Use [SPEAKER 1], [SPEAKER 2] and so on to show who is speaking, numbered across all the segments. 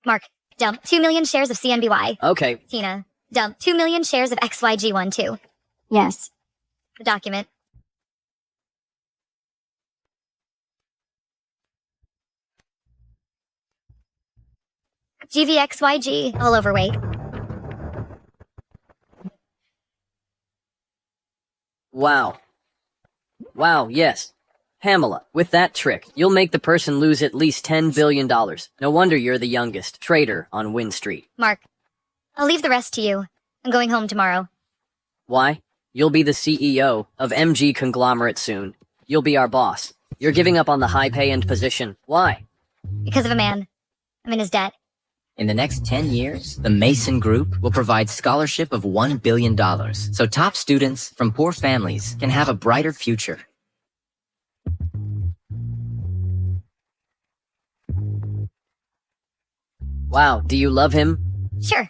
[SPEAKER 1] Mark, dump 2 million shares of CNBY.
[SPEAKER 2] Okay.
[SPEAKER 1] Tina, dump 2 million shares of XYG12.
[SPEAKER 3] Yes.
[SPEAKER 1] The document. GVXYG, all overweight.
[SPEAKER 2] Wow. Wow, yes. Pamela, with that trick, you'll make the person lose at least $10 billion. No wonder you're the youngest trader on Wynn Street.
[SPEAKER 1] Mark, I'll leave the rest to you. I'm going home tomorrow.
[SPEAKER 2] Why? You'll be the CEO of MG Conglomerate soon. You'll be our boss. You're giving up on the high pay and position. Why?
[SPEAKER 1] Because of a man. I'm in his debt.
[SPEAKER 4] In the next 10 years, the Mason Group will provide scholarship of $1 billion, so top students from poor families can have a brighter future.
[SPEAKER 2] Wow, do you love him?
[SPEAKER 1] Sure.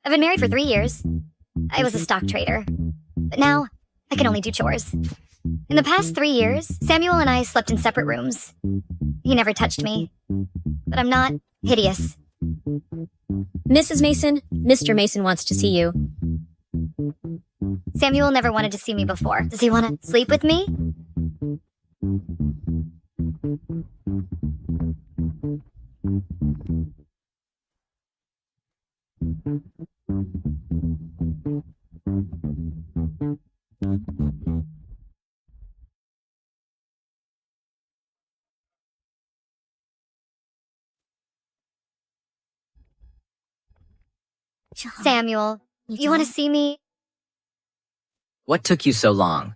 [SPEAKER 1] I've been married for 3 years. I was a stock trader. But now, I can only do chores. In the past 3 years, Samuel and I slept in separate rooms. He never touched me. But I'm not hideous.
[SPEAKER 3] Mrs. Mason, Mr. Mason wants to see you.
[SPEAKER 1] Samuel never wanted to see me before. Does he want to sleep with me? Samuel, you want to see me?
[SPEAKER 4] What took you so long?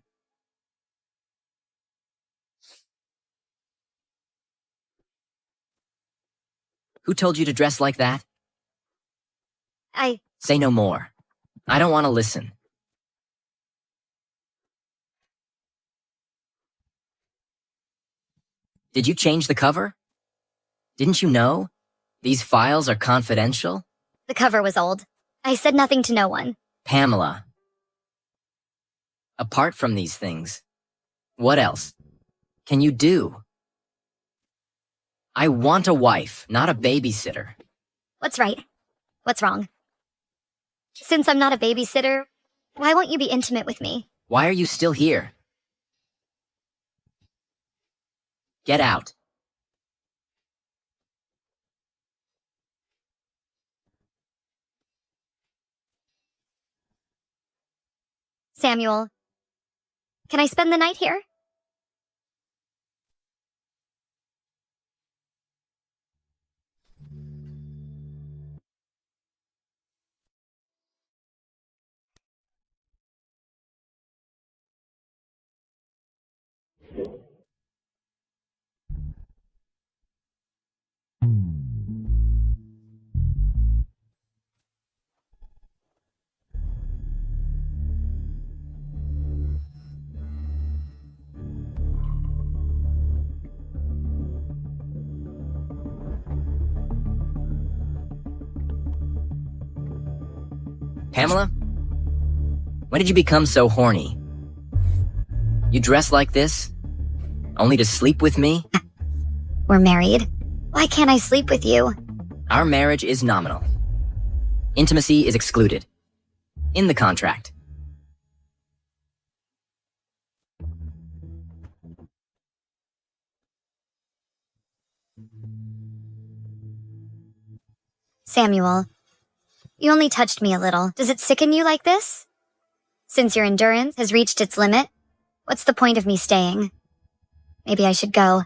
[SPEAKER 4] Who told you to dress like that?
[SPEAKER 1] Say
[SPEAKER 4] no more. I don't want to listen. Did you change the cover? Didn't you know? These files are confidential?
[SPEAKER 1] The cover was old. I said nothing to no one.
[SPEAKER 4] Pamela. Apart from these things, what else can you do? I want a wife, not a babysitter.
[SPEAKER 1] What's right? What's wrong? Since I'm not a babysitter, why won't you be intimate with me?
[SPEAKER 4] Why are you still here? Get out.
[SPEAKER 1] Samuel, can I spend the night here?
[SPEAKER 4] Pamela? When did you become so horny? You dress like this? Only to sleep with me?
[SPEAKER 1] We're married. Why can't I sleep with you?
[SPEAKER 4] Our marriage is nominal. Intimacy is excluded. In the contract.
[SPEAKER 1] Samuel, you only touched me a little. Does it sicken you like this? Since your endurance has reached its limit, what's the point of me staying? Maybe I should go.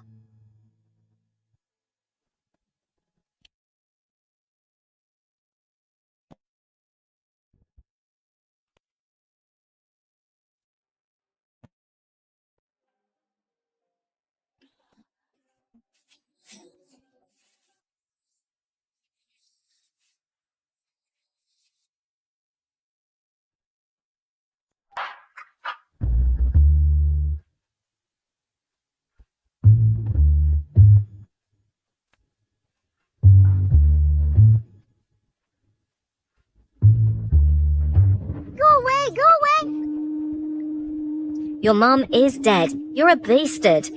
[SPEAKER 3] Your mom is dead. You're a bastard.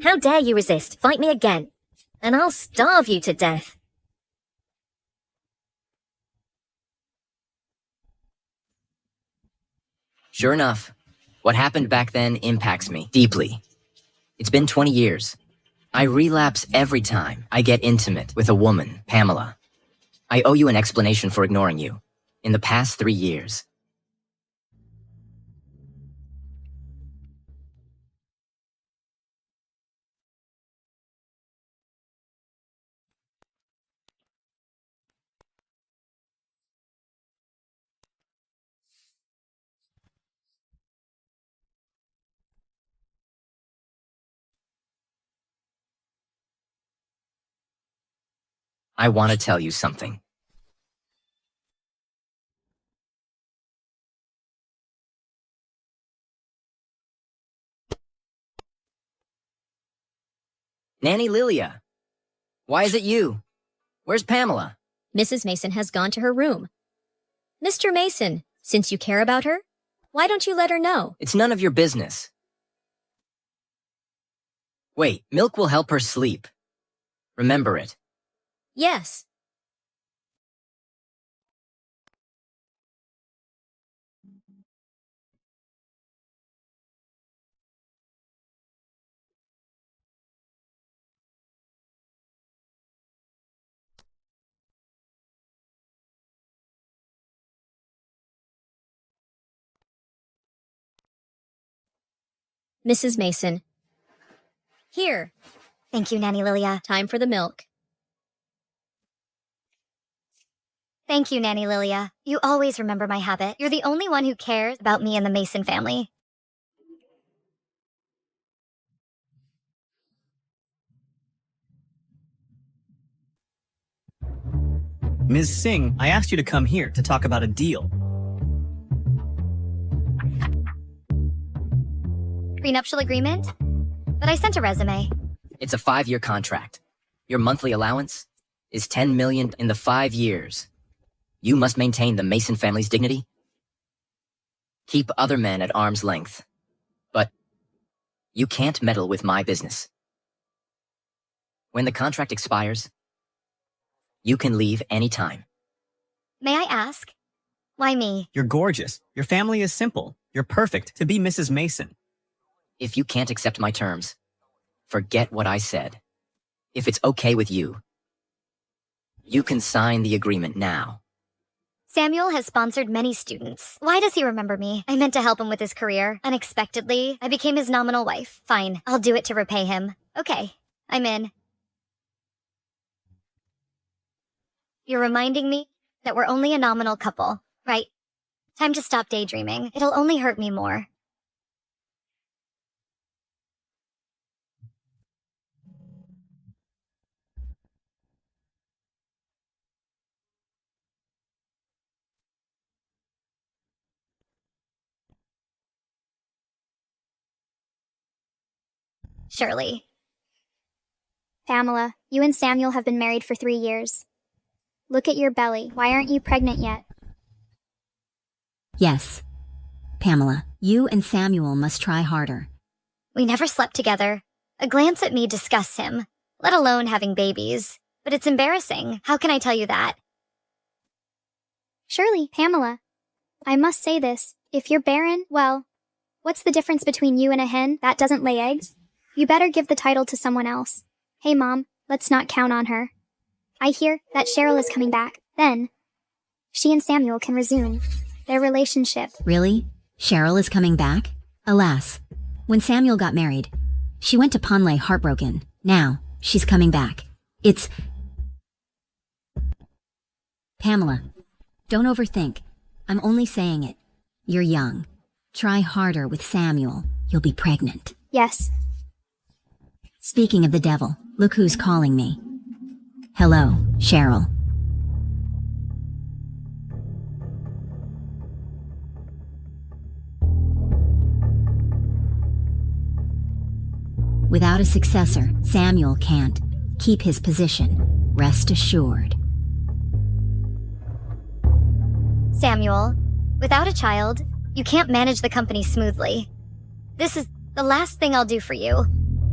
[SPEAKER 3] How dare you resist? Fight me again, and I'll starve you to death.
[SPEAKER 4] Sure enough, what happened back then impacts me deeply. It's been 20 years. I relapse every time I get intimate with a woman, Pamela. I owe you an explanation for ignoring you. In the past 3 years. I want to tell you something. Nanny Lilia, why is it you? Where's Pamela?
[SPEAKER 3] Mrs. Mason has gone to her room. Mr. Mason, since you care about her, why don't you let her know?
[SPEAKER 4] It's none of your business. Wait, milk will help her sleep. Remember it.
[SPEAKER 3] Yes. Mrs. Mason. Here.
[SPEAKER 1] Thank you, Nanny Lilia.
[SPEAKER 3] Time for the milk.
[SPEAKER 1] Thank you, Nanny Lilia. You always remember my habit. You're the only one who cares about me and the Mason family.
[SPEAKER 5] Ms. Singh, I asked you to come here to talk about a deal.
[SPEAKER 1] Prenuptial agreement? But I sent a resume.
[SPEAKER 4] It's a 5-year contract. Your monthly allowance is $10 million in the 5 years. You must maintain the Mason family's dignity. Keep other men at arm's length. But you can't meddle with my business. When the contract expires, you can leave anytime.
[SPEAKER 1] May I ask? Why me?
[SPEAKER 5] You're gorgeous. Your family is simple. You're perfect to be Mrs. Mason.
[SPEAKER 4] If you can't accept my terms, forget what I said. If it's okay with you, you can sign the agreement now.
[SPEAKER 1] Samuel has sponsored many students. Why does he remember me? I meant to help him with his career. Unexpectedly, I became his nominal wife. Fine, I'll do it to repay him. Okay, I'm in. You're reminding me that we're only a nominal couple, right? Time to stop daydreaming. It'll only hurt me more. Surely.
[SPEAKER 6] Pamela, you and Samuel have been married for 3 years. Look at your belly. Why aren't you pregnant yet?
[SPEAKER 7] Yes. Pamela, you and Samuel must try harder.
[SPEAKER 1] We never slept together. A glance at me disgusts him, let alone having babies. But it's embarrassing. How can I tell you that?
[SPEAKER 6] Surely, Pamela. I must say this. If you're barren, well, what's the difference between you and a hen that doesn't lay eggs? You better give the title to someone else. Hey, Mom, let's not count on her. I hear that Cheryl is coming back. Then, she and Samuel can resume their relationship.
[SPEAKER 7] Really? Cheryl is coming back? Alas. When Samuel got married, she went to Ponley heartbroken. Now, she's coming back. It's... Pamela, don't overthink. I'm only saying it. You're young. Try harder with Samuel. You'll be pregnant.
[SPEAKER 6] Yes.
[SPEAKER 7] Speaking of the devil, look who's calling me. Hello, Cheryl. Without a successor, Samuel can't keep his position. Rest assured.
[SPEAKER 1] Samuel, without a child, you can't manage the company smoothly. This is the last thing I'll do for you.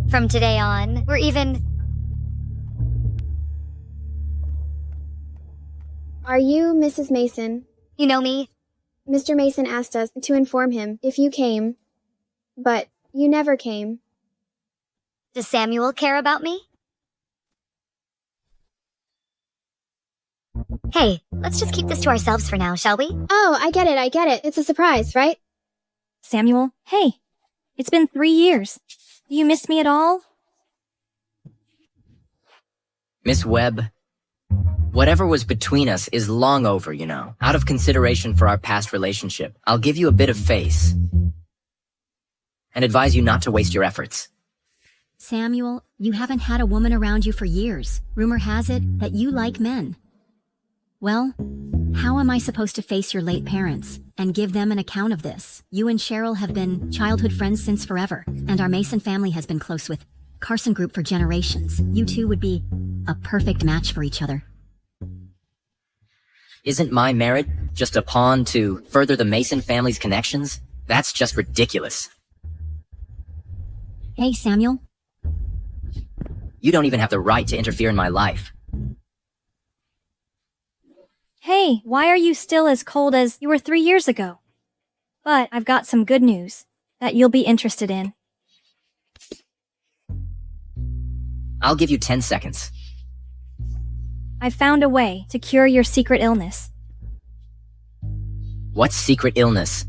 [SPEAKER 1] From today on, we're even...
[SPEAKER 8] Are you Mrs. Mason?
[SPEAKER 1] You know me?
[SPEAKER 8] Mr. Mason asked us to inform him if you came, but you never came.
[SPEAKER 1] Does Samuel care about me? Hey, let's just keep this to ourselves for now, shall we?
[SPEAKER 8] Oh, I get it. It's a surprise, right?
[SPEAKER 9] Samuel, hey. It's been 3 years. Do you miss me at all?
[SPEAKER 4] Miss Webb, whatever was between us is long over, you know. Out of consideration for our past relationship, I'll give you a bit of face and advise you not to waste your efforts.
[SPEAKER 7] Samuel, you haven't had a woman around you for years. Rumor has it that you like men. Well, how am I supposed to face your late parents and give them an account of this? You and Cheryl have been childhood friends since forever, and our Mason family has been close with Carson Group for generations. You two would be a perfect match for each other.
[SPEAKER 4] Isn't my marriage just a pawn to further the Mason family's connections? That's just ridiculous.
[SPEAKER 7] Hey, Samuel.
[SPEAKER 4] You don't even have the right to interfere in my life.
[SPEAKER 9] Hey, why are you still as cold as you were 3 years ago? But I've got some good news that you'll be interested in.
[SPEAKER 4] I'll give you 10 seconds.
[SPEAKER 9] I've found a way to cure your secret illness.
[SPEAKER 4] What secret illness?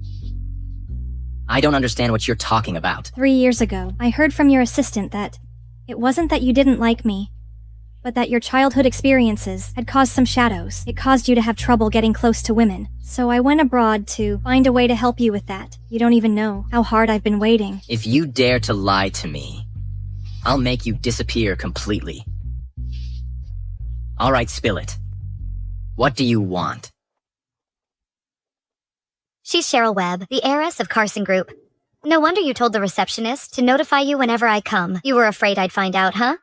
[SPEAKER 4] I don't understand what you're talking about.
[SPEAKER 9] 3 years ago, I heard from your assistant that it wasn't that you didn't like me, but that your childhood experiences had caused some shadows. It caused you to have trouble getting close to women. So I went abroad to find a way to help you with that. You don't even know how hard I've been waiting.
[SPEAKER 4] If you dare to lie to me, I'll make you disappear completely. All right, spill it. What do you want?
[SPEAKER 1] She's Cheryl Webb, the heiress of Carson Group. No wonder you told the receptionist to notify you whenever I come. You were afraid I'd find out, huh?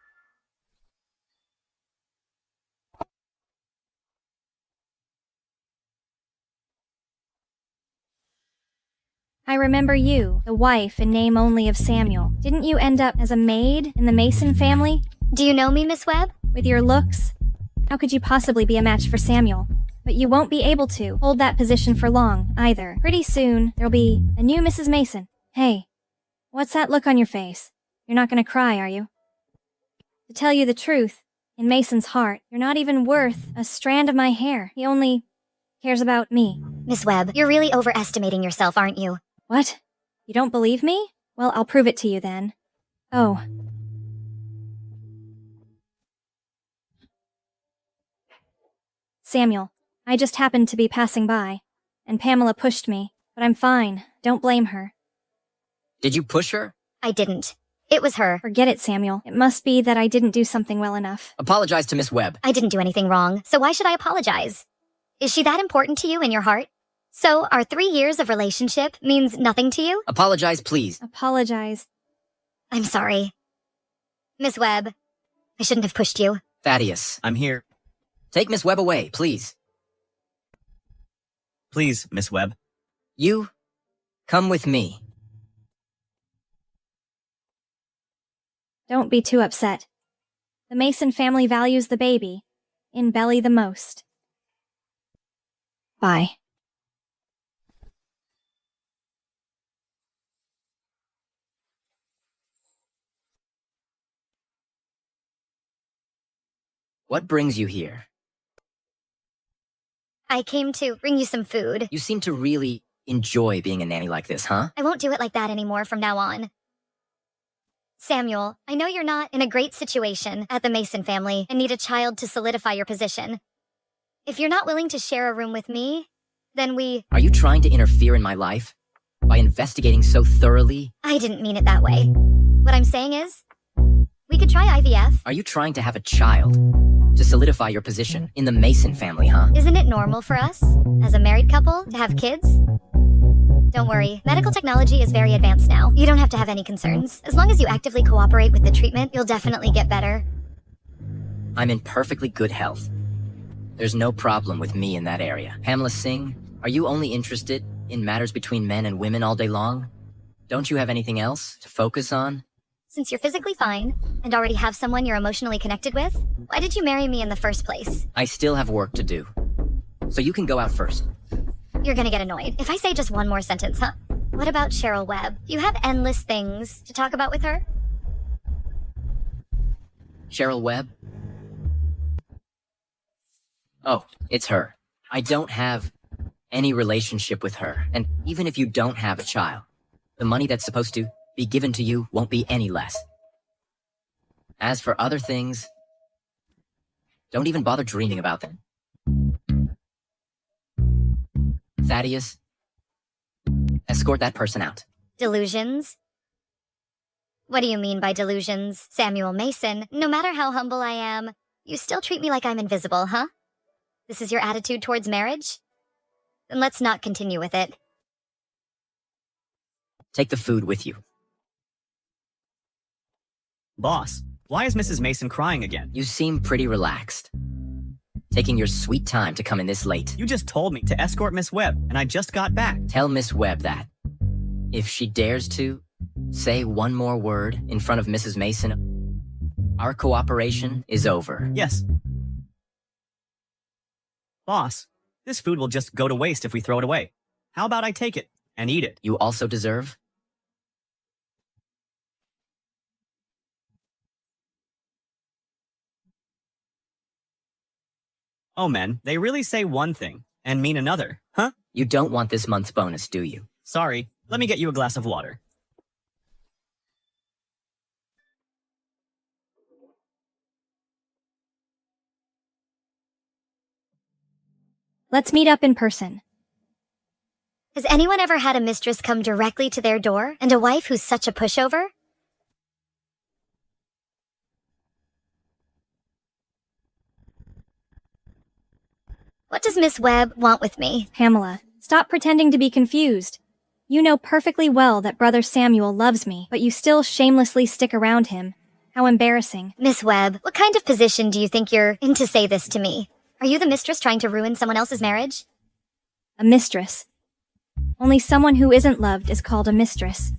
[SPEAKER 9] I remember you, the wife in name only of Samuel. Didn't you end up as a maid in the Mason family?
[SPEAKER 1] Do you know me, Miss Webb?
[SPEAKER 9] With your looks? How could you possibly be a match for Samuel? But you won't be able to hold that position for long, either. Pretty soon, there'll be a new Mrs. Mason. Hey, what's that look on your face? You're not gonna cry, are you? To tell you the truth, in Mason's heart, you're not even worth a strand of my hair. He only cares about me.
[SPEAKER 1] Miss Webb, you're really overestimating yourself, aren't you?
[SPEAKER 9] What? You don't believe me? Well, I'll prove it to you then. Oh. Samuel, I just happened to be passing by, and Pamela pushed me, but I'm fine. Don't blame her.
[SPEAKER 4] Did you push her?
[SPEAKER 1] I didn't. It was her.
[SPEAKER 9] Forget it, Samuel. It must be that I didn't do something well enough.
[SPEAKER 4] Apologize to Miss Webb.
[SPEAKER 1] I didn't do anything wrong, so why should I apologize? Is she that important to you in your heart? So, our 3 years of relationship means nothing to you?
[SPEAKER 4] Apologize, please.
[SPEAKER 9] Apologize.
[SPEAKER 1] I'm sorry. Miss Webb, I shouldn't have pushed you.
[SPEAKER 4] Thaddeus,
[SPEAKER 5] I'm here.
[SPEAKER 4] take Miss Webb away, please.
[SPEAKER 5] Please, Miss Webb.
[SPEAKER 4] You, come with me.
[SPEAKER 9] Don't be too upset. The Mason family values the baby in belly the most. Bye.
[SPEAKER 4] What brings you here?
[SPEAKER 1] I came to bring you some food.
[SPEAKER 4] You seem to really enjoy being a nanny like this, huh?
[SPEAKER 1] I won't do it like that anymore from now on. Samuel, I know you're not in a great situation at the Mason family and need a child to solidify your position. If you're not willing to share a room with me, then
[SPEAKER 4] Are you trying to interfere in my life? By investigating so thoroughly?
[SPEAKER 1] I didn't mean it that way. What I'm saying is, we could try IVF.
[SPEAKER 4] Are you trying to have a child? To solidify your position in the Mason family, huh?
[SPEAKER 1] Isn't it normal for us, as a married couple, to have kids? Don't worry, medical technology is very advanced now. You don't have to have any concerns. As long as you actively cooperate with the treatment, you'll definitely get better.
[SPEAKER 4] I'm in perfectly good health. There's no problem with me in that area. Harmless Singh, are you only interested in matters between men and women all day long? Don't you have anything else to focus on?
[SPEAKER 1] Since you're physically fine and already have someone you're emotionally connected with, why did you marry me in the first place?
[SPEAKER 4] I still have work to do. So you can go out first.
[SPEAKER 1] You're gonna get annoyed if I say just one more sentence, huh? What about Cheryl Webb? You have endless things to talk about with her?
[SPEAKER 4] Cheryl Webb? Oh, it's her. I don't have any relationship with her, and even if you don't have a child, the money that's supposed to be given to you won't be any less. As for other things, don't even bother dreaming about them. Thaddeus, escort that person out.
[SPEAKER 1] Delusions? What do you mean by delusions, Samuel Mason? No matter how humble I am, you still treat me like I'm invisible, huh? This is your attitude towards marriage? Then let's not continue with it.
[SPEAKER 4] Take the food with you.
[SPEAKER 5] Boss, why is Mrs. Mason crying again?
[SPEAKER 4] You seem pretty relaxed. Taking your sweet time to come in this late.
[SPEAKER 5] You just told me to escort Miss Webb, and I just got back.
[SPEAKER 4] Tell Miss Webb that. If she dares to say one more word in front of Mrs. Mason, our cooperation is over.
[SPEAKER 5] Yes. Boss, this food will just go to waste if we throw it away. How about I take it and eat it?
[SPEAKER 4] You also deserve?
[SPEAKER 5] Oh, men, they really say one thing and mean another, huh?
[SPEAKER 4] You don't want this month's bonus, do you?
[SPEAKER 5] Sorry, let me get you a glass of water.
[SPEAKER 9] Let's meet up in person.
[SPEAKER 1] Has anyone ever had a mistress come directly to their door and a wife who's such a pushover? What does Miss Webb want with me?
[SPEAKER 9] Pamela, stop pretending to be confused. You know perfectly well that Brother Samuel loves me, but you still shamelessly stick around him. How embarrassing.
[SPEAKER 1] Miss Webb, what kind of position do you think you're in to say this to me? Are you the mistress trying to ruin someone else's marriage?
[SPEAKER 9] A mistress. Only someone who isn't loved is called a mistress.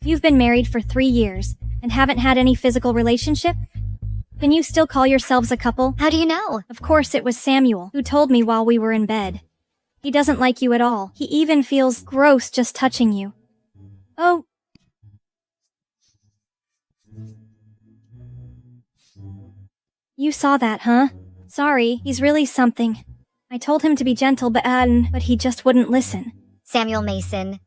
[SPEAKER 9] You've been married for 3 years and haven't had any physical relationship? Can you still call yourselves a couple?
[SPEAKER 1] How do you know?
[SPEAKER 9] Of course it was Samuel who told me while we were in bed. He doesn't like you at all. He even feels gross just touching you. Oh. You saw that, huh? Sorry, he's really something. I told him to be gentle, but he just wouldn't listen.
[SPEAKER 1] Samuel Mason,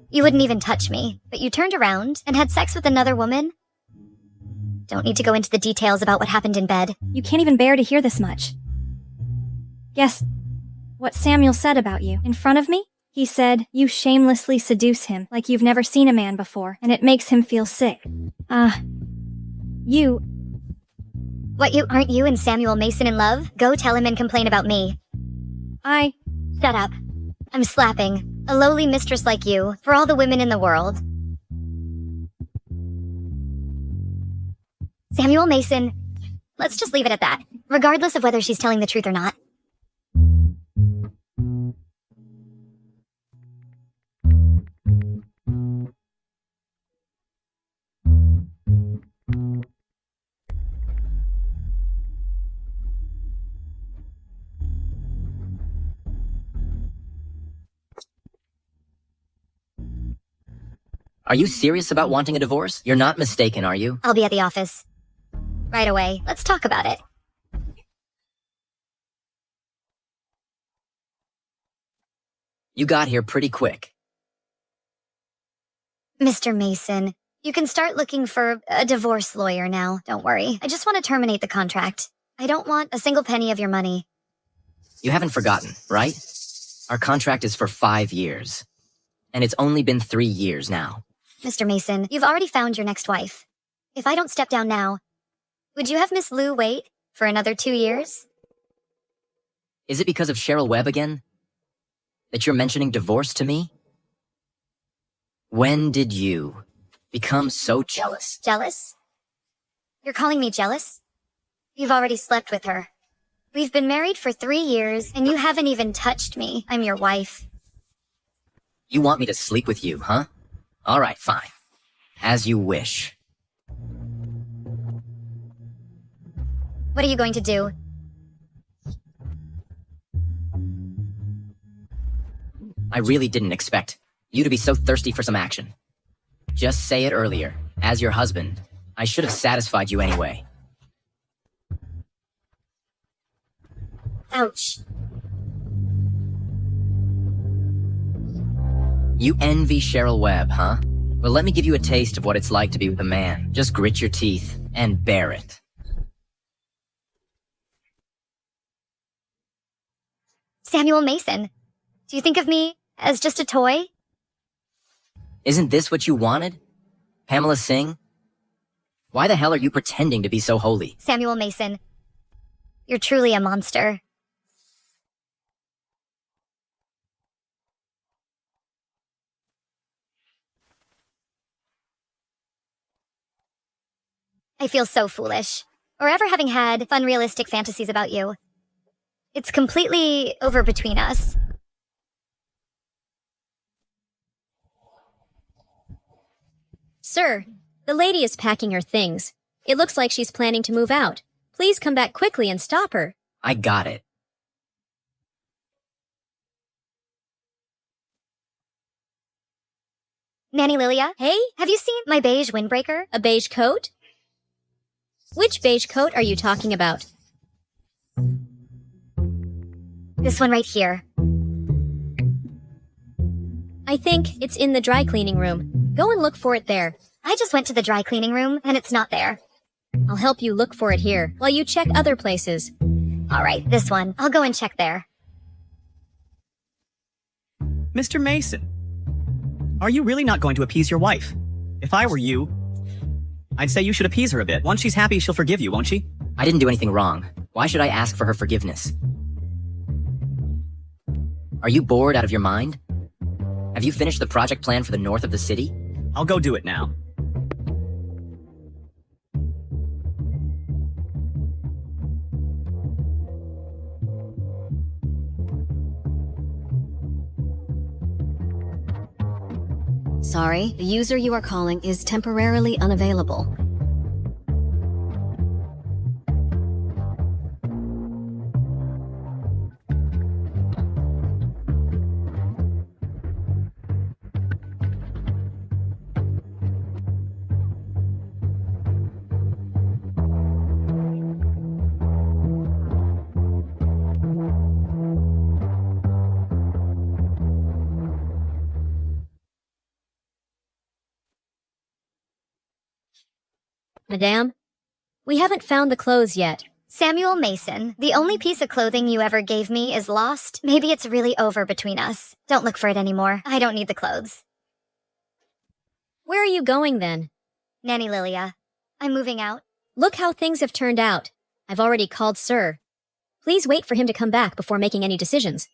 [SPEAKER 1] you wouldn't even touch me, but you turned around and had sex with another woman? Don't need to go into the details about what happened in bed.
[SPEAKER 9] You can't even bear to hear this much. Guess what Samuel said about you in front of me? He said you shamelessly seduce him like you've never seen a man before, and it makes him feel sick. You...
[SPEAKER 1] What, aren't you and Samuel Mason in love? Go tell him and complain about me. Shut up. I'm slapping a lowly mistress like you for all the women in the world. Samuel Mason, let's just leave it at that, regardless of whether she's telling the truth or not.
[SPEAKER 4] Are you serious about wanting a divorce? You're not mistaken, are you?
[SPEAKER 1] I'll be at the office. Right away. Let's talk about it.
[SPEAKER 4] You got here pretty quick.
[SPEAKER 1] Mr. Mason, you can start looking for a divorce lawyer now. Don't worry. I just want to terminate the contract. I don't want a single penny of your money.
[SPEAKER 4] You haven't forgotten, right? Our contract is for 5 years. And it's only been 3 years now.
[SPEAKER 1] Mr. Mason, you've already found your next wife. If I don't step down now, would you have Miss Lou wait for another 2 years?
[SPEAKER 4] Is it because of Cheryl Webb again? That you're mentioning divorce to me? When did you become so jealous?
[SPEAKER 1] Jealous? You're calling me jealous? You've already slept with her. We've been married for 3 years, and you haven't even touched me. I'm your wife.
[SPEAKER 4] You want me to sleep with you, huh? All right, fine. As you wish.
[SPEAKER 1] What are you going to do?
[SPEAKER 4] I really didn't expect you to be so thirsty for some action. Just say it earlier. As your husband, I should have satisfied you anyway.
[SPEAKER 3] Ouch.
[SPEAKER 4] You envy Cheryl Webb, huh? Well, let me give you a taste of what it's like to be with a man. Just grit your teeth and bear it.
[SPEAKER 1] Samuel Mason, do you think of me as just a toy?
[SPEAKER 4] Isn't this what you wanted? Pamela Singh? Why the hell are you pretending to be so holy?
[SPEAKER 1] Samuel Mason, you're truly a monster. I feel so foolish. Or ever having had unrealistic fantasies about you. It's completely over between us.
[SPEAKER 10] Sir, the lady is packing her things. It looks like she's planning to move out. Please come back quickly and stop her.
[SPEAKER 4] I got it.
[SPEAKER 1] Nanny Lilia?
[SPEAKER 10] Hey?
[SPEAKER 1] Have you seen my beige windbreaker?
[SPEAKER 10] A beige coat? Which beige coat are you talking about?
[SPEAKER 1] This one right here.
[SPEAKER 10] I think it's in the dry cleaning room. Go and look for it there.
[SPEAKER 1] I just went to the dry cleaning room, and it's not there.
[SPEAKER 10] I'll help you look for it here, while you check other places.
[SPEAKER 1] All right, this one. I'll go and check there.
[SPEAKER 5] Mr. Mason, are you really not going to appease your wife? If I were you, I'd say you should appease her a bit. Once she's happy, she'll forgive you, won't she?
[SPEAKER 4] I didn't do anything wrong. Why should I ask for her forgiveness? Are you bored out of your mind? Have you finished the project plan for the north of the city?
[SPEAKER 5] I'll go do it now.
[SPEAKER 11] Sorry, the user you are calling is temporarily unavailable.
[SPEAKER 10] Madame, we haven't found the clothes yet.
[SPEAKER 1] Samuel Mason, the only piece of clothing you ever gave me is lost. Maybe it's really over between us. Don't look for it anymore. I don't need the clothes.
[SPEAKER 10] Where are you going then?
[SPEAKER 1] Nanny Lilia, I'm moving out.
[SPEAKER 10] Look how things have turned out. I've already called Sir. Please wait for him to come back before making any decisions.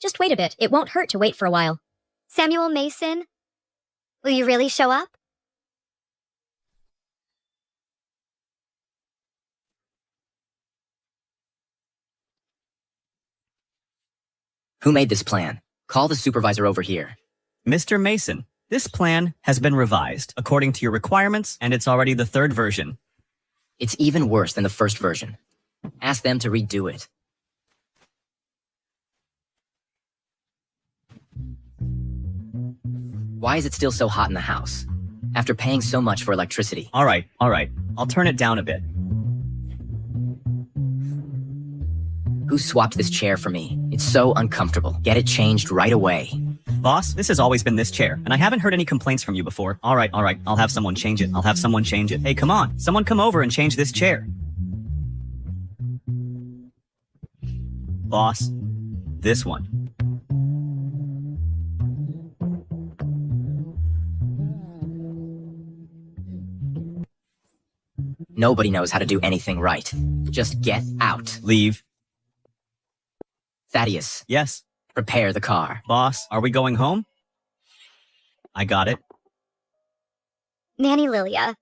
[SPEAKER 10] Just wait a bit. It won't hurt to wait for a while.
[SPEAKER 1] Samuel Mason, will you really show up?
[SPEAKER 4] Who made this plan? Call the supervisor over here.
[SPEAKER 5] Mr. Mason, this plan has been revised according to your requirements, and it's already the third version.
[SPEAKER 4] It's even worse than the first version. Ask them to redo it. Why is it still so hot in the house? After paying so much for electricity.
[SPEAKER 5] All right. I'll turn it down a bit.
[SPEAKER 4] Who swapped this chair for me? It's so uncomfortable. Get it changed right away.
[SPEAKER 5] Boss, this has always been this chair, and I haven't heard any complaints from you before. All right. I'll have someone change it. Hey, come on. Someone come over and change this chair. Boss, this one.
[SPEAKER 4] Nobody knows how to do anything right. Just get out.
[SPEAKER 5] Leave.
[SPEAKER 4] Thaddeus,
[SPEAKER 5] Yes.
[SPEAKER 4] prepare the car.
[SPEAKER 5] Boss, are we going home? I got it.
[SPEAKER 1] Nanny Lilia.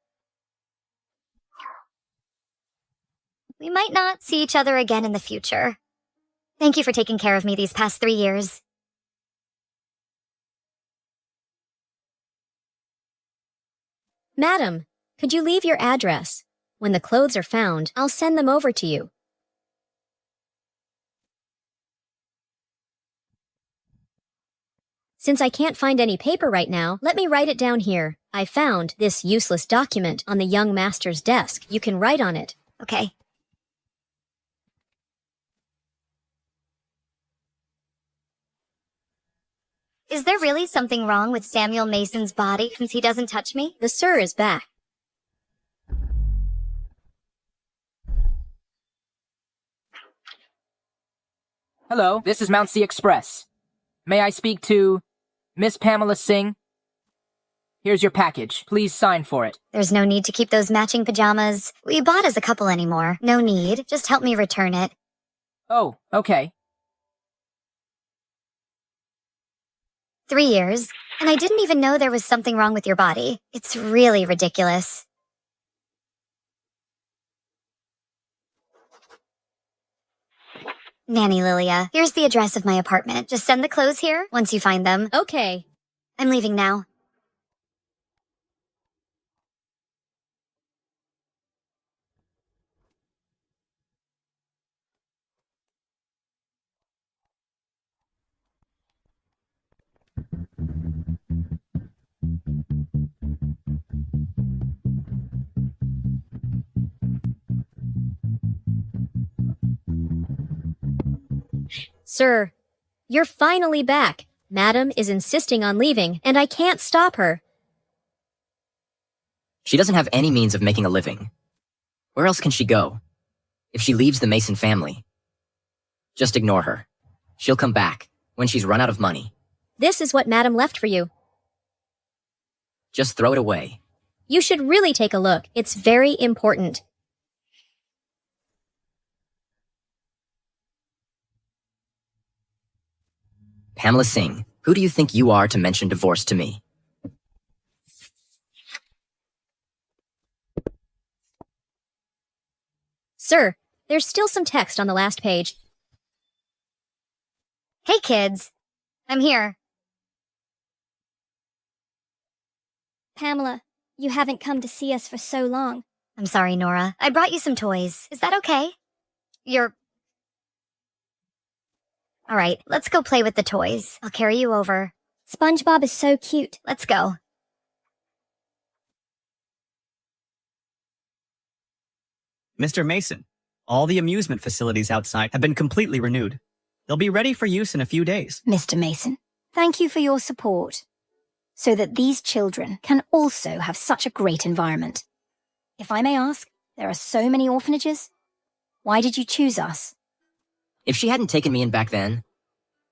[SPEAKER 1] We might not see each other again in the future. Thank you for taking care of me these past 3 years.
[SPEAKER 10] Madam, could you leave your address? When the clothes are found, I'll send them over to you. Since I can't find any paper right now, let me write it down here. I found this useless document on the young master's desk. You can write on it.
[SPEAKER 1] Okay. Is there really something wrong with Samuel Mason's body since he doesn't touch me?
[SPEAKER 10] The sir is back.
[SPEAKER 12] Hello, this is Mount Sea Express. May I speak to Miss Pamela Singh? Here's your package. Please sign for it.
[SPEAKER 1] There's no need to keep those matching pajamas. We bought as a couple anymore. No need. Just help me return it.
[SPEAKER 12] Oh, okay.
[SPEAKER 1] 3 years, and I didn't even know there was something wrong with your body. It's really ridiculous. Nanny Lilia, here's the address of my apartment. Just send the clothes here once you find them.
[SPEAKER 10] Okay.
[SPEAKER 1] I'm leaving now.
[SPEAKER 10] Sir, you're finally back. Madam is insisting on leaving, and I can't stop her.
[SPEAKER 4] She doesn't have any means of making a living. Where else can she go? If she leaves the Mason family, just ignore her. She'll come back when she's run out of money.
[SPEAKER 10] This is what Madam left for you.
[SPEAKER 4] Just throw it away.
[SPEAKER 10] You should really take a look. It's very important.
[SPEAKER 4] Pamela Singh, who do you think you are to mention divorce to me?
[SPEAKER 10] Sir, there's still some text on the last page.
[SPEAKER 1] Hey, kids. I'm here.
[SPEAKER 6] Pamela, you haven't come to see us for so long.
[SPEAKER 1] I'm sorry, Nora. I brought you some toys. Is that okay? All right, let's go play with the toys. I'll carry you over.
[SPEAKER 6] SpongeBob is so cute.
[SPEAKER 1] Let's go.
[SPEAKER 5] Mr. Mason, all the amusement facilities outside have been completely renewed. They'll be ready for use in a few days.
[SPEAKER 7] Mr. Mason, thank you for your support, so that these children can also have such a great environment. If I may ask, there are so many orphanages. Why did you choose us?
[SPEAKER 4] If she hadn't taken me in back then,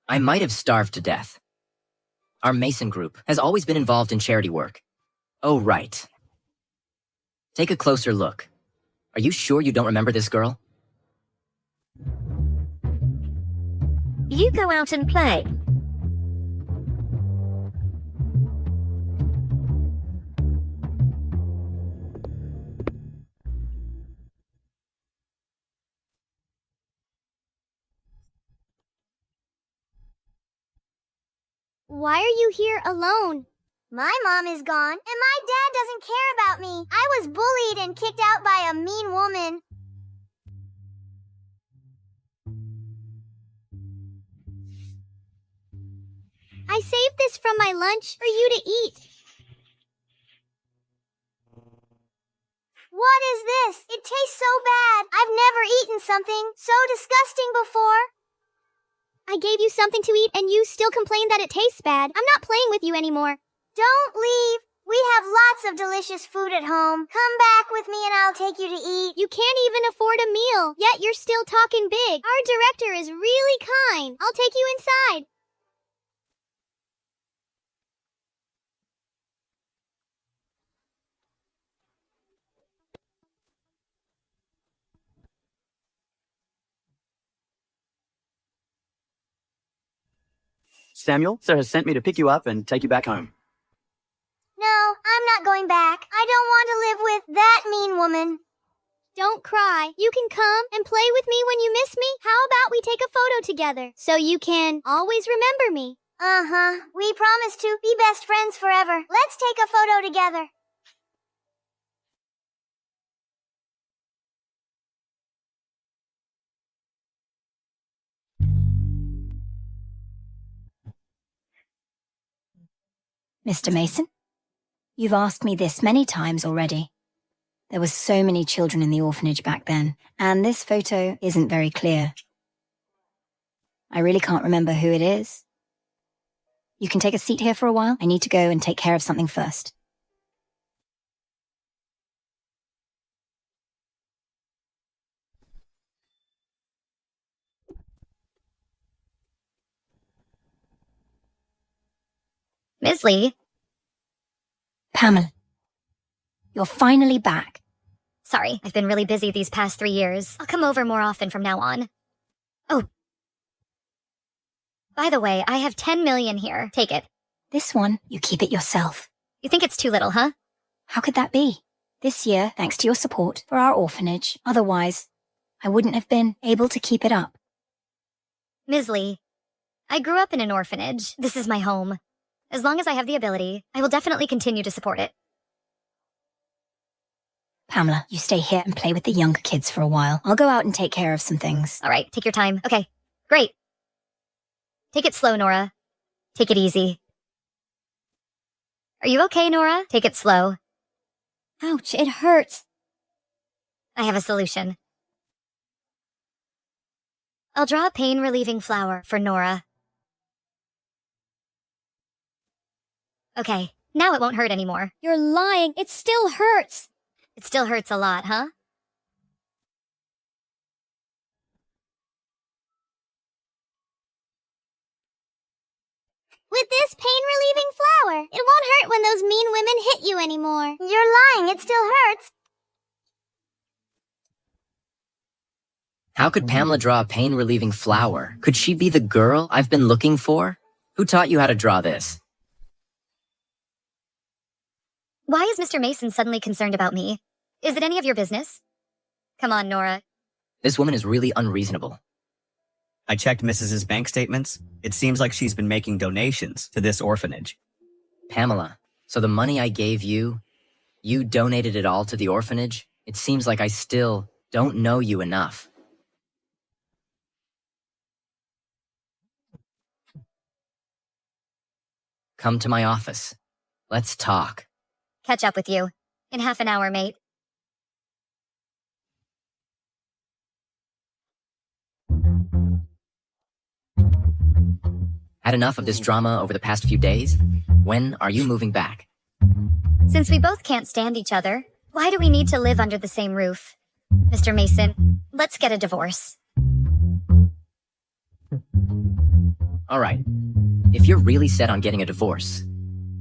[SPEAKER 4] I might have starved to death. Our Mason group has always been involved in charity work. Oh, right. Take a closer look. Are you sure you don't remember this girl?
[SPEAKER 3] You go out and play.
[SPEAKER 6] Why are you here alone?
[SPEAKER 13] My mom is gone, and my dad doesn't care about me. I was bullied and kicked out by a mean woman.
[SPEAKER 6] I saved this from my lunch for you to eat.
[SPEAKER 13] What is this? It tastes so bad. I've never eaten something so disgusting before.
[SPEAKER 6] I gave you something to eat and you still complain that it tastes bad. I'm not playing with you anymore.
[SPEAKER 13] Don't leave. We have lots of delicious food at home. Come back with me and I'll take you to eat.
[SPEAKER 6] You can't even afford a meal, yet you're still talking big. Our director is really kind. I'll take you inside.
[SPEAKER 14] Samuel, sir has sent me to pick you up and take you back home.
[SPEAKER 13] No, I'm not going back. I don't want to live with that mean woman.
[SPEAKER 6] Don't cry. You can come and play with me when you miss me. How about we take a photo together so you can always remember me?
[SPEAKER 13] Uh-huh. We promise to be best friends forever. Let's take a photo together.
[SPEAKER 15] Mr. Mason, you've asked me this many times already. There were so many children in the orphanage back then, and this photo isn't very clear. I really can't remember who it is. You can take a seat here for a while. I need to go and take care of something first.
[SPEAKER 1] Ms. Lee?
[SPEAKER 15] Pamela, you're finally back.
[SPEAKER 1] Sorry, I've been really busy these past 3 years. I'll come over more often from now on. Oh. By the way, I have 10 million here. Take it.
[SPEAKER 15] This one, you keep it yourself.
[SPEAKER 1] You think it's too little, huh?
[SPEAKER 15] How could that be? This year, thanks to your support for our orphanage. Otherwise, I wouldn't have been able to keep it up.
[SPEAKER 1] Ms. Lee, I grew up in an orphanage. This is my home. As long as I have the ability, I will definitely continue to support it.
[SPEAKER 15] Pamela, you stay here and play with the younger kids for a while. I'll go out and take care of some things.
[SPEAKER 1] All right, take your time. Okay, great. Take it slow, Nora. Take it easy. Are you okay, Nora? Take it slow.
[SPEAKER 9] Ouch, it hurts.
[SPEAKER 1] I have a solution. I'll draw a pain-relieving flower for Nora. Okay, now it won't hurt anymore.
[SPEAKER 9] You're lying. It still hurts.
[SPEAKER 1] It still hurts a lot, huh?
[SPEAKER 13] With this pain-relieving flower, it won't hurt when those mean women hit you anymore. You're lying, it still hurts.
[SPEAKER 4] How could Pamela draw a pain-relieving flower? Could she be the girl I've been looking for? Who taught you how to draw this?
[SPEAKER 1] Why is Mr. Mason suddenly concerned about me? Is it any of your business? Come on, Nora.
[SPEAKER 4] This woman is really unreasonable.
[SPEAKER 5] I checked Mrs.'s bank statements. It seems like she's been making donations to this orphanage.
[SPEAKER 4] Pamela, so the money I gave you, you donated it all to the orphanage? It seems like I still don't know you enough. Come to my office. Let's talk.
[SPEAKER 1] Catch up with you. In half an hour, mate.
[SPEAKER 4] Had enough of this drama over the past few days? When are you moving back?
[SPEAKER 1] Since we both can't stand each other, why do we need to live under the same roof? Mr. Mason, let's get a divorce.
[SPEAKER 4] All right. If you're really set on getting a divorce,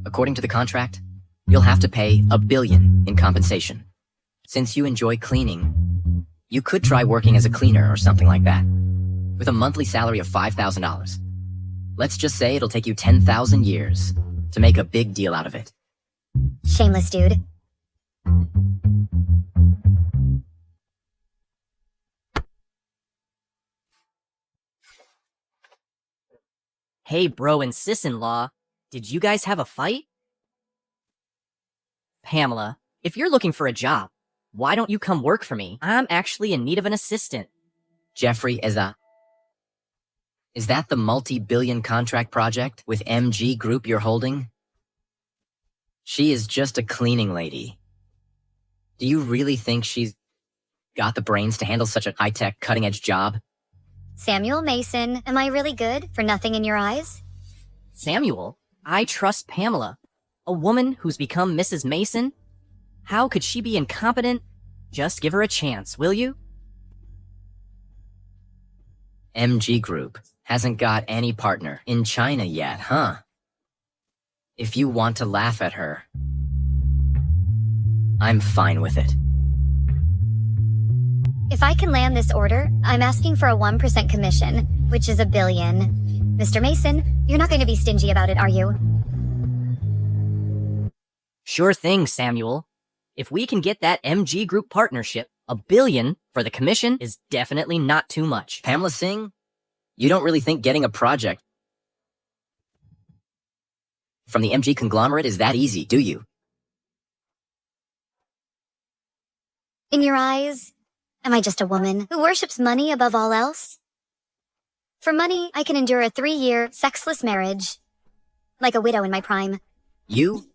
[SPEAKER 4] according to the contract, you'll have to pay $1 billion in compensation. Since you enjoy cleaning, you could try working as a cleaner or something like that, with a monthly salary of $5,000. Let's just say it'll take you 10,000 years to make a big deal out of it.
[SPEAKER 1] Shameless dude.
[SPEAKER 16] Hey, bro and sis-in-law, did you guys have a fight? Pamela, if you're looking for a job, why don't you come work for me? I'm actually in need of an assistant.
[SPEAKER 4] Jeffrey, is that the multi-billion contract project with MG Group you're holding? She is just a cleaning lady. Do you really think she's got the brains to handle such a high-tech, cutting-edge job?
[SPEAKER 1] Samuel Mason, am I really good for nothing in your eyes?
[SPEAKER 16] Samuel, I trust Pamela. A woman who's become Mrs. Mason? How could she be incompetent? Just give her a chance, will you?
[SPEAKER 4] MG Group hasn't got any partner in China yet, huh? If you want to laugh at her, I'm fine with it.
[SPEAKER 1] If I can land this order, I'm asking for a 1% commission, which is $1 billion. Mr. Mason, you're not going to be stingy about it, are you?
[SPEAKER 16] Sure thing, Samuel. If we can get that MG Group partnership, $1 billion for the commission is definitely not too much.
[SPEAKER 4] Pamela Singh, you don't really think getting a project from the MG conglomerate is that easy, do you?
[SPEAKER 1] In your eyes, am I just a woman who worships money above all else? For money, I can endure a 3-year, sexless marriage. Like a widow in my prime.
[SPEAKER 4] You?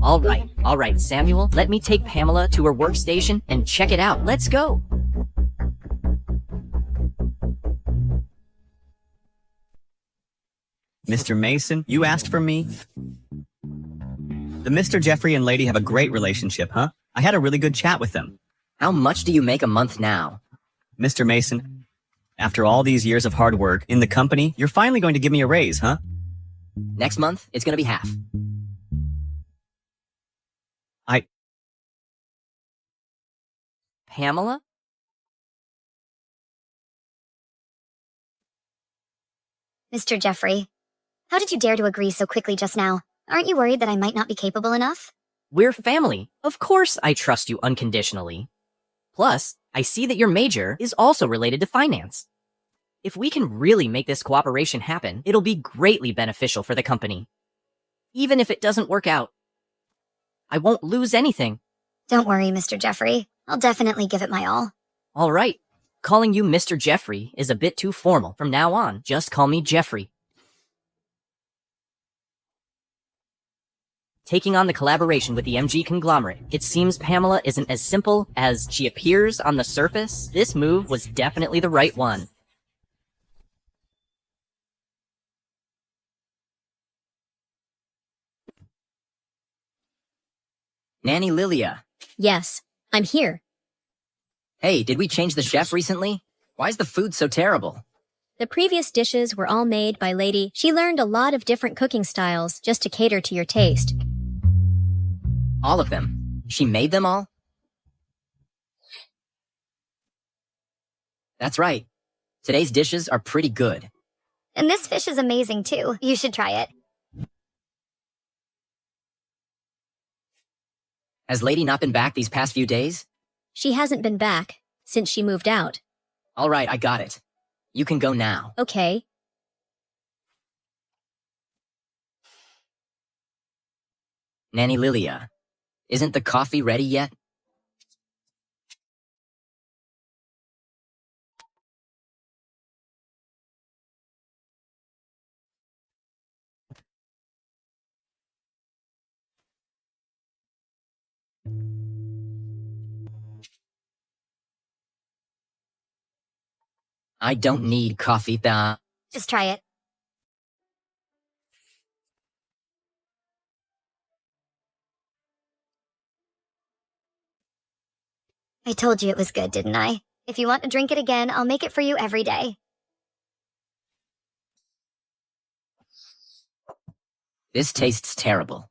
[SPEAKER 4] All right, Samuel. Let me take Pamela to her workstation and check it out. Let's go.
[SPEAKER 5] Mr. Mason, you asked for me? The Mr. Jeffrey and lady have a great relationship, huh? I had a really good chat with them.
[SPEAKER 4] How much do you make a month now?
[SPEAKER 5] Mr. Mason, after all these years of hard work in the company, you're finally going to give me a raise, huh?
[SPEAKER 4] Next month, it's gonna be half. Pamela?
[SPEAKER 1] Mr. Jeffrey, how did you dare to agree so quickly just now? Aren't you worried that I might not be capable enough?
[SPEAKER 16] We're family. Of course I trust you unconditionally. Plus, I see that your major is also related to finance. If we can really make this cooperation happen, it'll be greatly beneficial for the company. Even if it doesn't work out, I won't lose anything.
[SPEAKER 1] Don't worry, Mr. Jeffrey. I'll definitely give it my all.
[SPEAKER 16] All right. Calling you Mr. Jeffrey is a bit too formal. From now on, just call me Jeffrey. Taking on the collaboration with the MG conglomerate, it seems Pamela isn't as simple as she appears on the surface. This move was definitely the right one.
[SPEAKER 4] Nanny Lilia.
[SPEAKER 10] Yes, I'm here.
[SPEAKER 4] Hey, did we change the chef recently? Why is the food so terrible?
[SPEAKER 10] The previous dishes were all made by Lady. She learned a lot of different cooking styles just to cater to your taste.
[SPEAKER 4] All of them? She made them all? That's right. Today's dishes are pretty good.
[SPEAKER 1] And this fish is amazing too. You should try it.
[SPEAKER 4] Has Lady not been back these past few days?
[SPEAKER 10] She hasn't been back since she moved out.
[SPEAKER 4] All right, I got it. You can go now.
[SPEAKER 10] Okay.
[SPEAKER 4] Nanny Lilia, isn't the coffee ready yet? I don't need coffee.
[SPEAKER 1] Just try it. I told you it was good, didn't I? If you want to drink it again, I'll make it for you every day.
[SPEAKER 4] This tastes terrible.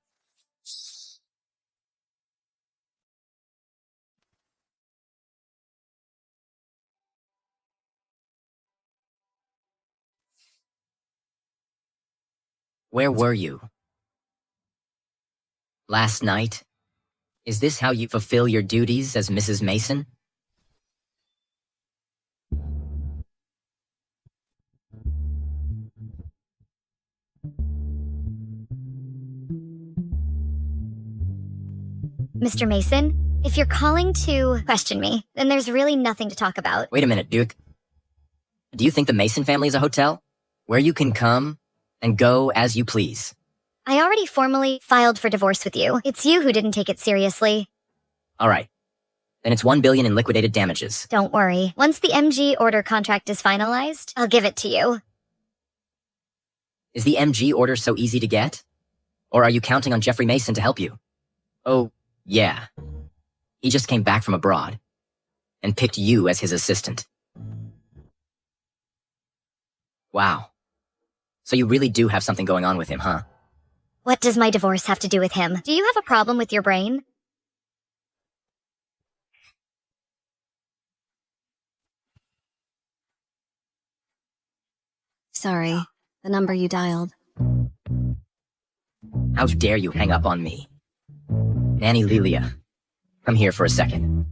[SPEAKER 4] Where were you? Last night? Is this how you fulfill your duties as Mrs. Mason?
[SPEAKER 1] Mr. Mason, if you're calling to question me, then there's really nothing to talk about.
[SPEAKER 4] Wait a minute, Duke. Do you think the Mason family is a hotel? Where you can come and go as you please?
[SPEAKER 1] I already formally filed for divorce with you. It's you who didn't take it seriously.
[SPEAKER 4] All right. Then it's $1 billion in liquidated damages.
[SPEAKER 1] Don't worry. Once the MG order contract is finalized, I'll give it to you.
[SPEAKER 4] Is the MG order so easy to get? Or are you counting on Jeffrey Mason to help you? Oh, yeah. He just came back from abroad and picked you as his assistant. Wow. So you really do have something going on with him, huh?
[SPEAKER 1] What does my divorce have to do with him? Do you have a problem with your brain?
[SPEAKER 11] Sorry, the number you dialed.
[SPEAKER 4] How dare you hang up on me? Nanny Lilia, come here for a second.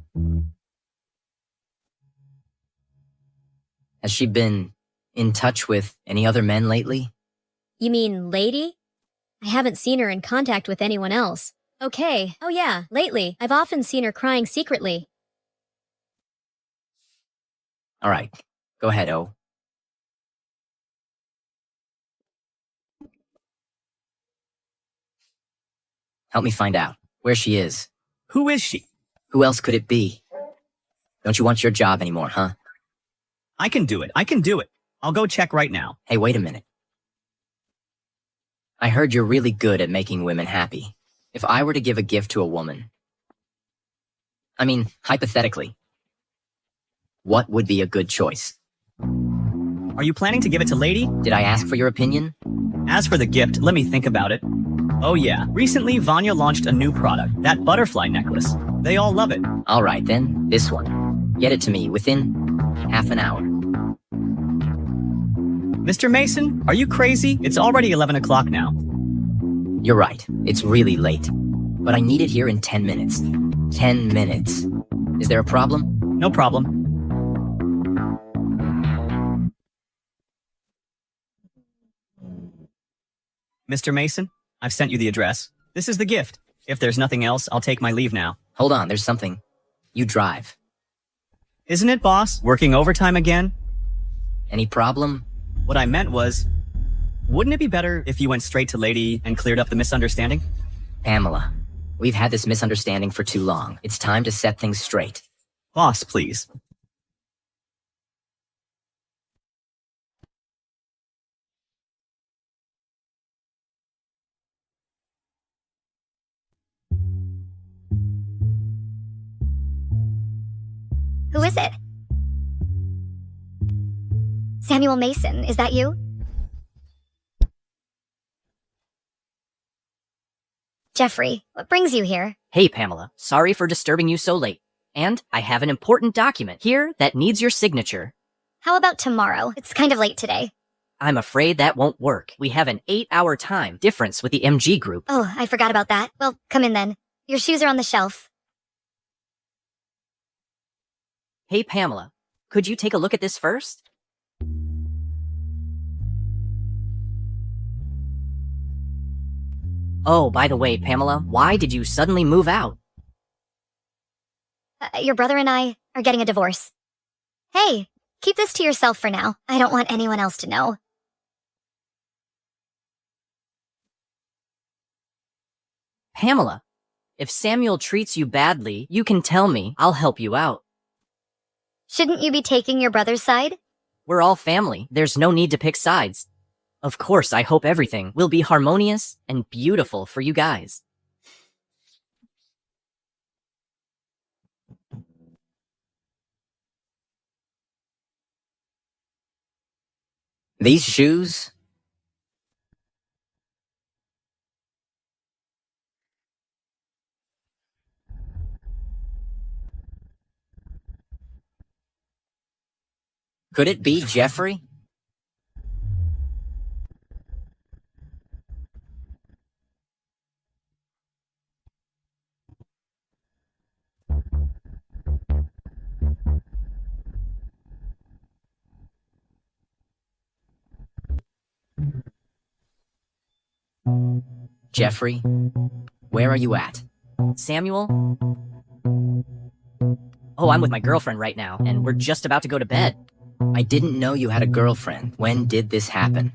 [SPEAKER 4] Has she been in touch with any other men lately?
[SPEAKER 10] You mean Lady? I haven't seen her in contact with anyone else. Okay. Oh yeah, lately. I've often seen her crying secretly.
[SPEAKER 4] All right. Go ahead, O. Help me find out where she is.
[SPEAKER 5] Who is she?
[SPEAKER 4] Who else could it be? Don't you want your job anymore, huh?
[SPEAKER 5] I can do it. I can do it. I'll go check right now.
[SPEAKER 4] Hey, wait a minute. I heard you're really good at making women happy. If I were to give a gift to a woman, I mean, hypothetically, what would be a good choice?
[SPEAKER 5] Are you planning to give it to Lady?
[SPEAKER 4] Did I ask for your opinion?
[SPEAKER 5] As for the gift, let me think about it. Oh yeah, recently Vanya launched a new product, that butterfly necklace. They all love it.
[SPEAKER 4] All right then, this one. Get it to me within half an hour.
[SPEAKER 5] Mr. Mason, are you crazy? It's already 11 o'clock now.
[SPEAKER 4] You're right, it's really late. But I need it here in 10 minutes. 10 minutes. Is there a problem?
[SPEAKER 5] No problem. Mr. Mason, I've sent you the address. This is the gift. If there's nothing else, I'll take my leave now.
[SPEAKER 4] Hold on, there's something. You drive.
[SPEAKER 5] Isn't it, boss? Working overtime again?
[SPEAKER 4] Any problem?
[SPEAKER 5] What I meant was, wouldn't it be better if you went straight to Lady and cleared up the misunderstanding?
[SPEAKER 4] Pamela, we've had this misunderstanding for too long. It's time to set things straight.
[SPEAKER 5] Boss, please.
[SPEAKER 1] Who is it? Samuel Mason, is that you? Jeffrey, what brings you here?
[SPEAKER 16] Hey, Pamela. Sorry for disturbing you so late. And I have an important document here that needs your signature.
[SPEAKER 1] How about tomorrow? It's kind of late today.
[SPEAKER 16] I'm afraid that won't work. We have an 8-hour time difference with the MG group.
[SPEAKER 1] Oh, I forgot about that. Well, come in then. Your shoes are on the shelf.
[SPEAKER 16] Hey, Pamela. Could you take a look at this first? Oh, by the way, Pamela, why did you suddenly move out?
[SPEAKER 1] Your brother and I are getting a divorce. Hey, keep this to yourself for now. I don't want anyone else to know.
[SPEAKER 16] Pamela, if Samuel treats you badly, you can tell me. I'll help you out.
[SPEAKER 1] Shouldn't you be taking your brother's side?
[SPEAKER 16] We're all family. There's no need to pick sides. Of course, I hope everything will be harmonious and beautiful for you guys.
[SPEAKER 4] These shoes? Could it be Jeffrey? Jeffrey, where are you at?
[SPEAKER 16] Samuel? Oh, I'm with my girlfriend right now, and we're just about to go to bed.
[SPEAKER 4] I didn't know you had a girlfriend. When did this happen?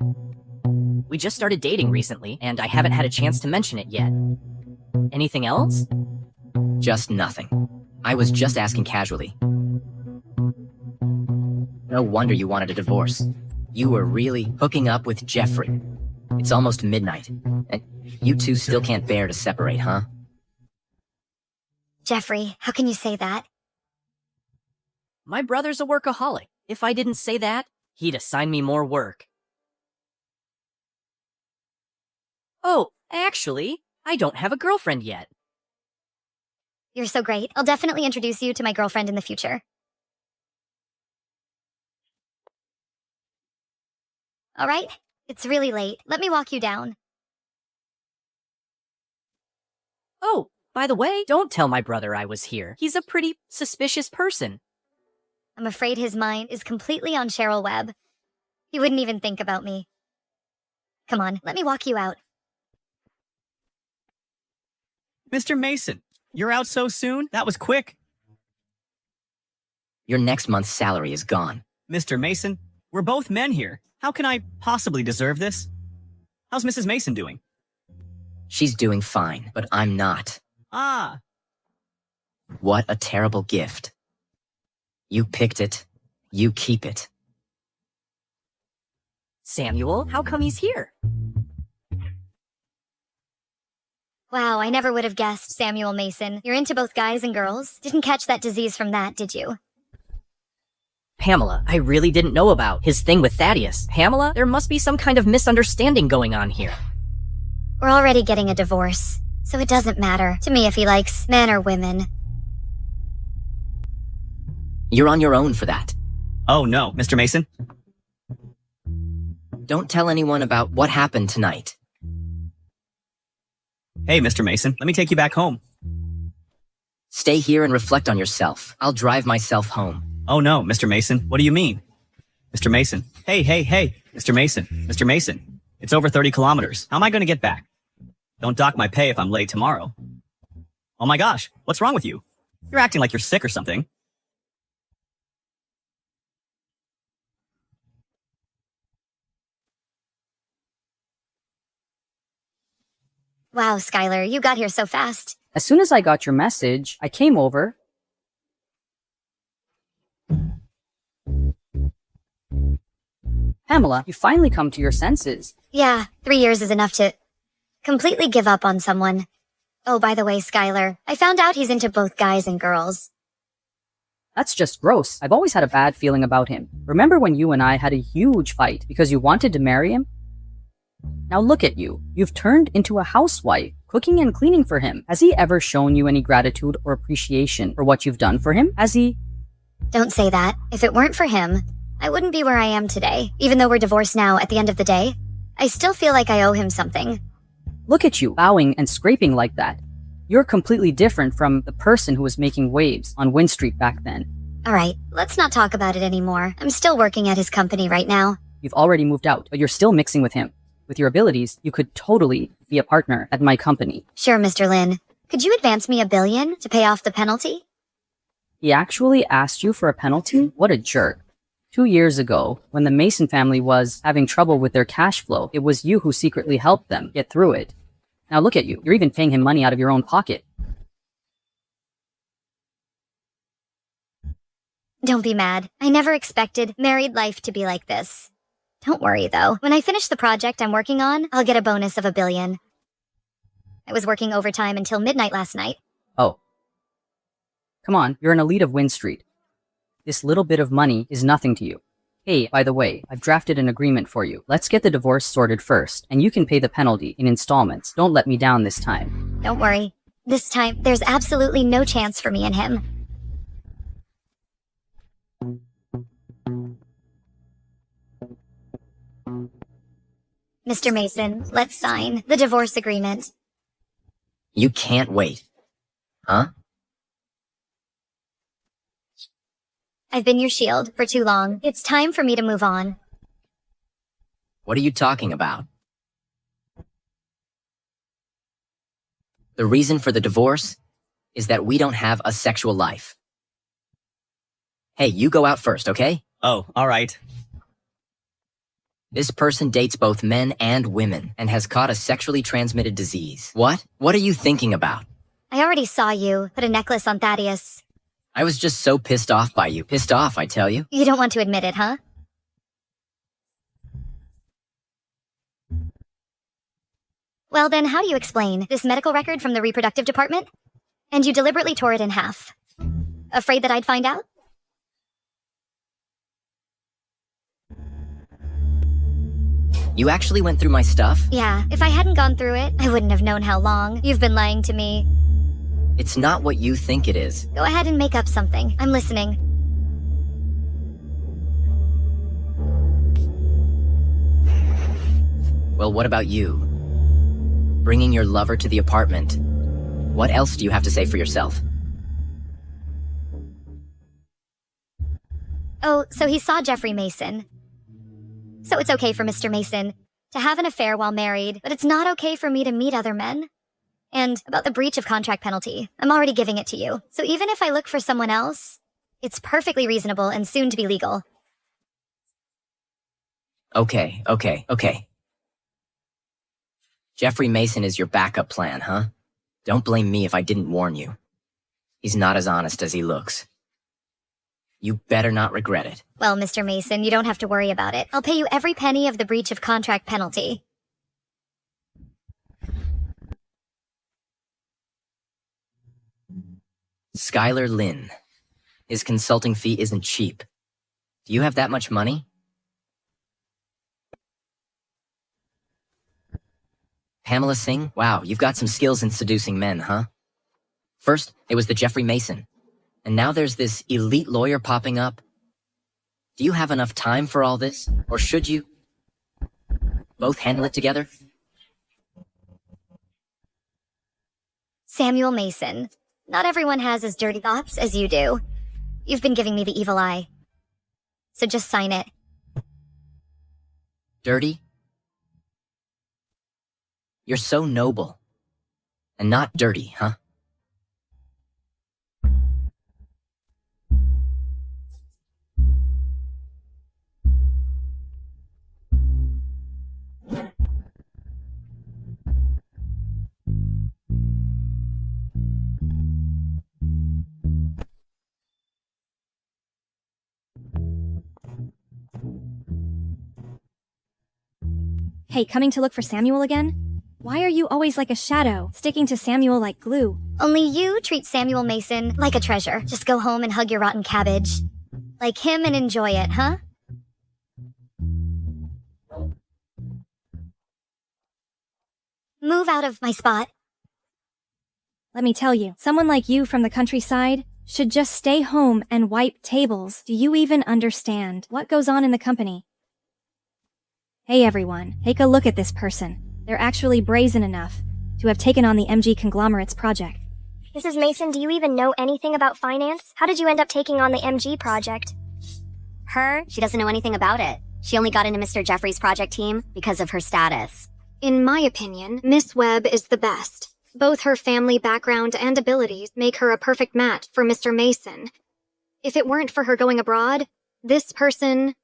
[SPEAKER 16] We just started dating recently, and I haven't had a chance to mention it yet. Anything else?
[SPEAKER 4] Just nothing. I was just asking casually. No wonder you wanted a divorce. You were really hooking up with Jeffrey. It's almost midnight, and you two still can't bear to separate, huh?
[SPEAKER 1] Jeffrey, how can you say that?
[SPEAKER 16] My brother's a workaholic. If I didn't say that, he'd assign me more work. Oh, actually, I don't have a girlfriend yet.
[SPEAKER 1] You're so great. I'll definitely introduce you to my girlfriend in the future. All right, it's really late. Let me walk you down.
[SPEAKER 16] Oh, by the way, don't tell my brother I was here. He's a pretty suspicious person.
[SPEAKER 1] I'm afraid his mind is completely on Cheryl Webb. He wouldn't even think about me. Come on, let me walk you out.
[SPEAKER 5] Mr. Mason, you're out so soon? That was quick.
[SPEAKER 4] Your next month's salary is gone.
[SPEAKER 5] Mr. Mason, we're both men here. How can I possibly deserve this? How's Mrs. Mason doing?
[SPEAKER 4] She's doing fine, but I'm not.
[SPEAKER 5] Ah,
[SPEAKER 4] What a terrible gift. You picked it. You keep it.
[SPEAKER 16] Samuel, how come he's here?
[SPEAKER 1] Wow, I never would have guessed, Samuel Mason. You're into both guys and girls? Didn't catch that disease from that, did you?
[SPEAKER 16] Pamela, I really didn't know about his thing with Thaddeus. Pamela, there must be some kind of misunderstanding going on here.
[SPEAKER 1] We're already getting a divorce, so it doesn't matter to me if he likes men or women.
[SPEAKER 4] You're on your own for that.
[SPEAKER 5] oh no, Mr. Mason.
[SPEAKER 4] Don't tell anyone about what happened tonight.
[SPEAKER 5] Hey, Mr. Mason, let me take you back home.
[SPEAKER 4] Stay here and reflect on yourself. I'll drive myself home.
[SPEAKER 5] Oh no, Mr. Mason, what do you mean? Mr. Mason, hey, Mr. Mason, it's over 30 kilometers. How am I going to get back? Don't dock my pay if I'm late tomorrow. Oh my gosh, what's wrong with you? You're acting like you're sick or something.
[SPEAKER 1] Wow, Skylar, you got here so fast.
[SPEAKER 17] As soon as I got your message, I came over. Pamela, you finally come to your senses.
[SPEAKER 1] Yeah, 3 years is enough to completely give up on someone. Oh, by the way, Skylar, I found out he's into both guys and girls.
[SPEAKER 17] That's just gross. I've always had a bad feeling about him. Remember when you and I had a huge fight because you wanted to marry him? Now look at you. You've turned into a housewife, cooking and cleaning for him. Has he ever shown you any gratitude or appreciation for what you've done for him? Has he?
[SPEAKER 1] Don't say that. If it weren't for him, I wouldn't be where I am today. Even though we're divorced now, at the end of the day, I still feel like I owe him something.
[SPEAKER 17] Look at you, bowing and scraping like that. You're completely different from the person who was making waves on Wynn Street back then.
[SPEAKER 1] Alright, let's not talk about it anymore. I'm still working at his company right now.
[SPEAKER 17] You've already moved out, but you're still mixing with him. With your abilities, you could totally be a partner at my company.
[SPEAKER 1] Sure, Mr. Lin. Could you advance me $1 billion to pay off the penalty?
[SPEAKER 17] He actually asked you for a penalty? What a jerk. 2 years ago, when the Mason family was having trouble with their cash flow, it was you who secretly helped them get through it. Now look at you. You're even paying him money out of your own pocket.
[SPEAKER 1] Don't be mad. I never expected married life to be like this. Don't worry, though. When I finish the project I'm working on, I'll get a bonus of $1 billion. I was working overtime until midnight last night.
[SPEAKER 17] Oh. Come on, you're an elite of Wynn Street. This little bit of money is nothing to you. Hey, by the way, I've drafted an agreement for you. Let's get the divorce sorted first, and you can pay the penalty in installments. Don't let me down this time.
[SPEAKER 1] Don't worry. This time, there's absolutely no chance for me and him. Mr. Mason, let's sign the divorce agreement.
[SPEAKER 4] You can't wait. Huh?
[SPEAKER 1] I've been your shield for too long. It's time for me to move on.
[SPEAKER 4] What are you talking about? The reason for the divorce is that we don't have a sexual life. Hey, you go out first, okay?
[SPEAKER 5] Oh, alright.
[SPEAKER 4] This person dates both men and women and has caught a sexually transmitted disease. What? What are you thinking about?
[SPEAKER 1] I already saw you put a necklace on Thaddeus.
[SPEAKER 4] I was just so pissed off by you. Pissed off, I tell you.
[SPEAKER 1] You don't want to admit it, huh? Well then, how do you explain this medical record from the reproductive department? And you deliberately tore it in half. Afraid that I'd find out?
[SPEAKER 4] You actually went through my stuff?
[SPEAKER 1] Yeah, if I hadn't gone through it, I wouldn't have known how long. You've been lying to me.
[SPEAKER 4] It's not what you think it is.
[SPEAKER 1] Go ahead and make up something. I'm listening.
[SPEAKER 4] Well, what about you? Bringing your lover to the apartment. What else do you have to say for yourself?
[SPEAKER 1] Oh, so he saw Jeffrey Mason. So it's okay for Mr. Mason to have an affair while married, but it's not okay for me to meet other men. And about the breach of contract penalty, I'm already giving it to you. So even if I look for someone else, it's perfectly reasonable and soon to be legal.
[SPEAKER 4] Okay. Jeffrey Mason is your backup plan, huh? Don't blame me if I didn't warn you. He's not as honest as he looks. You better not regret it.
[SPEAKER 1] Well, Mr. Mason, you don't have to worry about it. I'll pay you every penny of the breach of contract penalty.
[SPEAKER 4] Skylar Lynn. His consulting fee isn't cheap. Do you have that much money? Pamela Singh? Wow, you've got some skills in seducing men, huh? First, it was the Jeffrey Mason. And now there's this elite lawyer popping up. Do you have enough time for all this? Or should you both handle it together?
[SPEAKER 1] Samuel Mason. Not everyone has as dirty thoughts as you do. You've been giving me the evil eye. So just sign it.
[SPEAKER 4] Dirty? You're so noble. And not dirty, huh?
[SPEAKER 9] Hey, coming to look for Samuel again? Why are you always like a shadow, sticking to Samuel like glue?
[SPEAKER 1] Only you treat Samuel Mason like a treasure. Just go home and hug your rotten cabbage. Like him and enjoy it, huh? Move out of my spot.
[SPEAKER 9] Let me tell you, someone like you from the countryside should just stay home and wipe tables. Do you even understand what goes on in the company? Hey everyone, take a look at this person. They're actually brazen enough to have taken on the MG Conglomerates project.
[SPEAKER 18] Mrs. Mason, do you even know anything about finance? How did you end up taking on the MG project?
[SPEAKER 11] Her? She doesn't know anything about it. She only got into Mr. Jeffrey's project team because of her status.
[SPEAKER 6] In my opinion, Miss Webb is the best. Both her family background and abilities make her a perfect match for Mr. Mason. If it weren't for her going abroad, this person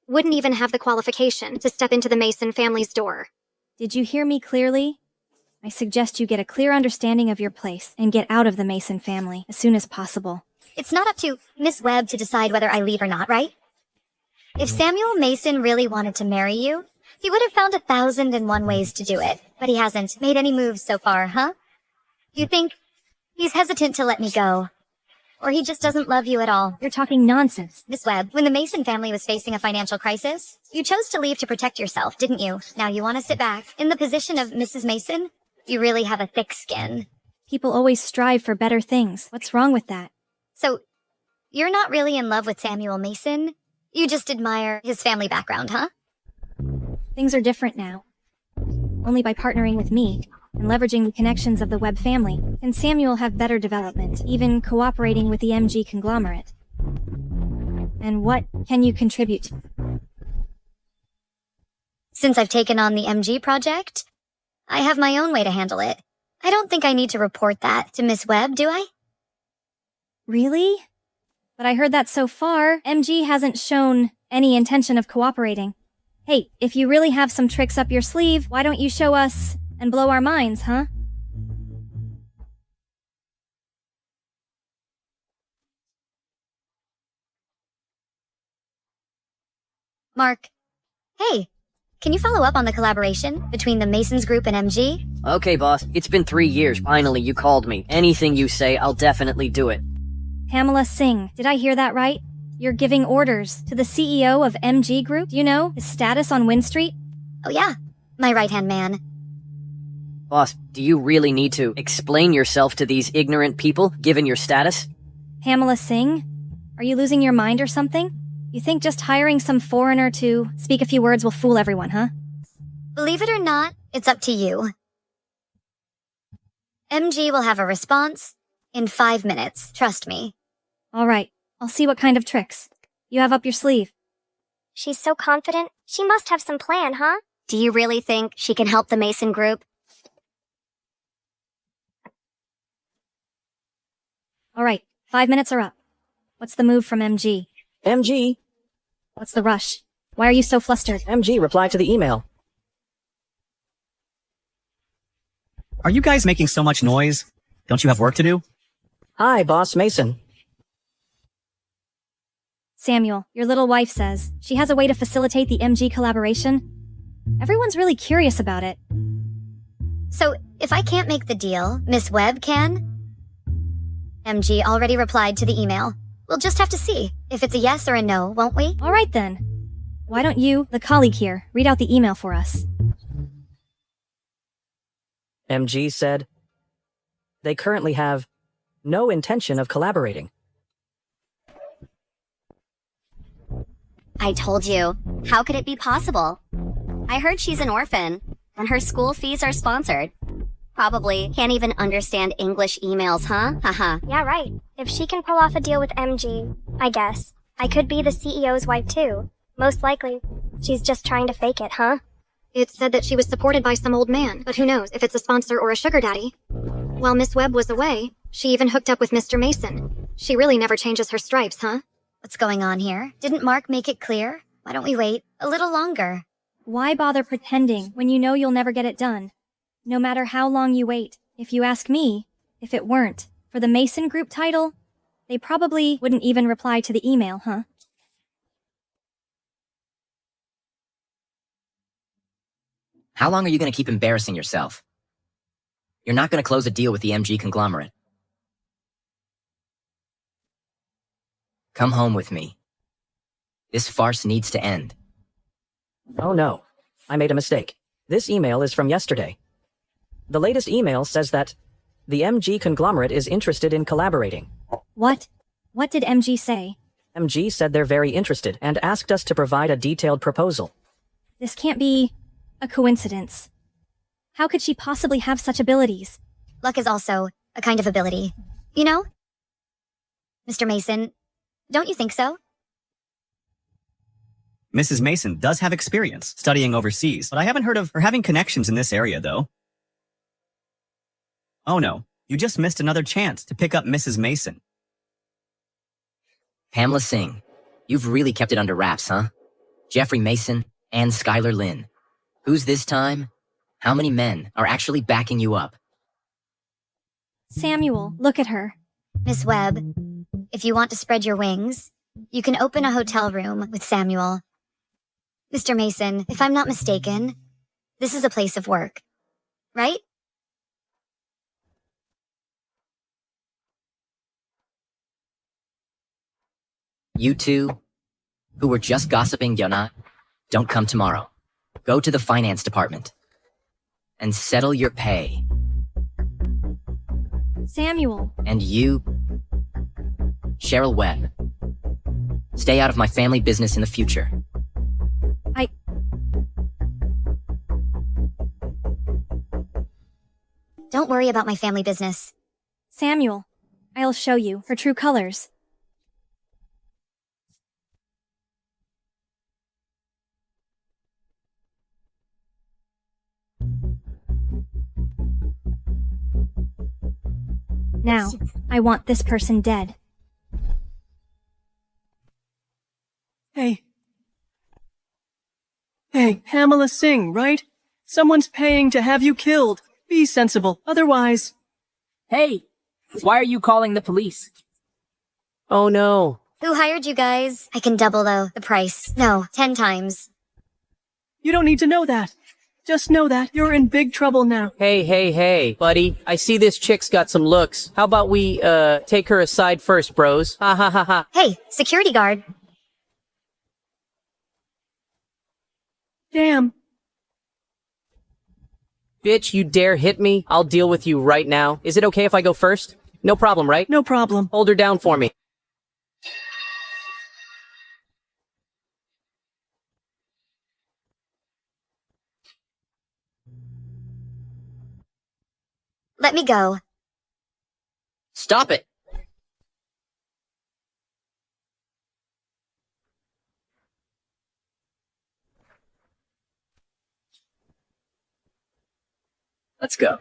[SPEAKER 6] wouldn't even have the qualification to step into the Mason family's door.
[SPEAKER 9] Did you hear me clearly? I suggest you get a clear understanding of your place and get out of the Mason family as soon as possible.
[SPEAKER 1] It's not up to Miss Webb to decide whether I leave or not, right? If Samuel Mason really wanted to marry you, he would have found 1,001 ways to do it, but he hasn't made any moves so far, huh? You think he's hesitant to let me go? Or he just doesn't love you at all?
[SPEAKER 9] You're talking nonsense.
[SPEAKER 1] Miss Webb, when the Mason family was facing a financial crisis, you chose to leave to protect yourself, didn't you? Now you want to sit back. In the position of Mrs. Mason, you really have a thick skin.
[SPEAKER 9] People always strive for better things. What's wrong with that?
[SPEAKER 1] So, you're not really in love with Samuel Mason? You just admire his family background, huh?
[SPEAKER 9] Things are different now. Only by partnering with me and leveraging the connections of the Webb family can Samuel have better development, even cooperating with the MG conglomerate. And what can you contribute?
[SPEAKER 1] Since I've taken on the MG project, I have my own way to handle it. I don't think I need to report that to Miss Webb, do I?
[SPEAKER 9] Really? But I heard that so far, MG hasn't shown any intention of cooperating. Hey, if you really have some tricks up your sleeve, why don't you show us and blow our minds, huh?
[SPEAKER 1] Mark, hey, can you follow up on the collaboration between the Masons Group and MG?
[SPEAKER 2] Okay, boss. It's been 3 years. Finally, you called me. Anything you say, I'll definitely do it.
[SPEAKER 9] Pamela Singh, did I hear that right? You're giving orders to the CEO of MG Group? Do you know his status on Wynn Street?
[SPEAKER 1] Oh yeah, my right-hand man.
[SPEAKER 2] Boss, do you really need to explain yourself to these ignorant people, given your status?
[SPEAKER 9] Pamela Singh? Are you losing your mind or something? You think just hiring some foreigner to speak a few words will fool everyone, huh?
[SPEAKER 1] Believe it or not, it's up to you. MG will have a response in 5 minutes, trust me.
[SPEAKER 9] All right, I'll see what kind of tricks you have up your sleeve.
[SPEAKER 18] She's so confident. She must have some plan, huh?
[SPEAKER 11] Do you really think she can help the Mason Group?
[SPEAKER 9] All right, 5 minutes are up. What's the move from MG?
[SPEAKER 19] MG?
[SPEAKER 9] What's the rush? Why are you so flustered?
[SPEAKER 19] MG replied to the email.
[SPEAKER 5] Are you guys making so much noise? Don't you have work to do?
[SPEAKER 19] Hi, Boss Mason.
[SPEAKER 9] Samuel, your little wife says she has a way to facilitate the MG collaboration. Everyone's really curious about it.
[SPEAKER 1] So, if I can't make the deal, Miss Webb can? MG already replied to the email. We'll just have to see if it's a yes or a no, won't we?
[SPEAKER 9] All right then. Why don't you, the colleague here, read out the email for us?
[SPEAKER 19] MG said, they currently have no intention of collaborating.
[SPEAKER 11] I told you. How could it be possible? I heard she's an orphan, and her school fees are sponsored. Probably can't even understand English emails, huh? Haha.
[SPEAKER 18] Yeah, right. If she can pull off a deal with MG, I guess, I could be the CEO's wife too. Most likely, she's just trying to fake it, huh?
[SPEAKER 6] It said that she was supported by some old man, but who knows if it's a sponsor or a sugar daddy. While Miss Webb was away, she even hooked up with Mr. Mason. She really never changes her stripes, huh?
[SPEAKER 1] What's going on here? Didn't Mark make it clear? Why don't we wait a little longer?
[SPEAKER 9] Why bother pretending when you know you'll never get it done? No matter how long you wait, if you ask me, if it weren't for the Mason Group title, they probably wouldn't even reply to the email, huh?
[SPEAKER 4] How long are you going to keep embarrassing yourself? You're not going to close a deal with the MG conglomerate. Come home with me. This farce needs to end.
[SPEAKER 19] Oh no, I made a mistake. This email is from yesterday. The latest email says that the MG conglomerate is interested in collaborating.
[SPEAKER 9] What? What did MG say?
[SPEAKER 19] MG said they're very interested and asked us to provide a detailed proposal.
[SPEAKER 9] This can't be a coincidence. How could she possibly have such abilities?
[SPEAKER 1] Luck is also a kind of ability. You know? Mr. Mason, don't you think so?
[SPEAKER 5] Mrs. Mason does have experience studying overseas, but I haven't heard of her having connections in this area, though. Oh no, you just missed another chance to pick up Mrs. Mason.
[SPEAKER 4] Pamela Singh, you've really kept it under wraps, huh? Jeffrey Mason and Skylar Lynn. Who's this time? How many men are actually backing you up?
[SPEAKER 9] Samuel, look at her.
[SPEAKER 1] Miss Webb, if you want to spread your wings, you can open a hotel room with Samuel. Mr. Mason, if I'm not mistaken, this is a place of work, right?
[SPEAKER 4] You two, who were just gossiping Yonat, don't come tomorrow. Go to the finance department and settle your pay.
[SPEAKER 9] Samuel.
[SPEAKER 4] And you, Cheryl Webb, stay out of my family business in the future.
[SPEAKER 1] Don't worry about my family business.
[SPEAKER 9] Samuel, I'll show you her true colors. Now, I want this person dead.
[SPEAKER 20] Hey, Pamela Singh, right? Someone's paying to have you killed. Be sensible, otherwise...
[SPEAKER 12] Hey, why are you calling the police?
[SPEAKER 19] Oh no.
[SPEAKER 1] Who hired you guys? I can double the price. No, 10 times.
[SPEAKER 20] You don't need to know that. Just know that you're in big trouble now.
[SPEAKER 21] Hey, buddy. I see this chick's got some looks. How about we, take her aside first, bros? Ha ha ha ha.
[SPEAKER 1] Hey, security guard.
[SPEAKER 20] Damn.
[SPEAKER 21] Bitch, you dare hit me? I'll deal with you right now. Is it okay if I go first? No problem, right?
[SPEAKER 20] No problem.
[SPEAKER 21] Hold her down for me.
[SPEAKER 1] Let me go.
[SPEAKER 4] Stop it! Let's go.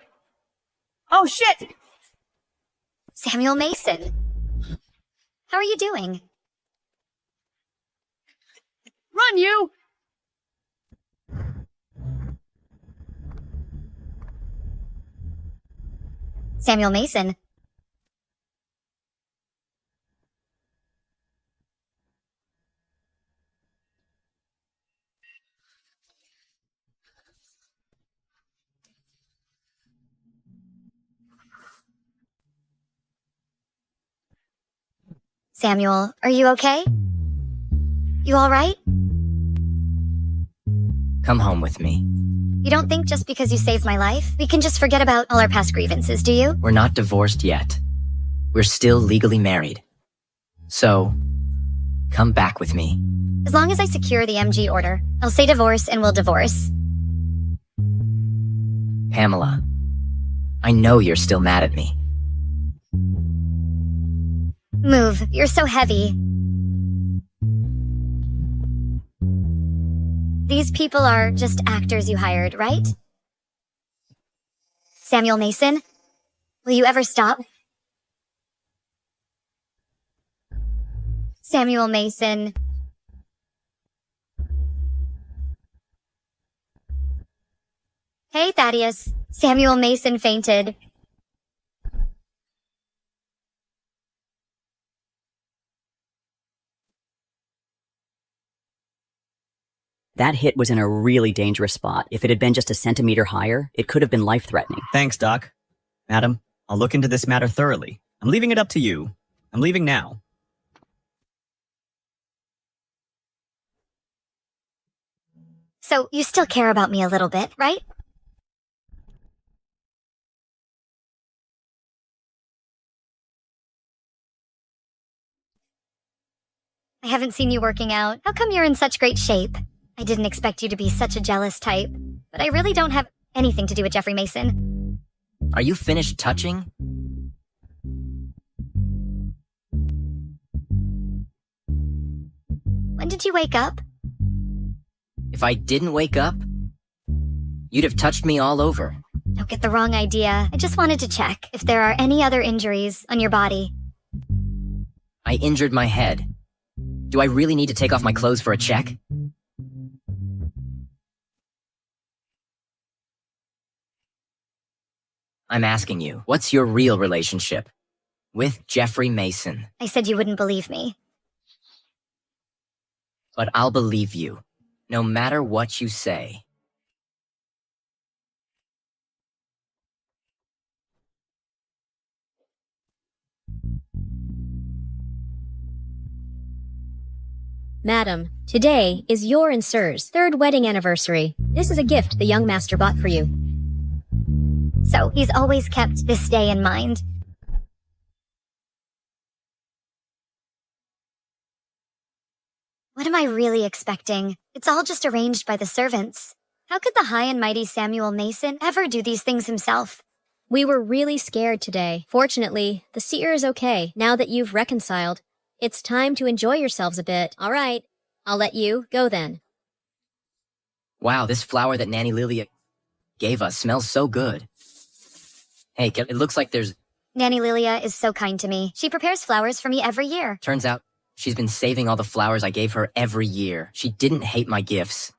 [SPEAKER 20] Oh shit!
[SPEAKER 1] Samuel Mason. How are you doing?
[SPEAKER 20] Run, you!
[SPEAKER 1] Samuel Mason. Samuel, are you okay? You alright?
[SPEAKER 4] Come home with me.
[SPEAKER 1] You don't think just because you saved my life, we can just forget about all our past grievances, do you?
[SPEAKER 4] We're not divorced yet. We're still legally married. So, come back with me.
[SPEAKER 1] As long as I secure the MG order, I'll say divorce and we'll divorce.
[SPEAKER 4] Pamela, I know you're still mad at me.
[SPEAKER 1] Move, you're so heavy. These people are just actors you hired, right? Samuel Mason, will you ever stop? Samuel Mason. Hey, Thaddeus. Samuel Mason fainted.
[SPEAKER 14] That hit was in a really dangerous spot. If it had been just a centimeter higher, it could have been life-threatening.
[SPEAKER 5] Thanks, Doc. Madam, I'll look into this matter thoroughly. I'm leaving it up to you. I'm leaving now.
[SPEAKER 1] So, you still care about me a little bit, right? I haven't seen you working out. How come you're in such great shape? I didn't expect you to be such a jealous type, but I really don't have anything to do with Jeffrey Mason.
[SPEAKER 4] Are you finished touching?
[SPEAKER 1] When did you wake up?
[SPEAKER 4] If I didn't wake up, you'd have touched me all over.
[SPEAKER 1] Don't get the wrong idea. I just wanted to check if there are any other injuries on your body.
[SPEAKER 4] I injured my head. Do I really need to take off my clothes for a check? I'm asking you, what's your real relationship with Jeffrey Mason?
[SPEAKER 1] I said you wouldn't believe me.
[SPEAKER 4] But I'll believe you, no matter what you say.
[SPEAKER 10] Madam, today is your and Sir's third wedding anniversary. This is a gift the young master bought for you.
[SPEAKER 1] So, he's always kept this day in mind. What am I really expecting? It's all just arranged by the servants. How could the high and mighty Samuel Mason ever do these things himself?
[SPEAKER 10] We were really scared today. Fortunately, the seer is okay. Now that you've reconciled, it's time to enjoy yourselves a bit. All right, I'll let you go then.
[SPEAKER 4] Wow, this flower that Nanny Lilia gave us smells so good. Hey, it looks like there's...
[SPEAKER 1] Nanny Lilia is so kind to me. She prepares flowers for me every year.
[SPEAKER 4] Turns out, she's been saving all the flowers I gave her every year. She didn't hate my gifts.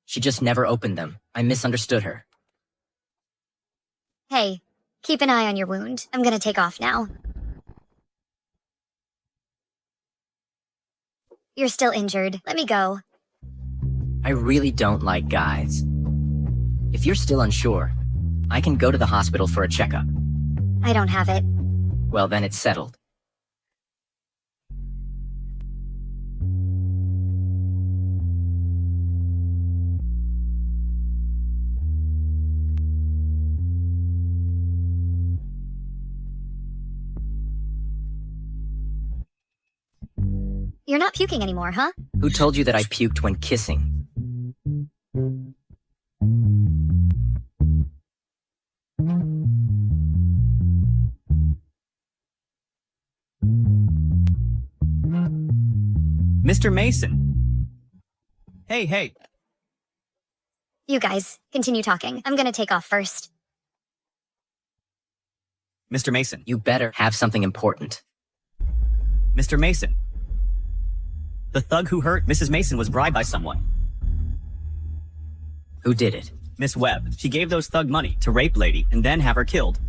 [SPEAKER 4] She just never opened them. I misunderstood her.
[SPEAKER 1] Hey, keep an eye on your wound. I'm gonna take off now. You're still injured. Let me go.
[SPEAKER 4] I really don't like guys. If you're still unsure, I can go to the hospital for a checkup.
[SPEAKER 1] I don't have it.
[SPEAKER 4] Well, then it's settled.
[SPEAKER 1] You're not puking anymore, huh?
[SPEAKER 4] Who told you that I puked when kissing?
[SPEAKER 5] Mr. Mason. Hey.
[SPEAKER 1] You guys, continue talking. I'm gonna take off first.
[SPEAKER 5] Mr. Mason.
[SPEAKER 4] You better have something important.
[SPEAKER 5] Mr. Mason. The thug who hurt Mrs. Mason was bribed by someone.
[SPEAKER 4] Who did it?
[SPEAKER 5] Miss Webb. She gave those thug money to rape lady and then have her killed.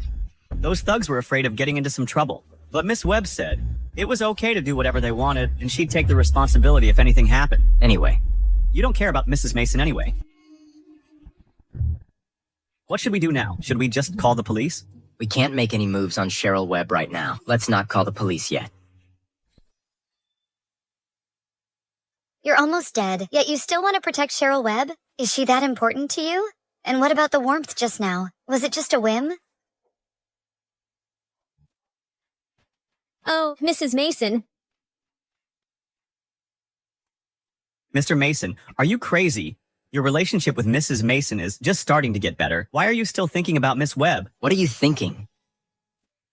[SPEAKER 5] Those thugs were afraid of getting into some trouble. But Miss Webb said it was okay to do whatever they wanted, and she'd take the responsibility if anything happened.
[SPEAKER 4] Anyway.
[SPEAKER 5] You don't care about Mrs. Mason anyway. What should we do now? Should we just call the police?
[SPEAKER 4] We can't make any moves on Cheryl Webb right now. Let's not call the police yet.
[SPEAKER 1] You're almost dead, yet you still want to protect Cheryl Webb? Is she that important to you? And what about the warmth just now? Was it just a whim?
[SPEAKER 10] Oh, Mrs. Mason.
[SPEAKER 5] Mr. Mason, are you crazy? Your relationship with Mrs. Mason is just starting to get better. Why are you still thinking about Miss Webb?
[SPEAKER 4] What are you thinking?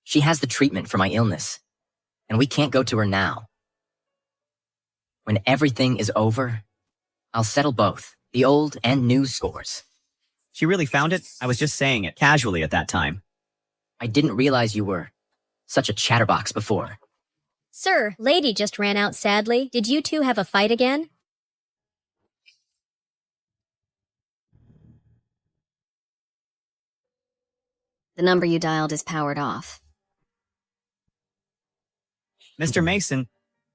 [SPEAKER 4] She has the treatment for my illness, and we can't go to her now. When everything is over, I'll settle both, the old and new scores.
[SPEAKER 5] She really found it? I was just saying it casually at that time.
[SPEAKER 4] I didn't realize you were such a chatterbox before.
[SPEAKER 10] Sir, Lady just ran out sadly. Did you two have a fight again?
[SPEAKER 15] The number you dialed is powered off.
[SPEAKER 5] Mr. Mason,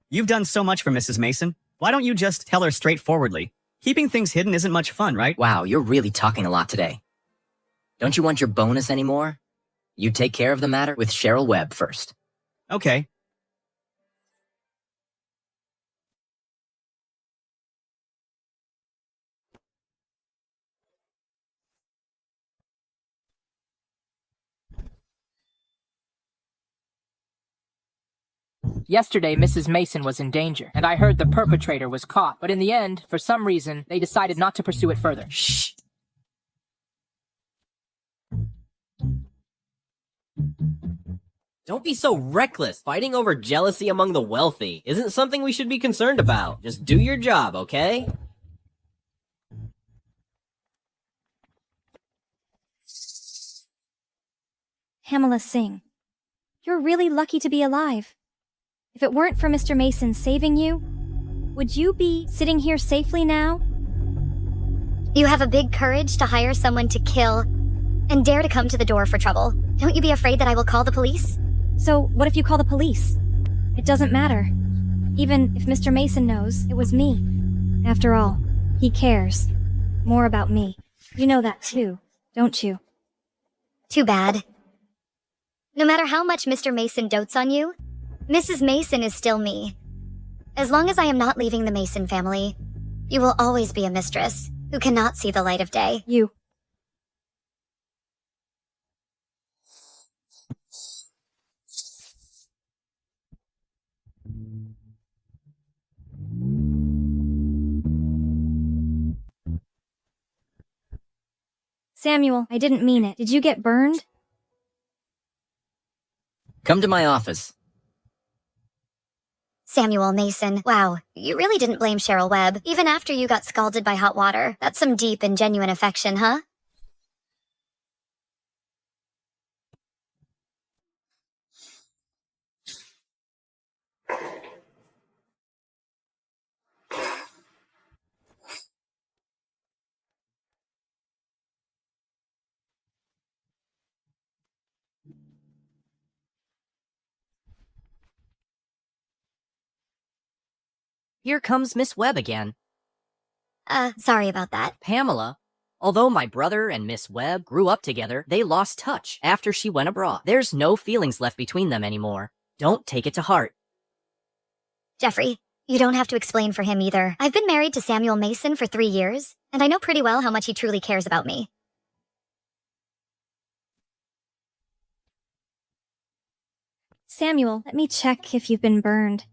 [SPEAKER 5] you've done so much for Mrs. Mason. Why don't you just tell her straightforwardly? Keeping things hidden isn't much fun, right?
[SPEAKER 4] Wow, you're really talking a lot today. Don't you want your bonus anymore? You take care of the matter with Cheryl Webb first.
[SPEAKER 5] Okay.
[SPEAKER 12] Yesterday, Mrs. Mason was in danger, and I heard the perpetrator was caught. But in the end, for some reason, they decided not to pursue it further.
[SPEAKER 4] Shh.
[SPEAKER 8] Don't be so reckless. Fighting over jealousy among the wealthy isn't something we should be concerned about. Just do your job, okay?
[SPEAKER 9] Pamela Singh, you're really lucky to be alive. If it weren't for Mr. Mason saving you, would you be sitting here safely now?
[SPEAKER 1] You have a big courage to hire someone to kill and dare to come to the door for trouble. Don't you be afraid that I will call the police?
[SPEAKER 9] So what if you call the police? It doesn't matter. Even if Mr. Mason knows it was me. After all, he cares more about me. You know that too, don't you?
[SPEAKER 1] Too bad. No matter how much Mr. Mason dotes on you, Mrs. Mason is still me. As long as I am not leaving the Mason family, you will always be a mistress who cannot see the light of day.
[SPEAKER 9] You. Samuel, I didn't mean it. Did you get burned?
[SPEAKER 4] Come to my office.
[SPEAKER 1] Samuel Mason, wow, you really didn't blame Cheryl Webb, even after you got scalded by hot water. That's some deep and genuine affection, huh?
[SPEAKER 16] Here comes Miss Webb again.
[SPEAKER 1] Sorry about that.
[SPEAKER 16] Pamela, although my brother and Miss Webb grew up together, they lost touch after she went abroad. There's no feelings left between them anymore. Don't take it to heart.
[SPEAKER 1] Jeffrey, you don't have to explain for him either. I've been married to Samuel Mason for 3 years, and I know pretty well how much he truly cares about me.
[SPEAKER 9] Samuel, let me check if you've been burned.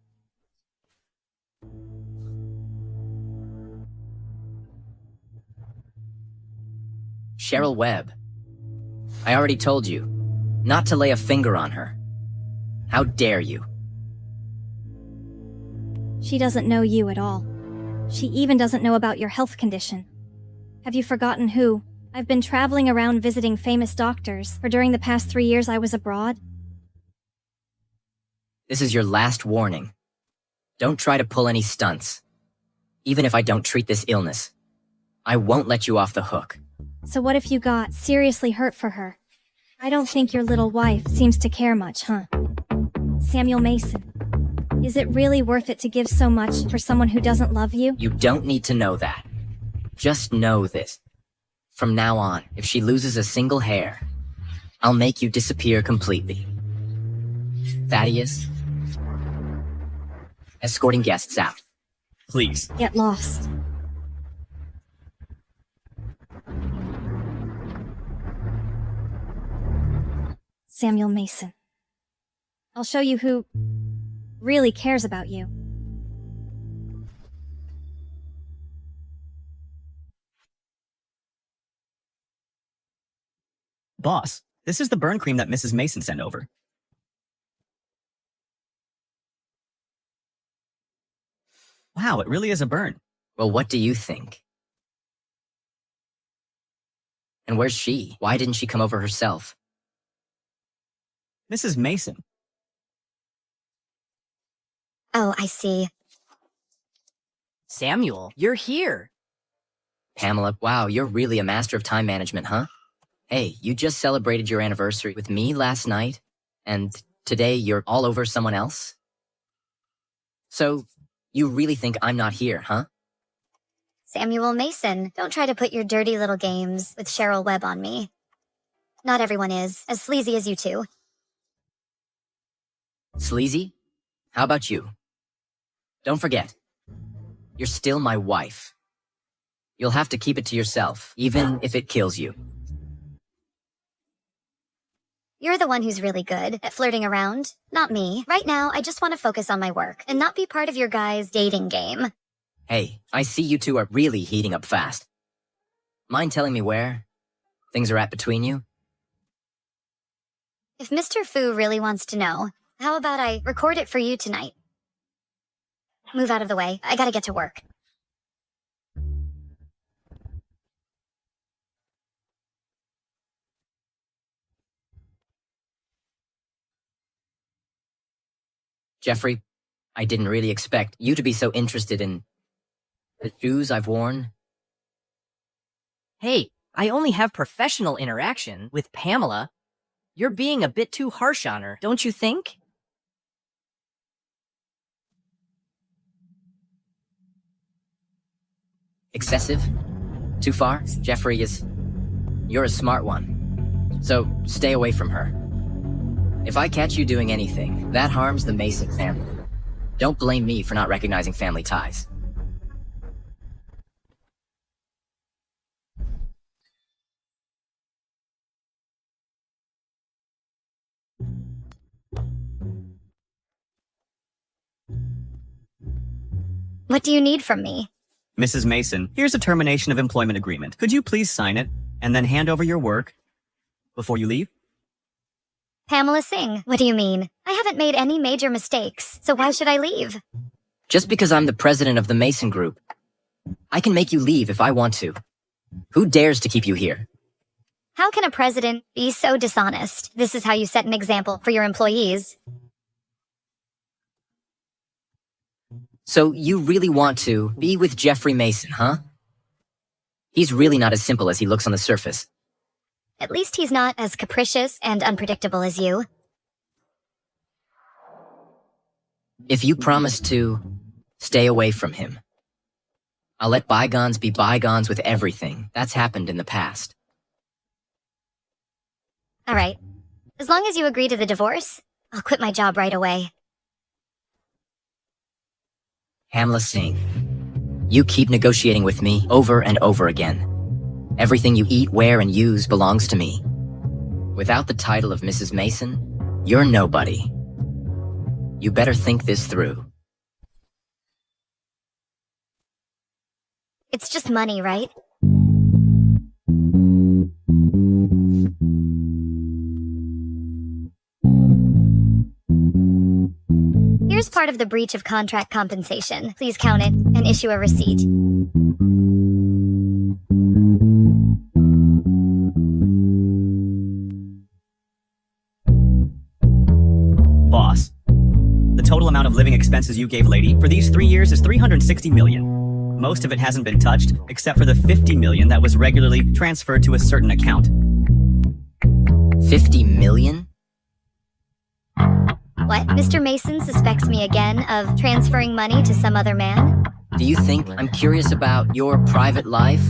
[SPEAKER 4] Cheryl Webb. I already told you, not to lay a finger on her. How dare you?
[SPEAKER 9] She doesn't know you at all. She even doesn't know about your health condition. Have you forgotten who? I've been traveling around visiting famous doctors, for during the past 3 years I was abroad.
[SPEAKER 4] This is your last warning. Don't try to pull any stunts. Even if I don't treat this illness, I won't let you off the hook.
[SPEAKER 9] So what if you got seriously hurt for her? I don't think your little wife seems to care much, huh? Samuel Mason, is it really worth it to give so much for someone who doesn't love you?
[SPEAKER 4] You don't need to know that. Just know this. From now on, if she loses a single hair, I'll make you disappear completely. Thaddeus, escorting guests out.
[SPEAKER 5] Please.
[SPEAKER 9] Get lost. Samuel Mason. I'll show you who really cares about you.
[SPEAKER 5] Boss, this is the burn cream that Mrs. Mason sent over. Wow, it really is a burn.
[SPEAKER 4] Well, what do you think? And where's she? Why didn't she come over herself?
[SPEAKER 5] Mrs. Mason.
[SPEAKER 1] Oh, I see.
[SPEAKER 16] Samuel, you're here.
[SPEAKER 4] Pamela, wow, you're really a master of time management, huh? Hey, you just celebrated your anniversary with me last night, and today you're all over someone else? So, you really think I'm not here, huh?
[SPEAKER 1] Samuel Mason, don't try to put your dirty little games with Cheryl Webb on me. Not everyone is as sleazy as you two.
[SPEAKER 4] Sleazy? How about you? Don't forget, you're still my wife. You'll have to keep it to yourself, even if it kills you.
[SPEAKER 1] You're the one who's really good at flirting around, not me. Right now, I just want to focus on my work and not be part of your guys' dating game.
[SPEAKER 4] Hey, I see you two are really heating up fast. Mind telling me where things are at between you?
[SPEAKER 1] If Mr. Fu really wants to know, how about I record it for you tonight? Move out of the way. I gotta get to work.
[SPEAKER 4] Jeffrey, I didn't really expect you to be so interested in the shoes I've worn.
[SPEAKER 16] Hey, I only have professional interaction with Pamela. You're being a bit too harsh on her, don't you think?
[SPEAKER 4] Excessive? Too far? Jeffrey is... You're a smart one. So, stay away from her. If I catch you doing anything, that harms the Mason family. Don't blame me for not recognizing family ties.
[SPEAKER 1] What do you need from me?
[SPEAKER 5] Mrs. Mason, here's a termination of employment agreement. Could you please sign it and then hand over your work before you leave?
[SPEAKER 1] Pamela Singh, what do you mean? I haven't made any major mistakes, so why should I leave?
[SPEAKER 4] Just because I'm the president of the Mason Group, I can make you leave if I want to. Who dares to keep you here?
[SPEAKER 1] How can a president be so dishonest? This is how you set an example for your employees.
[SPEAKER 4] So you really want to be with Jeffrey Mason, huh? He's really not as simple as he looks on the surface.
[SPEAKER 1] At least he's not as capricious and unpredictable as you.
[SPEAKER 4] If you promise to stay away from him, I'll let bygones be bygones with everything that's happened in the past.
[SPEAKER 1] All right. As long as you agree to the divorce, I'll quit my job right away.
[SPEAKER 4] Harmless Singh, you keep negotiating with me over and over again. Everything you eat, wear, and use belongs to me. Without the title of Mrs. Mason, you're nobody. You better think this through.
[SPEAKER 1] It's just money, right? Here's part of the breach of contract compensation. Please count it and issue a receipt.
[SPEAKER 5] Boss, the total amount of living expenses you gave Lady for these 3 years is $360 million. Most of it hasn't been touched, except for the $50 million that was regularly transferred to a certain account.
[SPEAKER 4] 50 million?
[SPEAKER 1] What? Mr. Mason suspects me again of transferring money to some other man?
[SPEAKER 4] Do you think I'm curious about your private life?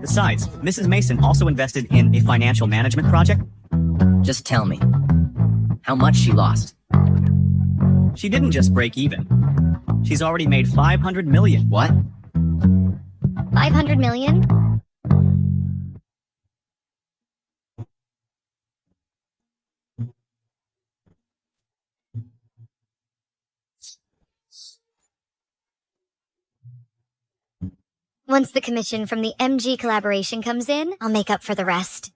[SPEAKER 5] Besides, Mrs. Mason also invested in a financial management project.
[SPEAKER 4] Just tell me, how much she lost?
[SPEAKER 5] She didn't just break even. She's already made 500 million.
[SPEAKER 4] What?
[SPEAKER 1] 500 million? Once the commission from the MG collaboration comes in, I'll make up for the rest.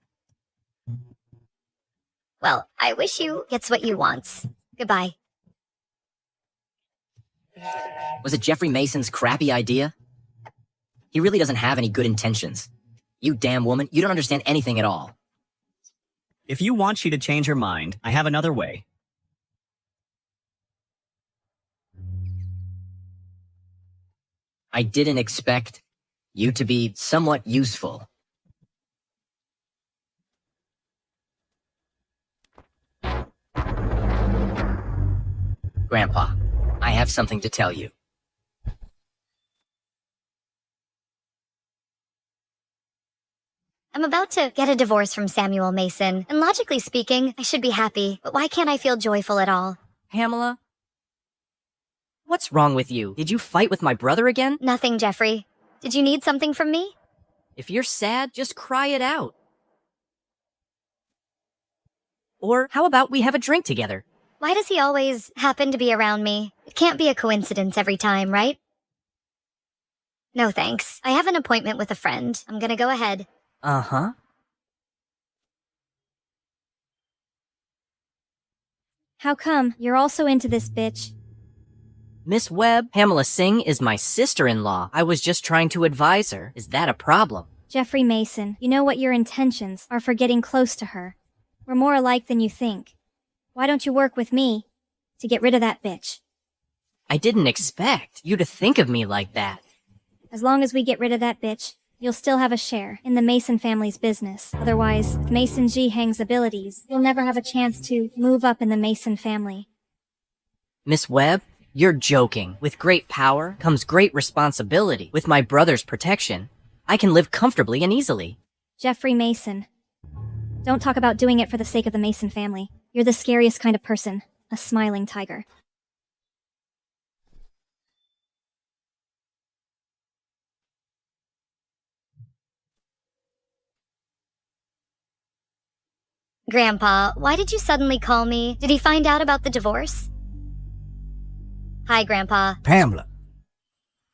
[SPEAKER 1] Well, I wish you gets what you wants. Goodbye.
[SPEAKER 4] Was it Jeffrey Mason's crappy idea? He really doesn't have any good intentions. You damn woman, you don't understand anything at all.
[SPEAKER 5] If you want she to change her mind, I have another way.
[SPEAKER 4] I didn't expect you to be somewhat useful. Grandpa, I have something to tell you.
[SPEAKER 1] I'm about to get a divorce from Samuel Mason, and logically speaking, I should be happy, but why can't I feel joyful at all?
[SPEAKER 16] Pamela? What's wrong with you? Did you fight with my brother again?
[SPEAKER 1] Nothing, Jeffrey. Did you need something from me?
[SPEAKER 16] If you're sad, just cry it out. Or how about we have a drink together?
[SPEAKER 1] Why does he always happen to be around me? It can't be a coincidence every time, right? No thanks. I have an appointment with a friend. I'm gonna go ahead.
[SPEAKER 16] Uh-huh.
[SPEAKER 9] How come? You're also into this bitch.
[SPEAKER 16] Miss Webb, Pamela Singh is my sister-in-law. I was just trying to advise her. Is that a problem?
[SPEAKER 9] Jeffrey Mason, you know what your intentions are for getting close to her. We're more alike than you think. Why don't you work with me to get rid of that bitch?
[SPEAKER 16] I didn't expect you to think of me like that.
[SPEAKER 9] As long as we get rid of that bitch, you'll still have a share in the Mason family's business. Otherwise, if Mason G hangs abilities, you'll never have a chance to move up in the Mason family.
[SPEAKER 16] Miss Webb, you're joking. With great power comes great responsibility. With my brother's protection, I can live comfortably and easily.
[SPEAKER 9] Jeffrey Mason. Don't talk about doing it for the sake of the Mason family. You're the scariest kind of person. A smiling tiger.
[SPEAKER 1] Grandpa, why did you suddenly call me? Did he find out about the divorce? Hi, Grandpa.
[SPEAKER 7] Pamela.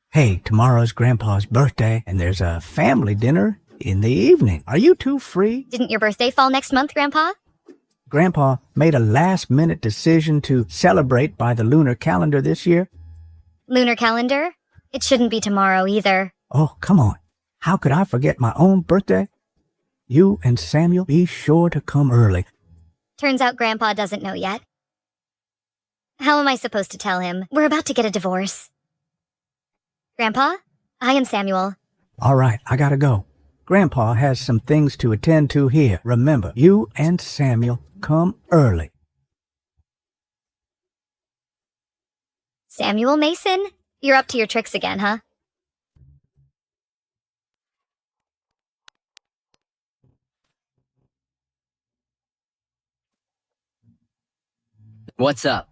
[SPEAKER 7] Hey, tomorrow's Grandpa's birthday, and there's a family dinner in the evening. Are you two free?
[SPEAKER 1] Didn't your birthday fall next month, Grandpa?
[SPEAKER 7] Grandpa made a last-minute decision to celebrate by the lunar calendar this year.
[SPEAKER 1] Lunar calendar? It shouldn't be tomorrow either.
[SPEAKER 7] Oh, come on. How could I forget my own birthday? You and Samuel, be sure to come early.
[SPEAKER 1] Turns out Grandpa doesn't know yet. How am I supposed to tell him? We're about to get a divorce. Grandpa? I am Samuel.
[SPEAKER 7] All right, I gotta go. Grandpa has some things to attend to here. Remember, you and Samuel come early.
[SPEAKER 1] Samuel Mason? You're up to your tricks again, huh?
[SPEAKER 4] What's up?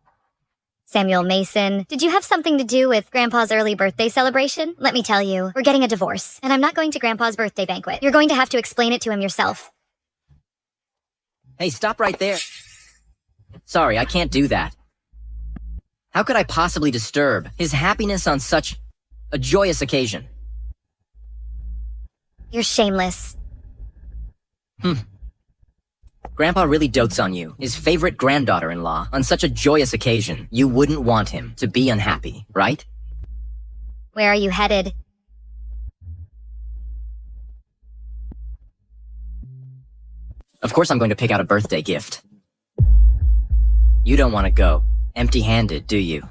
[SPEAKER 1] Samuel Mason, did you have something to do with Grandpa's early birthday celebration? Let me tell you, we're getting a divorce, and I'm not going to Grandpa's birthday banquet. You're going to have to explain it to him yourself.
[SPEAKER 4] Hey, stop right there. Sorry, I can't do that. How could I possibly disturb his happiness on such a joyous occasion?
[SPEAKER 1] You're shameless.
[SPEAKER 4] Grandpa really dotes on you, his favorite granddaughter-in-law, on such a joyous occasion. You wouldn't want him to be unhappy, right?
[SPEAKER 1] Where are you headed?
[SPEAKER 4] Of course I'm going to pick out a birthday gift. You don't want to go empty-handed, do you?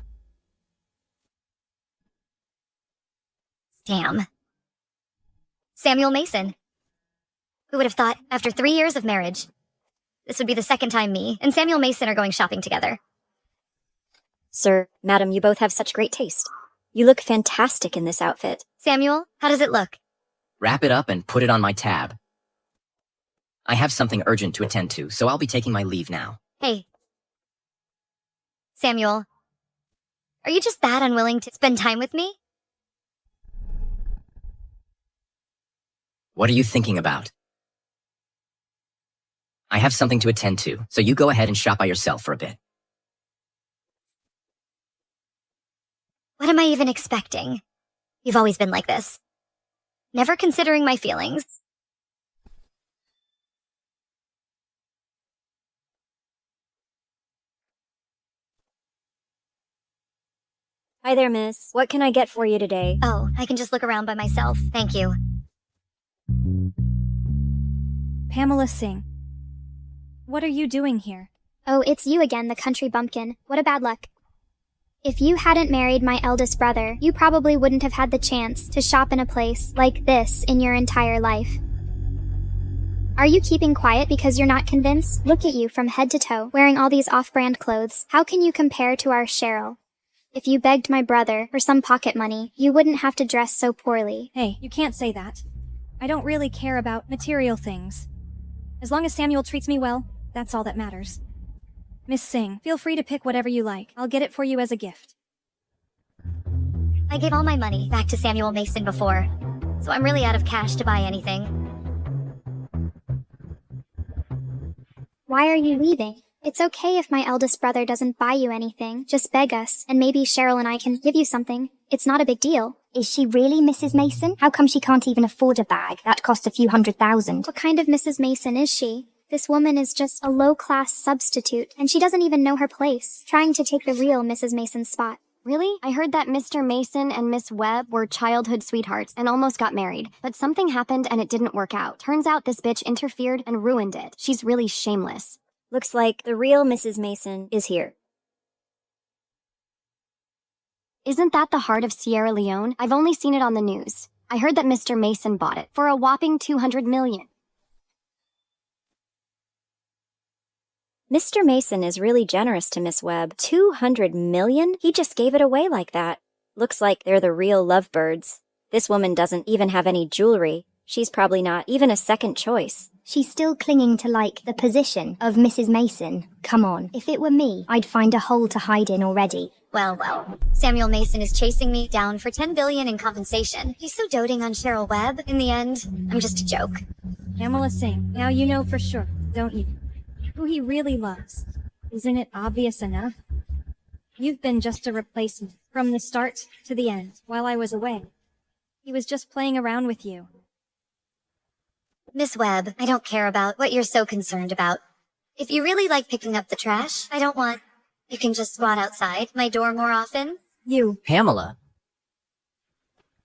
[SPEAKER 1] Damn. Samuel Mason. Who would have thought, after 3 years of marriage, this would be the second time me and Samuel Mason are going shopping together?
[SPEAKER 10] Sir, madam, you both have such great taste. You look fantastic in this outfit.
[SPEAKER 1] Samuel, how does it look?
[SPEAKER 4] Wrap it up and put it on my tab. I have something urgent to attend to, so I'll be taking my leave now.
[SPEAKER 1] Hey. Samuel, are you just that unwilling to spend time with me?
[SPEAKER 4] What are you thinking about? I have something to attend to, so you go ahead and shop by yourself for a bit.
[SPEAKER 1] What am I even expecting? You've always been like this. Never considering my feelings.
[SPEAKER 10] Hi there, miss. What can I get for you today?
[SPEAKER 1] Oh, I can just look around by myself. Thank you.
[SPEAKER 9] Pamela Singh. What are you doing here?
[SPEAKER 6] Oh, it's you again, the country bumpkin. What a bad luck. If you hadn't married my eldest brother, you probably wouldn't have had the chance to shop in a place like this in your entire life. Are you keeping quiet because you're not convinced? Look at you from head to toe, wearing all these off-brand clothes. How can you compare to our Cheryl? If you begged my brother for some pocket money, you wouldn't have to dress so poorly.
[SPEAKER 9] Hey, you can't say that. I don't really care about material things. As long as Samuel treats me well, that's all that matters. Miss Singh, feel free to pick whatever you like. I'll get it for you as a gift.
[SPEAKER 1] I gave all my money back to Samuel Mason before, so I'm really out of cash to buy anything.
[SPEAKER 6] Why are you leaving? It's okay if my eldest brother doesn't buy you anything. Just beg us, and maybe Cheryl and I can give you something. It's not a big deal.
[SPEAKER 18] Is she really Mrs. Mason? How come she can't even afford a bag? That cost a few $100,000.
[SPEAKER 6] What kind of Mrs. Mason is she? This woman is just a low-class substitute, and she doesn't even know her place, trying to take the real Mrs. Mason's spot.
[SPEAKER 11] Really? I heard that Mr. Mason and Miss Webb were childhood sweethearts and almost got married. But something happened and it didn't work out. Turns out this bitch interfered and ruined it. She's really shameless.
[SPEAKER 10] Looks like the real Mrs. Mason is here.
[SPEAKER 11] Isn't that the heart of Sierra Leone? I've only seen it on the news. I heard that Mr. Mason bought it for a whopping $200 million.
[SPEAKER 10] Mr. Mason is really generous to Miss Webb. $200 million? He just gave it away like that. Looks like they're the real lovebirds. This woman doesn't even have any jewelry. She's probably not even a second choice.
[SPEAKER 18] She's still clinging to, the position of Mrs. Mason. Come on. If it were me, I'd find a hole to hide in already.
[SPEAKER 1] Well. Samuel Mason is chasing me down for $10 billion in compensation. He's so doting on Cheryl Webb. In the end, I'm just a joke.
[SPEAKER 9] Pamela Singh, now you know for sure, don't you? Who he really loves. Isn't it obvious enough? You've been just a replacement, from the start to the end, while I was away. He was just playing around with you.
[SPEAKER 1] Miss Webb, I don't care about what you're so concerned about. If you really like picking up the trash, you can just squat outside my door more often.
[SPEAKER 9] You.
[SPEAKER 16] Pamela.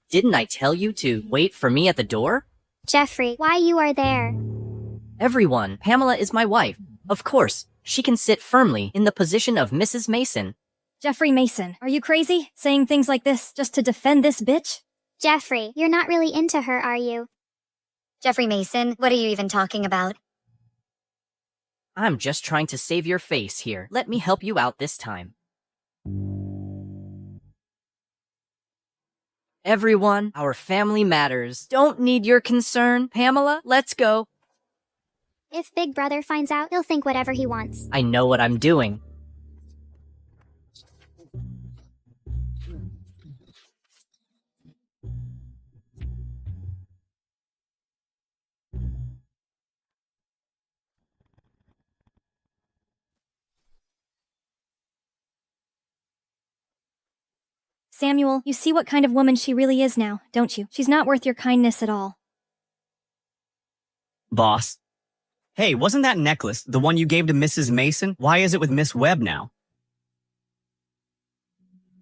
[SPEAKER 16] Didn't I tell you to wait for me at the door?
[SPEAKER 6] Jeffrey, why you are there?
[SPEAKER 16] Everyone, Pamela is my wife. Of course, she can sit firmly in the position of Mrs. Mason.
[SPEAKER 9] Jeffrey Mason, are you crazy? Saying things like this just to defend this bitch?
[SPEAKER 6] Jeffrey, you're not really into her, are you?
[SPEAKER 1] Jeffrey Mason, what are you even talking about?
[SPEAKER 16] I'm just trying to save your face here. Let me help you out this time. Everyone, our family matters. Don't need your concern. Pamela, let's go.
[SPEAKER 6] If Big Brother finds out, he'll think whatever he wants.
[SPEAKER 16] I know what I'm doing.
[SPEAKER 9] Samuel, you see what kind of woman she really is now, don't you? She's not worth your kindness at all.
[SPEAKER 5] Boss. Hey, wasn't that necklace the one you gave to Mrs. Mason? Why is it with Miss Webb now?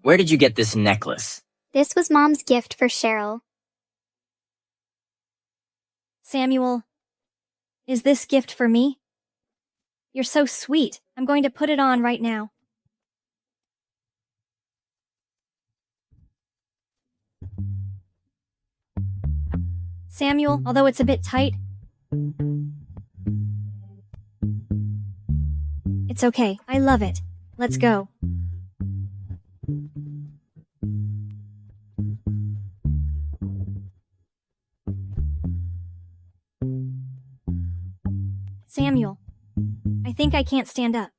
[SPEAKER 4] Where did you get this necklace?
[SPEAKER 6] This was Mom's gift for Cheryl.
[SPEAKER 9] Samuel, is this gift for me? You're so sweet. I'm going to put it on right now. Samuel, although it's a bit tight, It's okay. I love it. Let's go. Samuel, I think I can't stand up.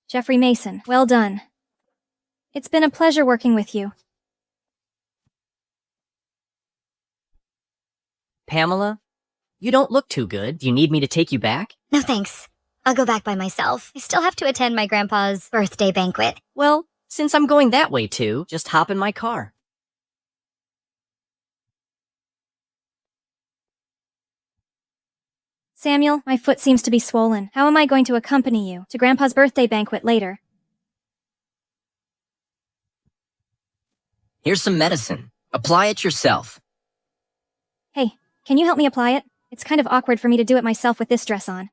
[SPEAKER 9] Jeffrey Mason, well done. It's been a pleasure working with you.
[SPEAKER 16] Pamela, you don't look too good. Do you need me to take you back?
[SPEAKER 1] No thanks. I'll go back by myself. I still have to attend my grandpa's birthday banquet.
[SPEAKER 16] Well, since I'm going that way too, just hop in my car.
[SPEAKER 9] Samuel, my foot seems to be swollen. How am I going to accompany you to Grandpa's birthday banquet later?
[SPEAKER 4] Here's some medicine. Apply it yourself.
[SPEAKER 9] Hey, can you help me apply it? It's kind of awkward for me to do it myself with this dress on.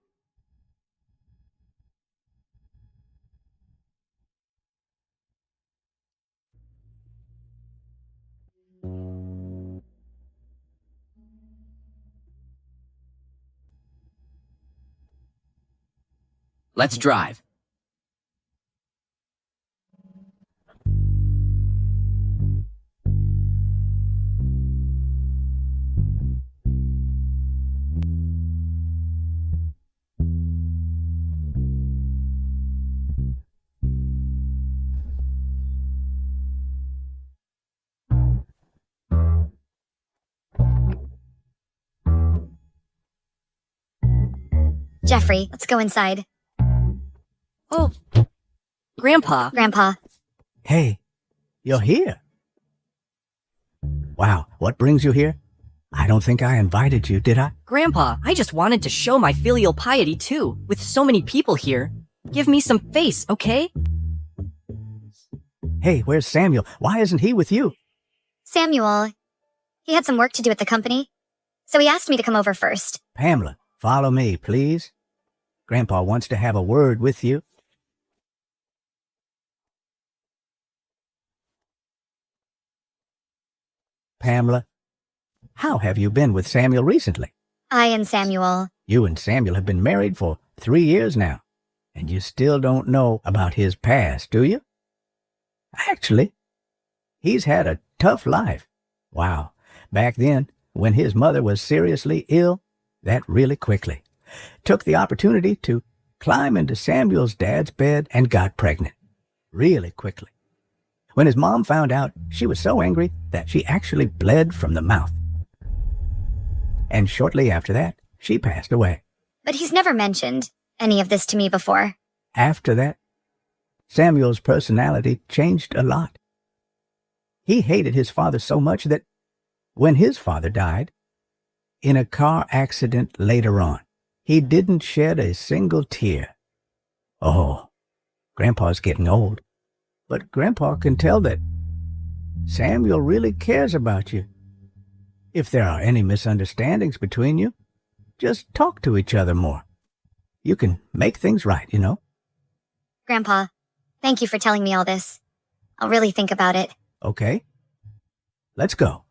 [SPEAKER 4] Let's drive.
[SPEAKER 1] Jeffrey, let's go inside.
[SPEAKER 16] Oh, Grandpa.
[SPEAKER 1] Grandpa.
[SPEAKER 7] Hey, you're here. Wow, what brings you here? I don't think I invited you, did I?
[SPEAKER 16] Grandpa, I just wanted to show my filial piety too. With so many people here, give me some face, okay?
[SPEAKER 7] Hey, where's Samuel? Why isn't he with you?
[SPEAKER 1] Samuel, he had some work to do at the company, so he asked me to come over first.
[SPEAKER 7] Pamela, follow me, please. Grandpa wants to have a word with you. Pamela, how have you been with Samuel recently?
[SPEAKER 1] I and Samuel.
[SPEAKER 7] You and Samuel have been married for 3 years now, and you still don't know about his past, do you? Actually, he's had a tough life. Wow, back then, when his mother was seriously ill, that really quickly took the opportunity to climb into Samuel's dad's bed and got pregnant. Really quickly. When his mom found out, she was so angry that she actually bled from the mouth. And shortly after that, she passed away.
[SPEAKER 1] But he's never mentioned any of this to me before.
[SPEAKER 7] After that, Samuel's personality changed a lot. He hated his father so much that when his father died, in a car accident later on, he didn't shed a single tear. Oh, Grandpa's getting old. But Grandpa can tell that Samuel really cares about you. If there are any misunderstandings between you, just talk to each other more. You can make things right, you know.
[SPEAKER 1] Grandpa, thank you for telling me all this. I'll really think about it.
[SPEAKER 7] Okay. Let's go.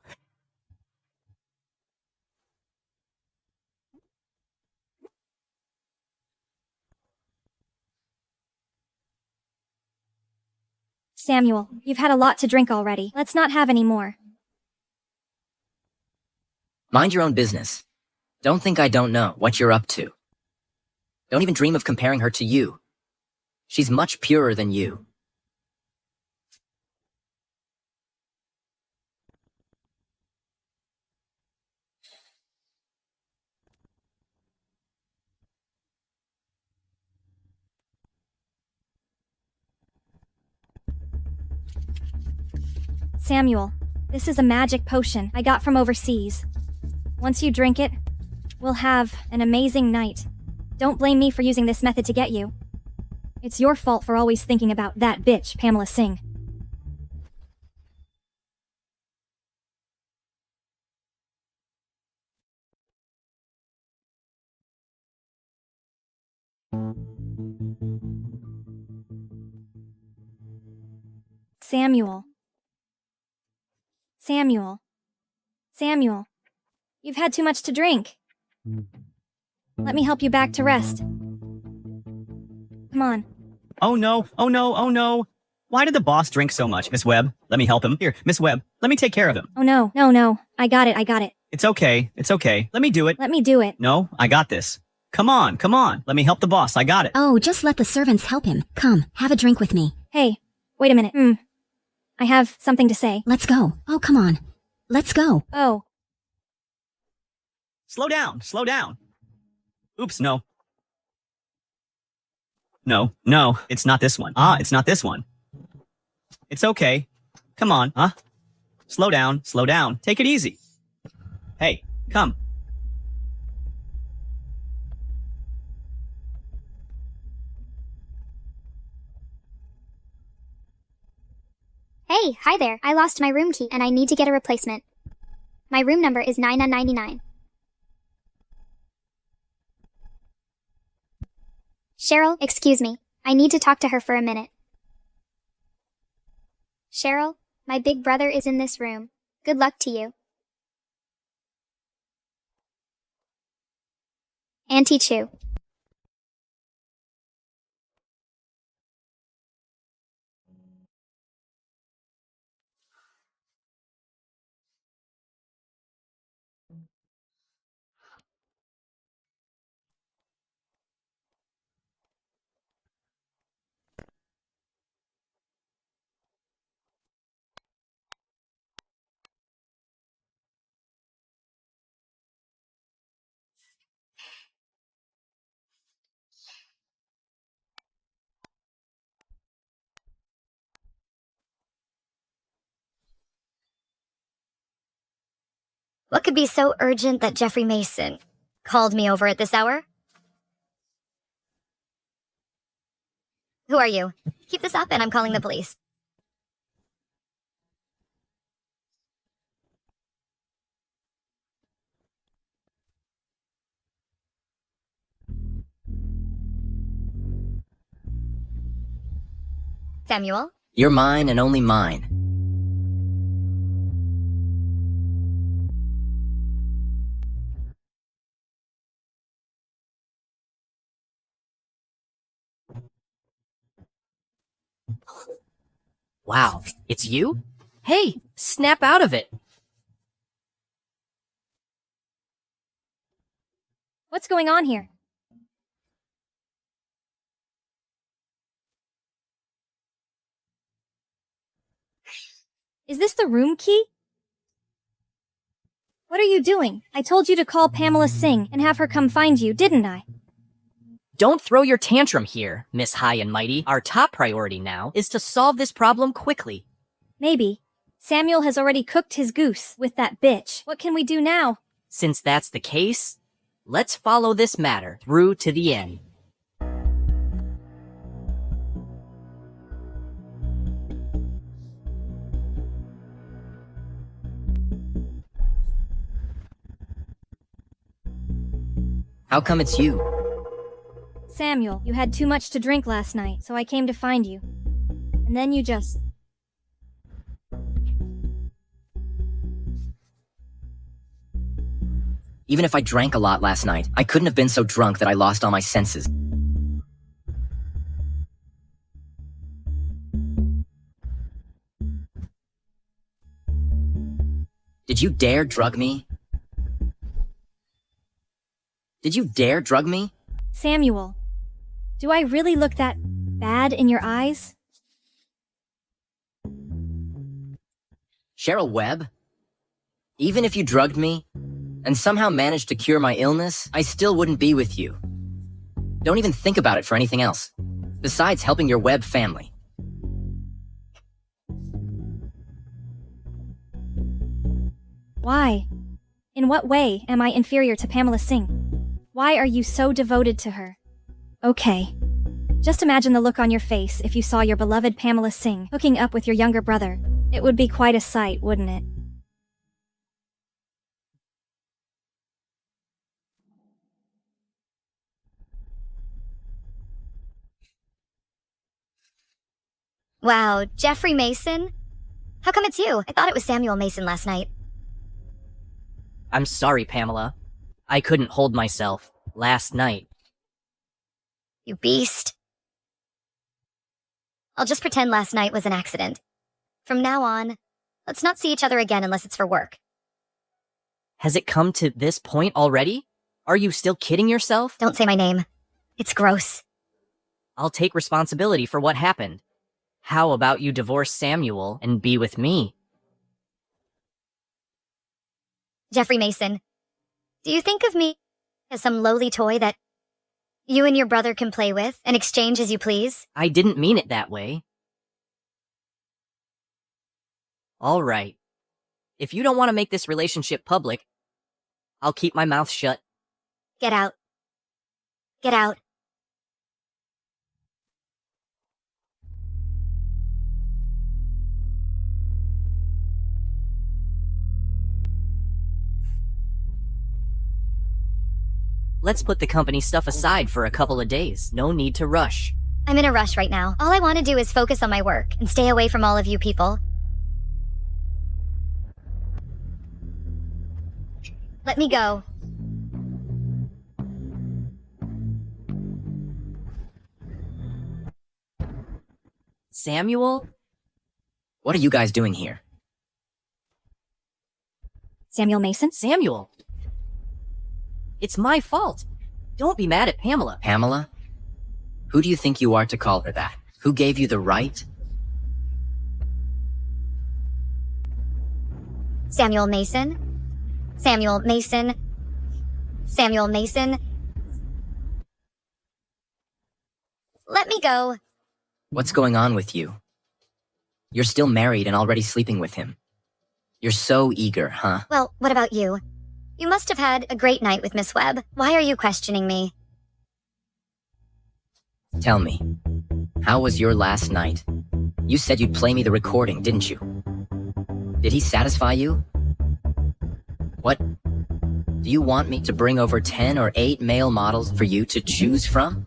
[SPEAKER 9] Samuel, you've had a lot to drink already. Let's not have any more.
[SPEAKER 4] Mind your own business. Don't think I don't know what you're up to. Don't even dream of comparing her to you. She's much purer than you.
[SPEAKER 9] Samuel, this is a magic potion I got from overseas. Once you drink it, we'll have an amazing night. Don't blame me for using this method to get you. It's your fault for always thinking about that bitch, Pamela Singh. Samuel. Samuel. Samuel. You've had too much to drink. Let me help you back to rest. Come on.
[SPEAKER 5] Oh no, oh no, oh no. Why did the boss drink so much, Miss Webb? Let me help him. Here, Miss Webb, let me take care of him.
[SPEAKER 9] Oh no, no, no. I got it, I got it.
[SPEAKER 5] It's okay, it's okay. Let me do it.
[SPEAKER 9] Let me do it.
[SPEAKER 5] No, I got this. Come on, come on. Let me help the boss. I got it.
[SPEAKER 3] Oh, just let the servants help him. Come, have a drink with me.
[SPEAKER 9] Hey, wait a minute. I have something to say.
[SPEAKER 3] Let's go. Oh, come on. Let's go.
[SPEAKER 9] Oh.
[SPEAKER 5] Slow down, slow down. Oops, no. No, no, it's not this one. It's not this one. It's okay. Come on, Slow down, slow down. Take it easy. Hey, come.
[SPEAKER 6] Hey, hi there. I lost my room key and I need to get a replacement. My room number is 9999. Cheryl, excuse me. I need to talk to her for a minute. Cheryl, my big brother is in this room. Good luck to you. Auntie Chu.
[SPEAKER 1] What could be so urgent that Jeffrey Mason called me over at this hour? Who are you? Keep this up and I'm calling the police. Samuel?
[SPEAKER 4] You're mine and only mine. Wow, it's you? Hey, snap out of it.
[SPEAKER 9] What's going on here? Is this the room key? What are you doing? I told you to call Pamela Singh and have her come find you, didn't I?
[SPEAKER 16] Don't throw your tantrum here, Miss High and Mighty. Our top priority now is to solve this problem quickly.
[SPEAKER 9] Maybe. Samuel has already cooked his goose with that bitch. What can we do now?
[SPEAKER 16] Since that's the case, let's follow this matter through to the end.
[SPEAKER 4] How come it's you?
[SPEAKER 9] Samuel, you had too much to drink last night, so I came to find you. And then you just...
[SPEAKER 4] Even if I drank a lot last night, I couldn't have been so drunk that I lost all my senses. Did you dare drug me? Did you dare drug me?
[SPEAKER 9] Samuel, do I really look that bad in your eyes?
[SPEAKER 4] Cheryl Webb? Even if you drugged me, and somehow managed to cure my illness, I still wouldn't be with you. Don't even think about it for anything else, besides helping your Webb family.
[SPEAKER 9] Why? In what way am I inferior to Pamela Singh? Why are you so devoted to her? Okay. Just imagine the look on your face if you saw your beloved Pamela Singh hooking up with your younger brother. It would be quite a sight, wouldn't it?
[SPEAKER 1] Wow, Jeffrey Mason? How come it's you? I thought it was Samuel Mason last night.
[SPEAKER 16] I'm sorry, Pamela. I couldn't hold myself last night.
[SPEAKER 1] You beast. I'll just pretend last night was an accident. From now on, let's not see each other again unless it's for work.
[SPEAKER 16] Has it come to this point already? Are you still kidding yourself?
[SPEAKER 1] Don't say my name. It's gross.
[SPEAKER 16] I'll take responsibility for what happened. How about you divorce Samuel and be with me?
[SPEAKER 1] Jeffrey Mason, do you think of me as some lowly toy that you and your brother can play with and exchange as you please?
[SPEAKER 16] I didn't mean it that way. All right. If you don't want to make this relationship public, I'll keep my mouth shut.
[SPEAKER 1] Get out. Get out.
[SPEAKER 16] Let's put the company stuff aside for a couple of days. No need to rush.
[SPEAKER 1] I'm in a rush right now. All I want to do is focus on my work and stay away from all of you people. Let me go.
[SPEAKER 16] Samuel?
[SPEAKER 4] What are you guys doing here?
[SPEAKER 9] Samuel Mason?
[SPEAKER 16] Samuel! It's my fault. Don't be mad at Pamela.
[SPEAKER 4] Pamela? Who do you think you are to call her that? Who gave you the right?
[SPEAKER 1] Samuel Mason? Samuel Mason? Samuel Mason? Let me go.
[SPEAKER 4] What's going on with you? You're still married and already sleeping with him. You're so eager, huh?
[SPEAKER 1] Well, what about you? You must have had a great night with Miss Webb. Why are you questioning me?
[SPEAKER 4] Tell me, how was your last night? You said you'd play me the recording, didn't you? Did he satisfy you? What? Do you want me to bring over 10 or 8 male models for you to choose from?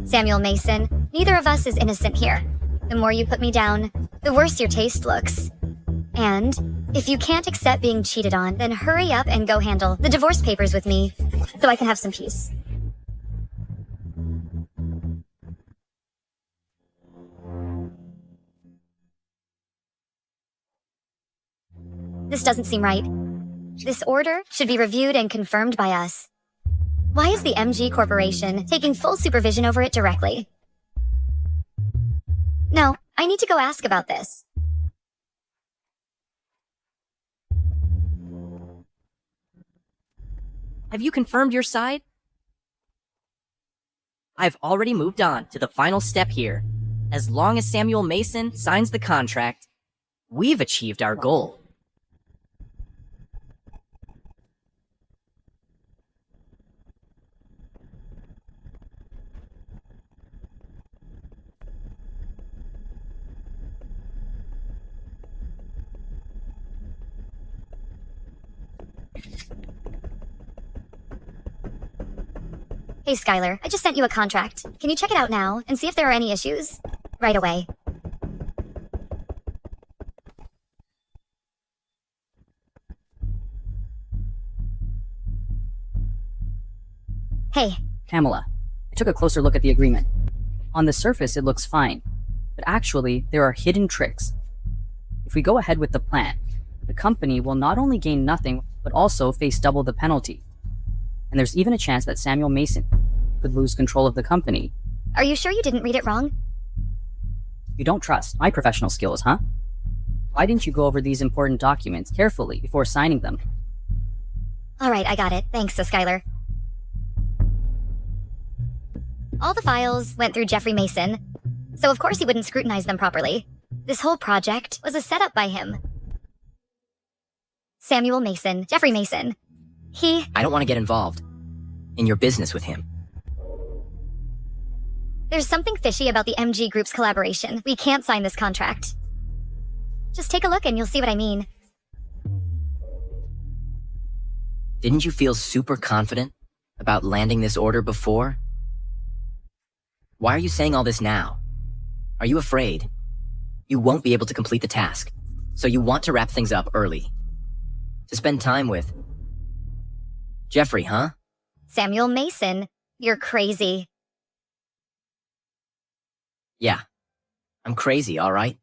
[SPEAKER 1] Samuel Mason, neither of us is innocent here. The more you put me down, the worse your taste looks. And if you can't accept being cheated on, then hurry up and go handle the divorce papers with me so I can have some peace. This doesn't seem right. This order should be reviewed and confirmed by us. Why is the MG Corporation taking full supervision over it directly? No, I need to go ask about this.
[SPEAKER 16] Have you confirmed your side? I've already moved on to the final step here. As long as Samuel Mason signs the contract, we've achieved our goal.
[SPEAKER 1] Hey, Skylar, I just sent you a contract. Can you check it out now and see if there are any issues? Right away. Hey.
[SPEAKER 17] Pamela, I took a closer look at the agreement. On the surface, it looks fine, but actually, there are hidden tricks. If we go ahead with the plan, the company will not only gain nothing, but also face double the penalty. And there's even a chance that Samuel Mason could lose control of the company.
[SPEAKER 1] Are you sure you didn't read it wrong?
[SPEAKER 17] You don't trust my professional skills, huh? Why didn't you go over these important documents carefully before signing them?
[SPEAKER 1] Alright, I got it. Thanks, Skylar. All the files went through Jeffrey Mason, so of course he wouldn't scrutinize them properly. This whole project was a setup by him. Samuel Mason, Jeffrey Mason.
[SPEAKER 4] I don't want to get involved in your business with him.
[SPEAKER 1] There's something fishy about the MG Group's collaboration. We can't sign this contract. Just take a look and you'll see what I mean.
[SPEAKER 4] Didn't you feel super confident about landing this order before? Why are you saying all this now? Are you afraid? you won't be able to complete the task. So you want to wrap things up early. To spend time with Jeffrey, huh?
[SPEAKER 1] Samuel Mason, you're crazy.
[SPEAKER 4] Yeah. I'm crazy, alright?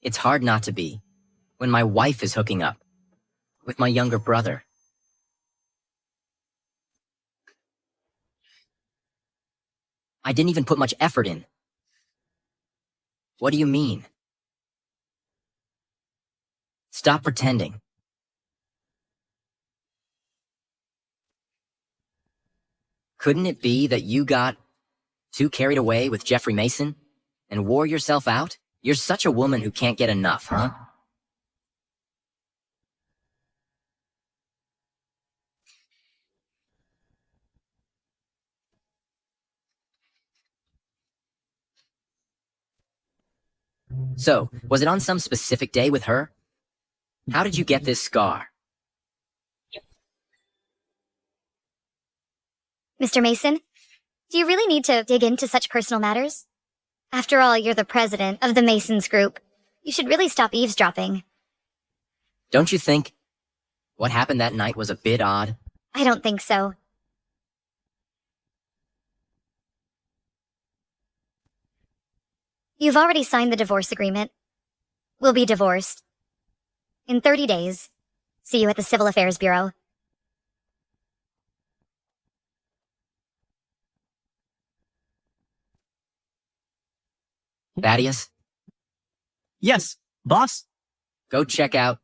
[SPEAKER 4] It's hard not to be. When my wife is hooking up. With my younger brother. I didn't even put much effort in. What do you mean? Stop pretending. Couldn't it be that you got too carried away with Jeffrey Mason and wore yourself out? You're such a woman who can't get enough, huh? So, was it on some specific day with her? How did you get this scar?
[SPEAKER 1] Mr. Mason, do you really need to dig into such personal matters? After all, you're the president of the Masons group. You should really stop eavesdropping.
[SPEAKER 4] Don't you think what happened that night was a bit odd?
[SPEAKER 1] I don't think so. You've already signed the divorce agreement. We'll be divorced. In 30 days. See you at the Civil Affairs Bureau.
[SPEAKER 4] Thaddeus?
[SPEAKER 5] Yes, boss?
[SPEAKER 4] Go check out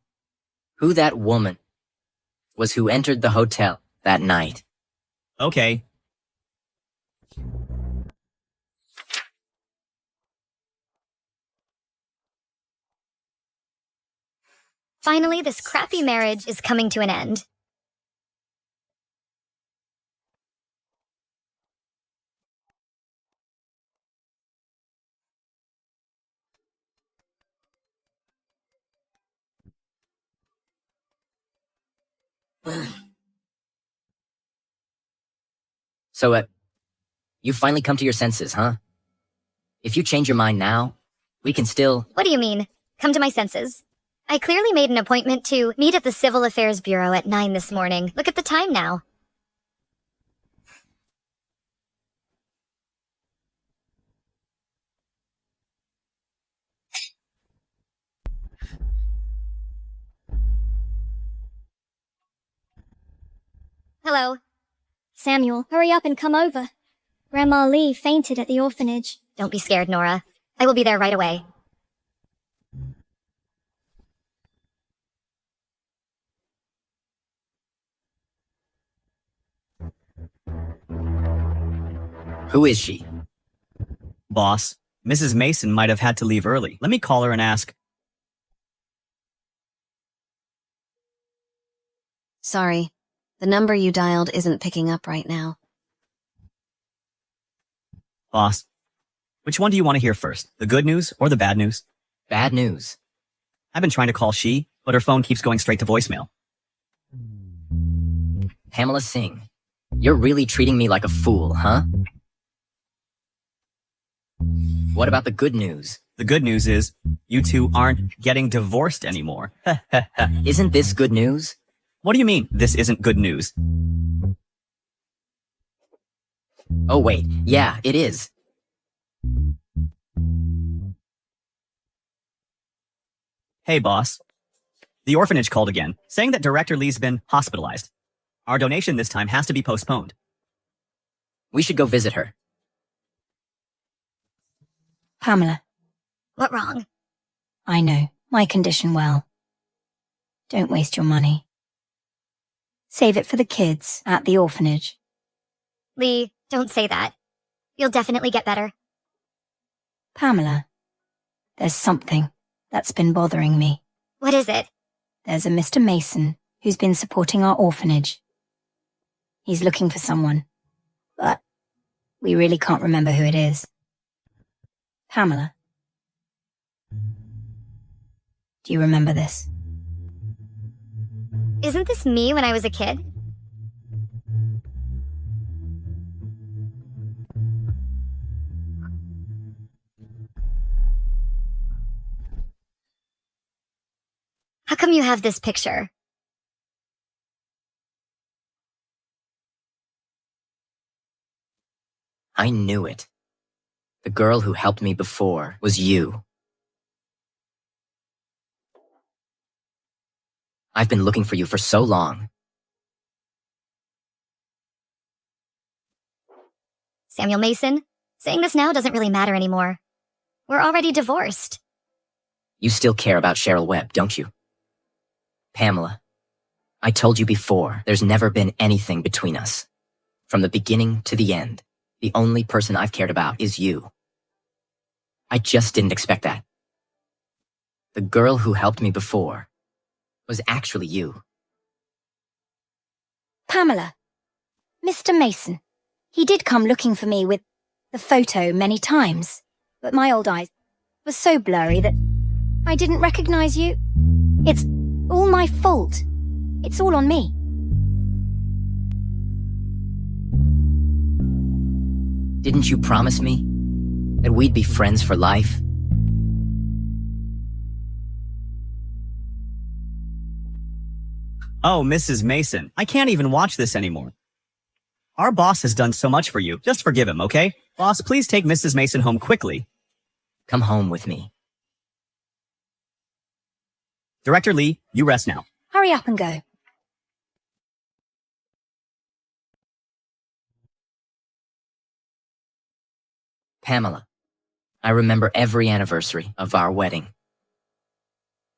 [SPEAKER 4] who that woman was who entered the hotel that night.
[SPEAKER 5] Okay.
[SPEAKER 1] Finally, this crappy marriage is coming to an end.
[SPEAKER 4] So, you finally come to your senses, huh? If you change your mind now, we can still...
[SPEAKER 1] What do you mean? Come to my senses. I clearly made an appointment to meet at the Civil Affairs Bureau at 9 this morning. Look at the time now. Hello.
[SPEAKER 6] Samuel, hurry up and come over. Grandma Lee fainted at the orphanage.
[SPEAKER 1] Don't be scared, Nora. I will be there right away.
[SPEAKER 4] Who is she?
[SPEAKER 5] Boss, Mrs. Mason might have had to leave early. Let me call her and ask.
[SPEAKER 13] Sorry, the number you dialed isn't picking up right now.
[SPEAKER 5] Boss, which one do you want to hear first? The good news or the bad news?
[SPEAKER 4] Bad news.
[SPEAKER 5] I've been trying to call she, but her phone keeps going straight to voicemail.
[SPEAKER 4] Pamela Singh, you're really treating me like a fool, huh? What about the good news?
[SPEAKER 5] The good news is, you two aren't getting divorced anymore.
[SPEAKER 4] Isn't this good news?
[SPEAKER 5] What do you mean, this isn't good news?
[SPEAKER 4] Oh wait, yeah, it is.
[SPEAKER 5] Hey boss. The orphanage called again, saying that Director Lee's been hospitalized. Our donation this time has to be postponed.
[SPEAKER 4] We should go visit her.
[SPEAKER 15] Pamela,
[SPEAKER 1] What wrong?
[SPEAKER 15] I know my condition well. Don't waste your money. Save it for the kids at the orphanage.
[SPEAKER 1] Lee, don't say that. You'll definitely get better.
[SPEAKER 15] Pamela, there's something that's been bothering me.
[SPEAKER 1] What is it?
[SPEAKER 15] There's a Mr. Mason who's been supporting our orphanage. He's looking for someone, but we really can't remember who it is. Pamela, do you remember this?
[SPEAKER 1] Isn't this me when I was a kid? come you have this picture?
[SPEAKER 4] I knew it. The girl who helped me before was you. I've been looking for you for so long.
[SPEAKER 1] Samuel Mason, saying this now doesn't really matter anymore. We're already divorced.
[SPEAKER 4] You still care about Cheryl Webb, don't you? Pamela, I told you before, there's never been anything between us. From the beginning to the end, the only person I've cared about is you. I just didn't expect that. The girl who helped me before was actually you.
[SPEAKER 15] Pamela. Mr. Mason. He did come looking for me with the photo many times, but my old eyes were so blurry that I didn't recognize you. It's all my fault. It's all on me.
[SPEAKER 4] Didn't you promise me that we'd be friends for life?
[SPEAKER 5] Oh, Mrs. Mason, I can't even watch this anymore. Our boss has done so much for you. Just forgive him, okay? Boss, please take Mrs. Mason home quickly.
[SPEAKER 4] Come home with me.
[SPEAKER 5] Director Lee, you rest now.
[SPEAKER 15] Hurry up and go.
[SPEAKER 4] Pamela, I remember every anniversary of our wedding.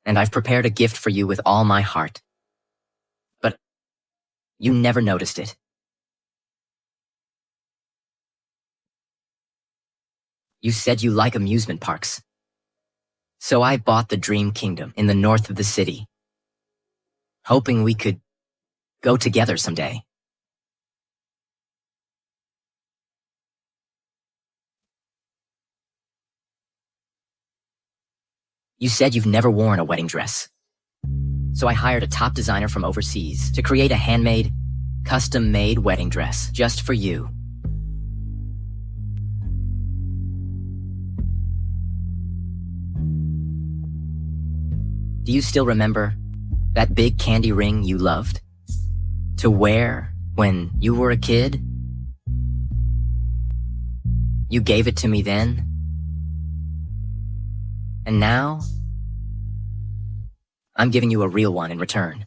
[SPEAKER 4] And I've prepared a gift for you with all my heart. But you never noticed it. You said you like amusement parks. So I bought the Dream Kingdom in the north of the city, hoping we could go together someday. You said you've never worn a wedding dress. So I hired a top designer from overseas to create a handmade, custom-made wedding dress just for you. Do you still remember that big candy ring you loved to wear when you were a kid? You gave it to me then. And now, I'm giving you a real one in return.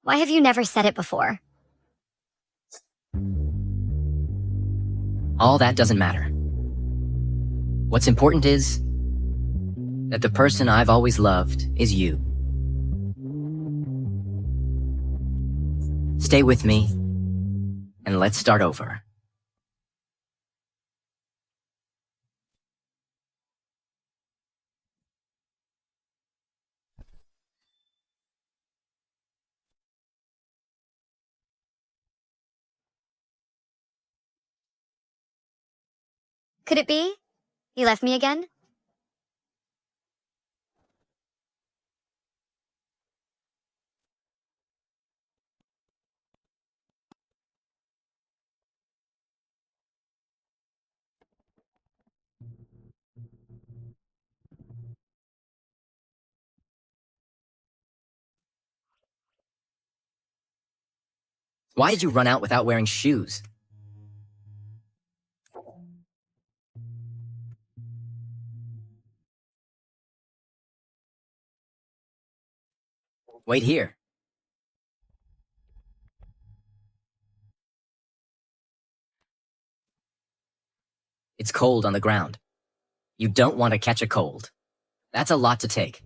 [SPEAKER 1] Why have you never said it before?
[SPEAKER 4] All that doesn't matter. What's important is that the person I've always loved is you. Stay with me, and let's start over.
[SPEAKER 1] Could it be? You left me again?
[SPEAKER 4] Why did you run out without wearing shoes? Wait here. It's cold on the ground. You don't want to catch a cold. That's a lot to take.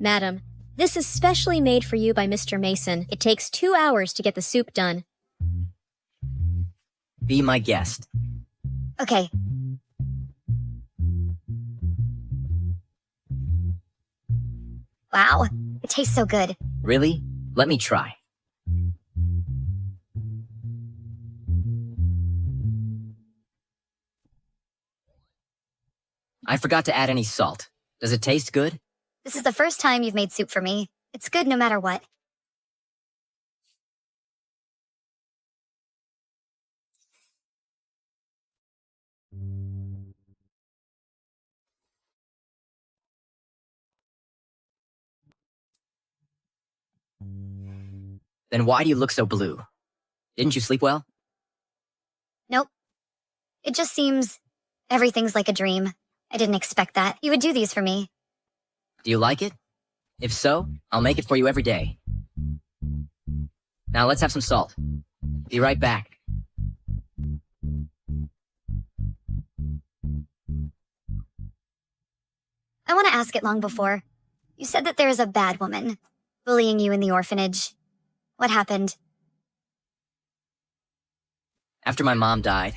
[SPEAKER 2] Madam, this is specially made for you by Mr. Mason. It takes 2 hours to get the soup done.
[SPEAKER 4] Be my guest.
[SPEAKER 1] Okay. Wow, it tastes so good.
[SPEAKER 4] Really? Let me try. I forgot to add any salt. Does it taste good?
[SPEAKER 1] This is the first time you've made soup for me. It's good no matter what.
[SPEAKER 4] Then why do you look so blue? Didn't you sleep well?
[SPEAKER 1] Nope. It just seems everything's like a dream. I didn't expect that. You would do these for me.
[SPEAKER 4] Do you like it? If so, I'll make it for you every day. Now let's have some salt. Be right back.
[SPEAKER 1] I want to ask it long before. You said that there is a bad woman bullying you in the orphanage. What happened?
[SPEAKER 4] After my mom died,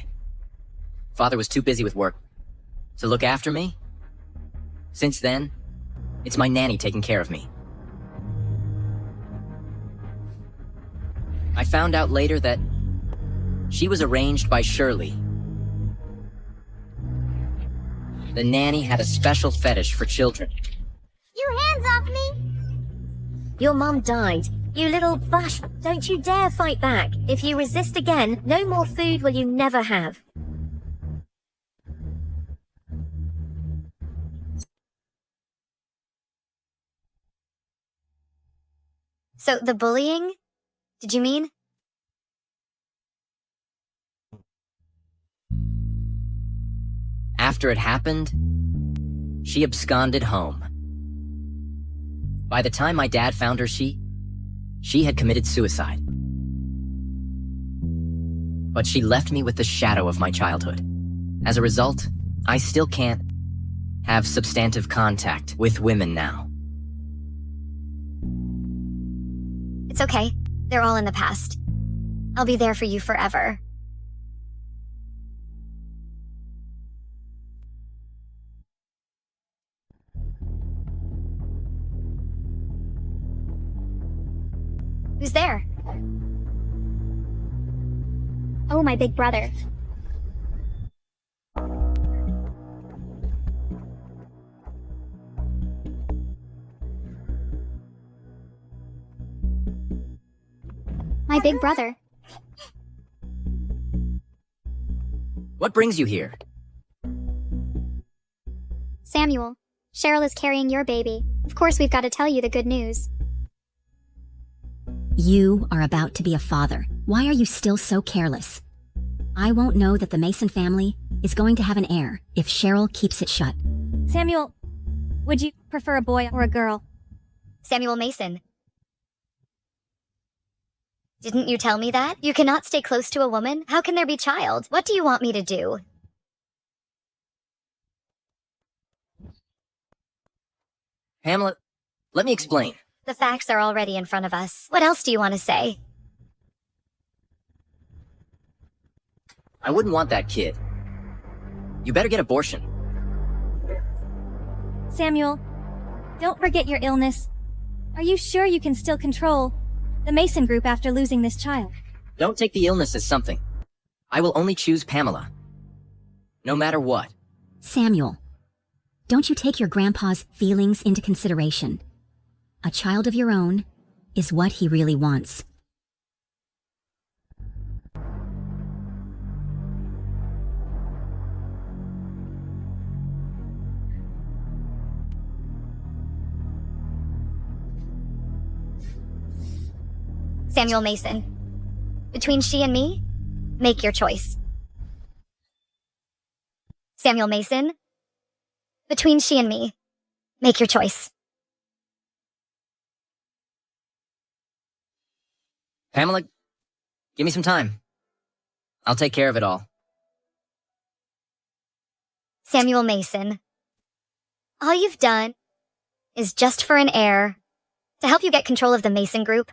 [SPEAKER 4] father was too busy with work to look after me. Since then, it's my nanny taking care of me. I found out later that she was arranged by Shirley. The nanny had a special fetish for children.
[SPEAKER 18] You hands off me!
[SPEAKER 22] Your mum died. You little bush. Don't you dare fight back. If you resist again, no more food will you never have.
[SPEAKER 1] So, the bullying? Did you mean?
[SPEAKER 4] After it happened, she absconded home. By the time my dad found her, she had committed suicide. But she left me with the shadow of my childhood. As a result, I still can't have substantive contact with women now.
[SPEAKER 1] It's okay. They're all in the past. I'll be there for you forever. Who's there?
[SPEAKER 6] Oh, my big brother. My big brother.
[SPEAKER 4] What brings you here?
[SPEAKER 6] Samuel, Cheryl is carrying your baby. Of course, we've got to tell you the good news.
[SPEAKER 3] You are about to be a father. Why are you still so careless? I won't know that the Mason family is going to have an heir if Cheryl keeps it shut.
[SPEAKER 9] Samuel, would you prefer a boy or a girl?
[SPEAKER 1] Samuel Mason. Didn't you tell me that? You cannot stay close to a woman? How can there be child? What do you want me to do?
[SPEAKER 4] Hamlet, let me explain.
[SPEAKER 1] The facts are already in front of us. What else do you want to say?
[SPEAKER 4] I wouldn't want that kid. You better get abortion.
[SPEAKER 9] Samuel, don't forget your illness. Are you sure you can still control the Mason group after losing this child?
[SPEAKER 4] Don't take the illness as something. I will only choose Pamela. No matter what.
[SPEAKER 3] Samuel, don't you take your grandpa's feelings into consideration. A child of your own is what he really wants.
[SPEAKER 1] Samuel Mason. Between she and me, make your choice. Samuel Mason. Between she and me, make your choice.
[SPEAKER 4] Pamela, give me some time. I'll take care of it all.
[SPEAKER 1] Samuel Mason. All you've done is just for an heir. To help you get control of the Mason group.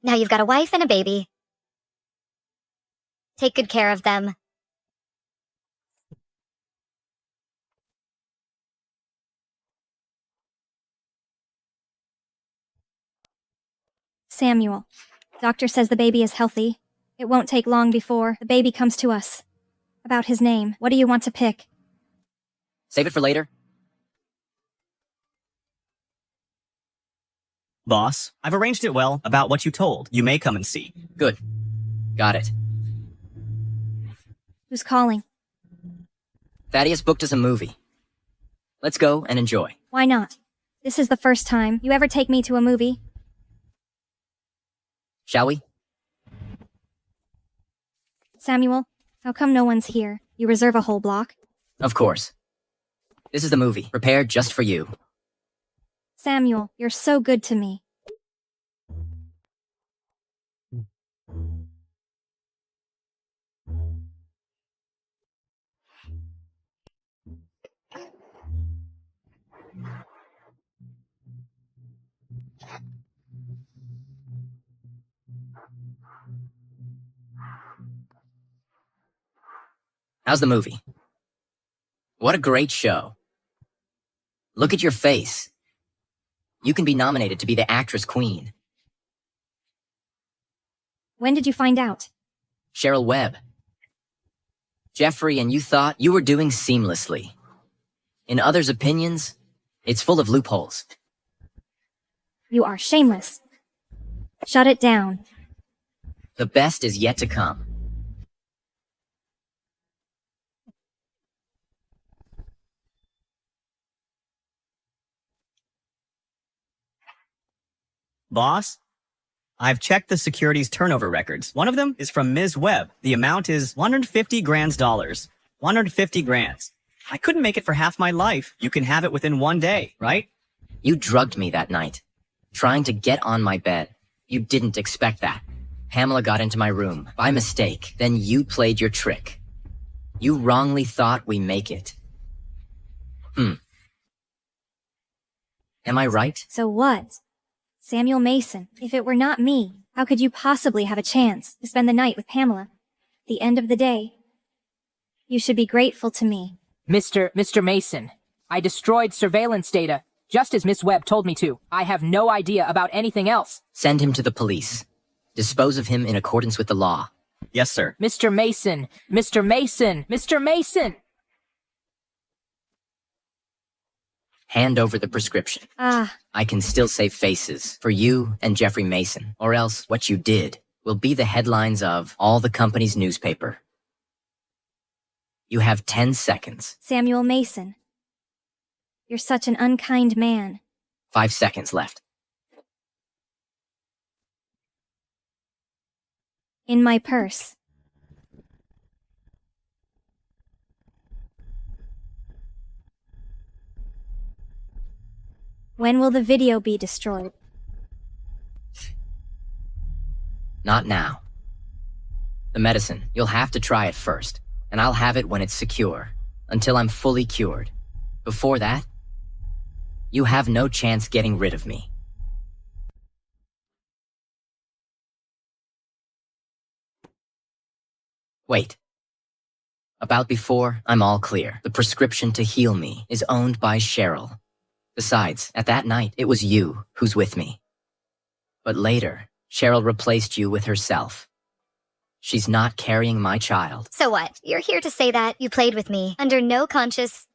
[SPEAKER 1] Now you've got a wife and a baby. Take good care of them.
[SPEAKER 9] Samuel. Doctor says the baby is healthy. It won't take long before the baby comes to us. About his name, what do you want to pick?
[SPEAKER 4] Save it for later.
[SPEAKER 5] Boss, I've arranged it well about what you told. You may come and see.
[SPEAKER 4] Good. Got it.
[SPEAKER 9] Who's calling?
[SPEAKER 4] Thaddeus booked us a movie. Let's go and enjoy.
[SPEAKER 9] Why not? This is the first time you ever take me to a movie.
[SPEAKER 4] Shall we?
[SPEAKER 9] Samuel, how come no one's here? You reserve a whole block?
[SPEAKER 4] Of course. This is the movie, prepared just for you.
[SPEAKER 9] Samuel, you're so good to me.
[SPEAKER 4] How's the movie? What a great show. Look at your face. You can be nominated to be the actress queen.
[SPEAKER 9] When did you find out?
[SPEAKER 4] Cheryl Webb. Jeffrey and you thought you were doing seamlessly. In others' opinions, it's full of loopholes.
[SPEAKER 9] You are shameless. Shut it down.
[SPEAKER 4] The best is yet to come.
[SPEAKER 5] Boss, I've checked the securities turnover records. One of them is from Ms. Webb. The amount is 150 grand dollars. 150 grand. I couldn't make it for half my life. You can have it within 1 day, right?
[SPEAKER 4] You drugged me that night, trying to get on my bed. You didn't expect that. Pamela got into my room, by mistake. Then you played your trick. You wrongly thought we make it. Am I right?
[SPEAKER 9] So what? Samuel Mason, if it were not me, how could you possibly have a chance to spend the night with Pamela? At the end of the day, you should be grateful to me.
[SPEAKER 12] Mr. Mason, I destroyed surveillance data, just as Miss Webb told me to. I have no idea about anything else.
[SPEAKER 4] Send him to the police. Dispose of him in accordance with the law.
[SPEAKER 5] Yes, sir.
[SPEAKER 12] Mr. Mason! Mr. Mason! Mr. Mason!
[SPEAKER 4] Hand over the prescription. I can still save faces for you and Jeffrey Mason, or else what you did will be the headlines of all the company's newspaper. You have 10 seconds.
[SPEAKER 9] Samuel Mason, you're such an unkind man.
[SPEAKER 4] 5 seconds left.
[SPEAKER 9] In my purse. When will the video be destroyed?
[SPEAKER 4] Not now. The medicine, you'll have to try it first, and I'll have it when it's secure, until I'm fully cured. Before that, you have no chance getting rid of me. Wait. About before, I'm all clear. The prescription to heal me is owned by Cheryl. Besides, at that night, it was you who's with me. But later, Cheryl replaced you with herself. She's not carrying my child.
[SPEAKER 1] So what? You're here to say that you played with me under no conscience,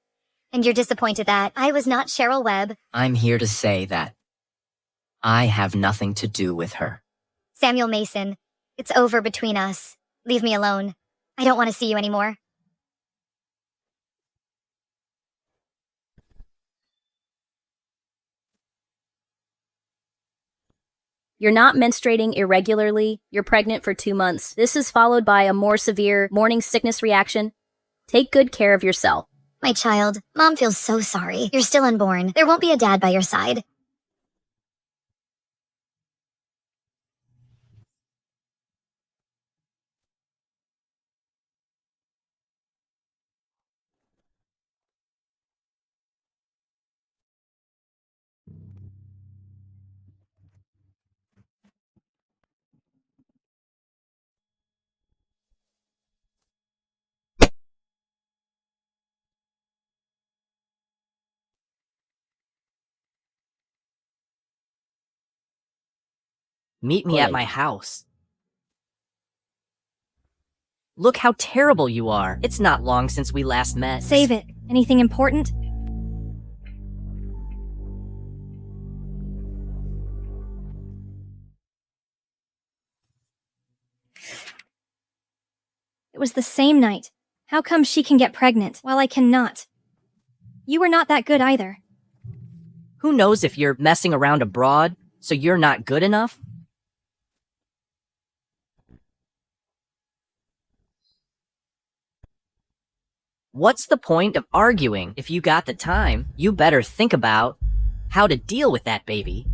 [SPEAKER 1] and you're disappointed that I was not Cheryl Webb.
[SPEAKER 4] I'm here to say that I have nothing to do with her.
[SPEAKER 1] Samuel Mason, it's over between us. Leave me alone. I don't want to see you anymore.
[SPEAKER 19] You're not menstruating irregularly. You're pregnant for 2 months. This is followed by a more severe morning sickness reaction. Take good care of yourself.
[SPEAKER 1] My child, Mom feels so sorry. You're still unborn. There won't be a dad by your side.
[SPEAKER 16] Meet me at my house. Look how terrible you are. It's not long since we last met.
[SPEAKER 9] Save it. Anything important? It was the same night. How come she can get pregnant while I cannot? You were not that good either.
[SPEAKER 16] Who knows if you're messing around abroad, so you're not good enough? What's the point of arguing? If you got the time, you better think about how to deal with that baby.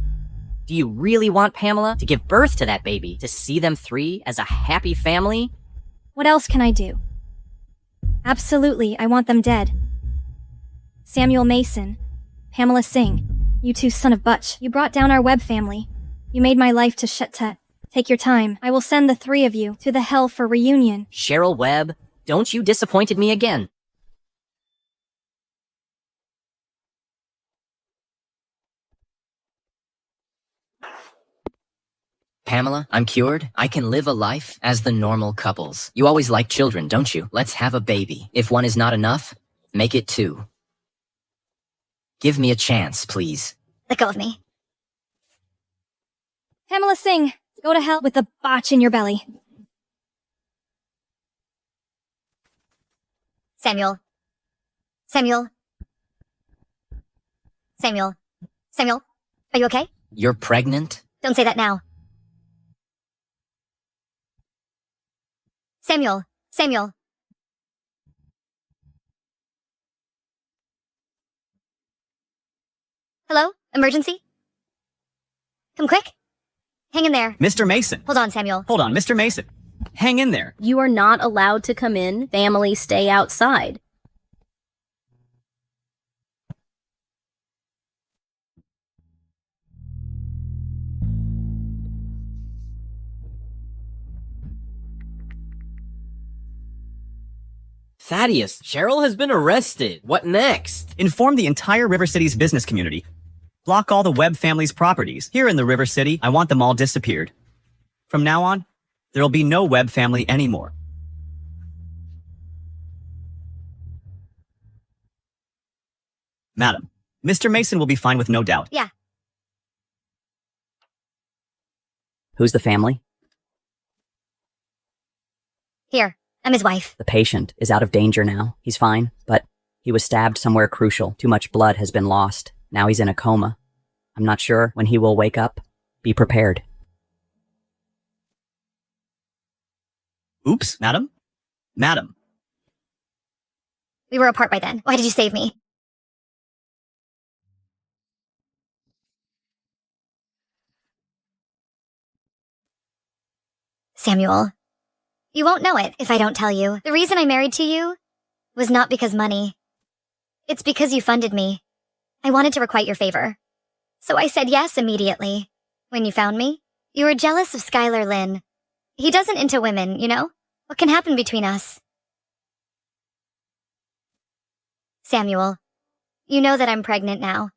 [SPEAKER 16] Do you really want Pamela to give birth to that baby, to see them three as a happy family?
[SPEAKER 9] What else can I do? Absolutely, I want them dead. Samuel Mason, Pamela Singh, you two son of butch. You brought down our Webb family. You made my life to shit-tut. Take your time. I will send the three of you to the hell for reunion.
[SPEAKER 16] Cheryl Webb, don't you disappointed me again.
[SPEAKER 4] Pamela, I'm cured. I can live a life as the normal couples. You always like children, don't you? Let's have a baby. If one is not enough, make it two. Give me a chance, please.
[SPEAKER 1] Let go of me.
[SPEAKER 9] Pamela Singh, go to hell with the botch in your belly.
[SPEAKER 1] Samuel. Samuel. Samuel. Samuel, are you okay?
[SPEAKER 4] You're pregnant?
[SPEAKER 1] Don't say that now. Samuel. Samuel. Hello? Emergency? Come quick. Hang in there.
[SPEAKER 5] Mr. Mason.
[SPEAKER 1] Hold on, Samuel.
[SPEAKER 5] Hold on, Mr. Mason. Hang in there.
[SPEAKER 19] You are not allowed to come in. Family stay outside.
[SPEAKER 8] Thaddeus, Cheryl has been arrested. What next?
[SPEAKER 5] Inform the entire River City's business community. Block all the Webb family's properties. Here in the River City, I want them all disappeared. From now on, there'll be no Webb family anymore. Madam, Mr. Mason will be fine with no doubt.
[SPEAKER 1] Yeah.
[SPEAKER 14] Who's the family?
[SPEAKER 1] Here, I'm his wife.
[SPEAKER 14] The patient is out of danger now. He's fine, but he was stabbed somewhere crucial. Too much blood has been lost. Now he's in a coma. I'm not sure when he will wake up. Be prepared.
[SPEAKER 5] Oops, madam? Madam.
[SPEAKER 1] We were apart by then. Why did you save me? Samuel, you won't know it if I don't tell you. The reason I married to you was not because money. It's because you funded me. I wanted to requite your favor. So I said yes immediately. When you found me, you were jealous of Skylar Lynn. He doesn't into women, you know? What can happen between us? Samuel, you know that I'm pregnant now.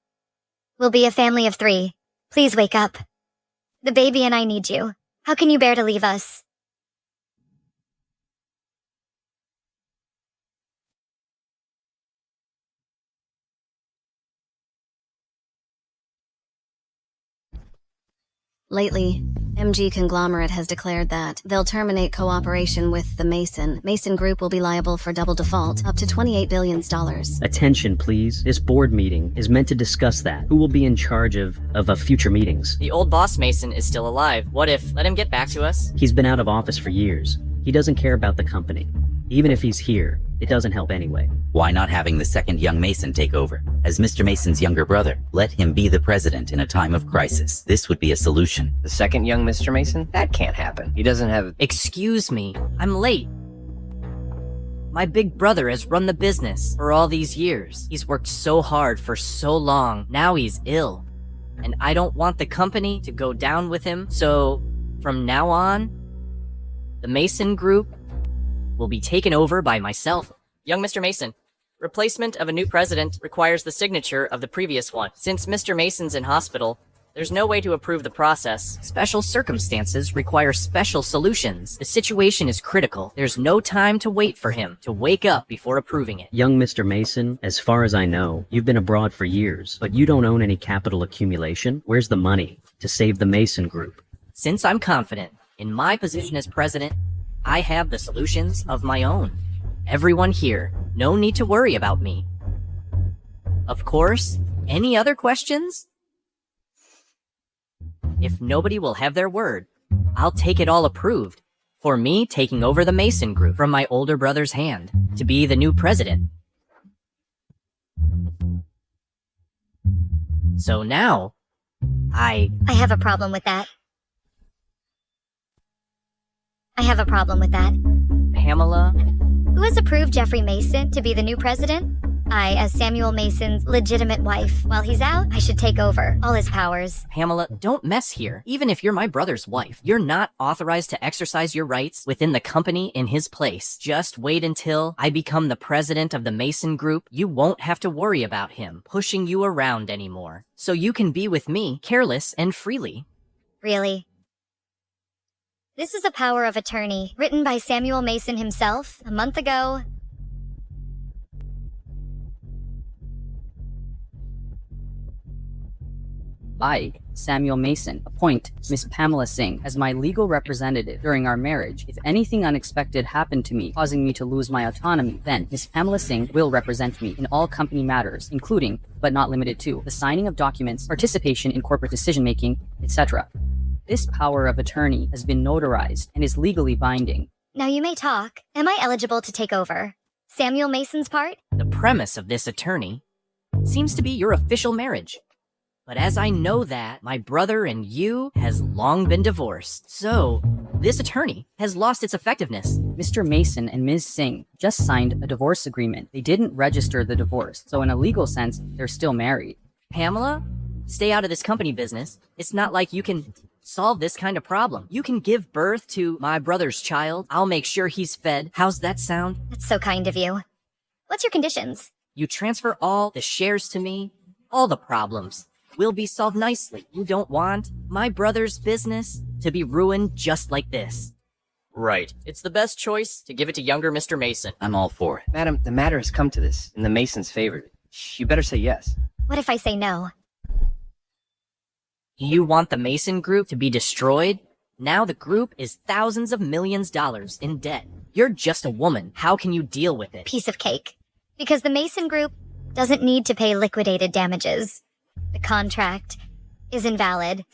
[SPEAKER 1] We'll be a family of 3. Please wake up. The baby and I need you. How can you bear to leave us?
[SPEAKER 13] Lately, MG Conglomerate has declared that they'll terminate cooperation with the Mason Group will be liable for double default, up to $28 billion.
[SPEAKER 20] Attention, please. This board meeting is meant to discuss that. Who will be in charge of future meetings?
[SPEAKER 16] The old boss Mason is still alive. What if, let him get back to us?
[SPEAKER 20] He's been out of office for years. He doesn't care about the company. Even if he's here, it doesn't help anyway.
[SPEAKER 21] Why not having the second young Mason take over? As Mr. Mason's younger brother, let him be the president in a time of crisis. This would be a solution.
[SPEAKER 23] The second young Mr. Mason? That can't happen. He doesn't have...
[SPEAKER 16] Excuse me, I'm late. My big brother has run the business for all these years. He's worked so hard for so long. Now he's ill. And I don't want the company to go down with him, so from now on, the Mason Group will be taken over by myself. Young Mr. Mason, replacement of a new president requires the signature of the previous one. Since Mr. Mason's in hospital, There's no way to approve the process. Special circumstances require special solutions. The situation is critical. There's no time to wait for him to wake up before approving it.
[SPEAKER 20] Young Mr. Mason, as far as I know, you've been abroad for years, but you don't own any capital accumulation. Where's the money to save the Mason Group?
[SPEAKER 16] Since I'm confident in my position as president, I have the solutions of my own. Everyone here, no need to worry about me. Of course, any other questions? If nobody will have their word, I'll take it all approved for me taking over the Mason Group from my older brother's hand to be the new president. So now, I
[SPEAKER 1] have a problem with that.
[SPEAKER 16] Pamela?
[SPEAKER 1] Who has approved Jeffrey Mason to be the new president? I, as Samuel Mason's legitimate wife. While he's out, I should take over all his powers.
[SPEAKER 16] Pamela, don't mess here. Even if you're my brother's wife, you're not authorized to exercise your rights within the company in his place. Just wait until I become the president of the Mason Group. You won't have to worry about him pushing you around anymore. So you can be with me, careless and freely.
[SPEAKER 1] Really? This is a power of attorney, written by Samuel Mason himself a month ago.
[SPEAKER 17] I, Samuel Mason, appoint Miss Pamela Singh as my legal representative during our marriage. If anything unexpected happened to me, causing me to lose my autonomy, then Miss Pamela Singh will represent me in all company matters, including, but not limited to, the signing of documents, participation in corporate decision-making, etc. This power of attorney has been notarized and is legally binding.
[SPEAKER 1] Now you may talk. Am I eligible to take over Samuel Mason's part?
[SPEAKER 16] The premise of this attorney seems to be your official marriage. But as I know that my brother and you has long been divorced, so this attorney has lost its effectiveness.
[SPEAKER 17] Mr. Mason and Ms. Singh just signed a divorce agreement. They didn't register the divorce, so in a legal sense, they're still married.
[SPEAKER 16] Pamela, stay out of this company business. It's not like you can solve this kind of problem. You can give birth to my brother's child. I'll make sure he's fed. How's that sound?
[SPEAKER 1] That's so kind of you. What's your conditions?
[SPEAKER 16] You transfer all the shares to me. All the problems will be solved nicely. You don't want my brother's business to be ruined just like this. Right. It's the best choice to give it to younger Mr. Mason.
[SPEAKER 21] I'm all for it.
[SPEAKER 23] Madam, the matter has come to this, and the Masons favor it. You better say yes.
[SPEAKER 1] What if I say no?
[SPEAKER 16] You want the Mason Group to be destroyed? Now the group is thousands of millions dollars in debt. You're just a woman. How can you deal with it?
[SPEAKER 1] Piece of cake. Because the Mason Group doesn't need to pay liquidated damages. The contract is invalid.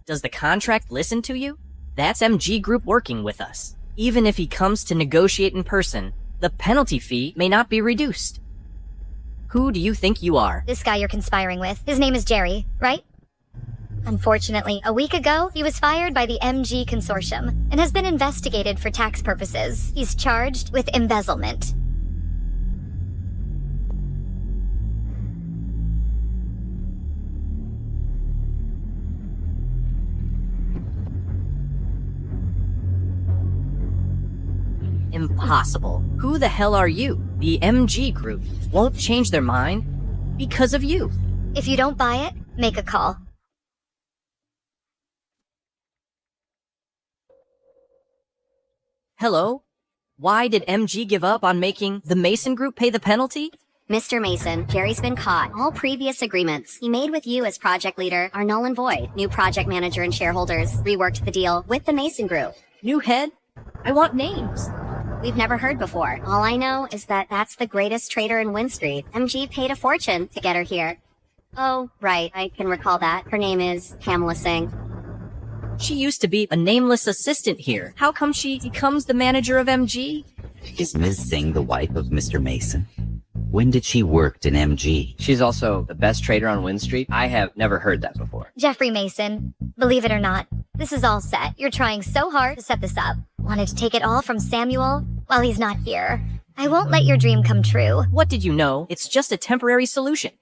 [SPEAKER 16] Does the contract listen to you? That's MG Group working with us. Even if he comes to negotiate in person, the penalty fee may not be reduced. Who do you think you are?
[SPEAKER 1] This guy you're conspiring with. His name is Jerry, right? Unfortunately, a week ago, he was fired by the MG Consortium and has been investigated for tax purposes. He's charged with embezzlement.
[SPEAKER 16] Impossible. Who the hell are you? The MG Group won't change their mind because of you.
[SPEAKER 1] If you don't buy it, make a call.
[SPEAKER 16] Hello? Why did MG give up on making the Mason Group pay the penalty?
[SPEAKER 13] Mr. Mason, Jerry's been caught. All previous agreements he made with you as project leader are null and void. New project manager and shareholders reworked the deal with the Mason Group.
[SPEAKER 16] New head? I want names.
[SPEAKER 13] We've never heard before. All I know is that that's the greatest trader in Wynn Street. MG paid a fortune to get her here. Oh, right, I can recall that. Her name is Pamela Singh.
[SPEAKER 16] She used to be a nameless assistant here. How come she becomes the manager of MG?
[SPEAKER 21] Is Ms. Singh the wife of Mr. Mason? When did she work in MG?
[SPEAKER 23] She's also the best trader on Wynn Street. I have never heard that before.
[SPEAKER 1] Jeffrey Mason, believe it or not, this is all set. You're trying so hard to set this up. Wanted to take it all from Samuel while he's not here. I won't let your dream come true.
[SPEAKER 16] What did you know? It's just a temporary solution.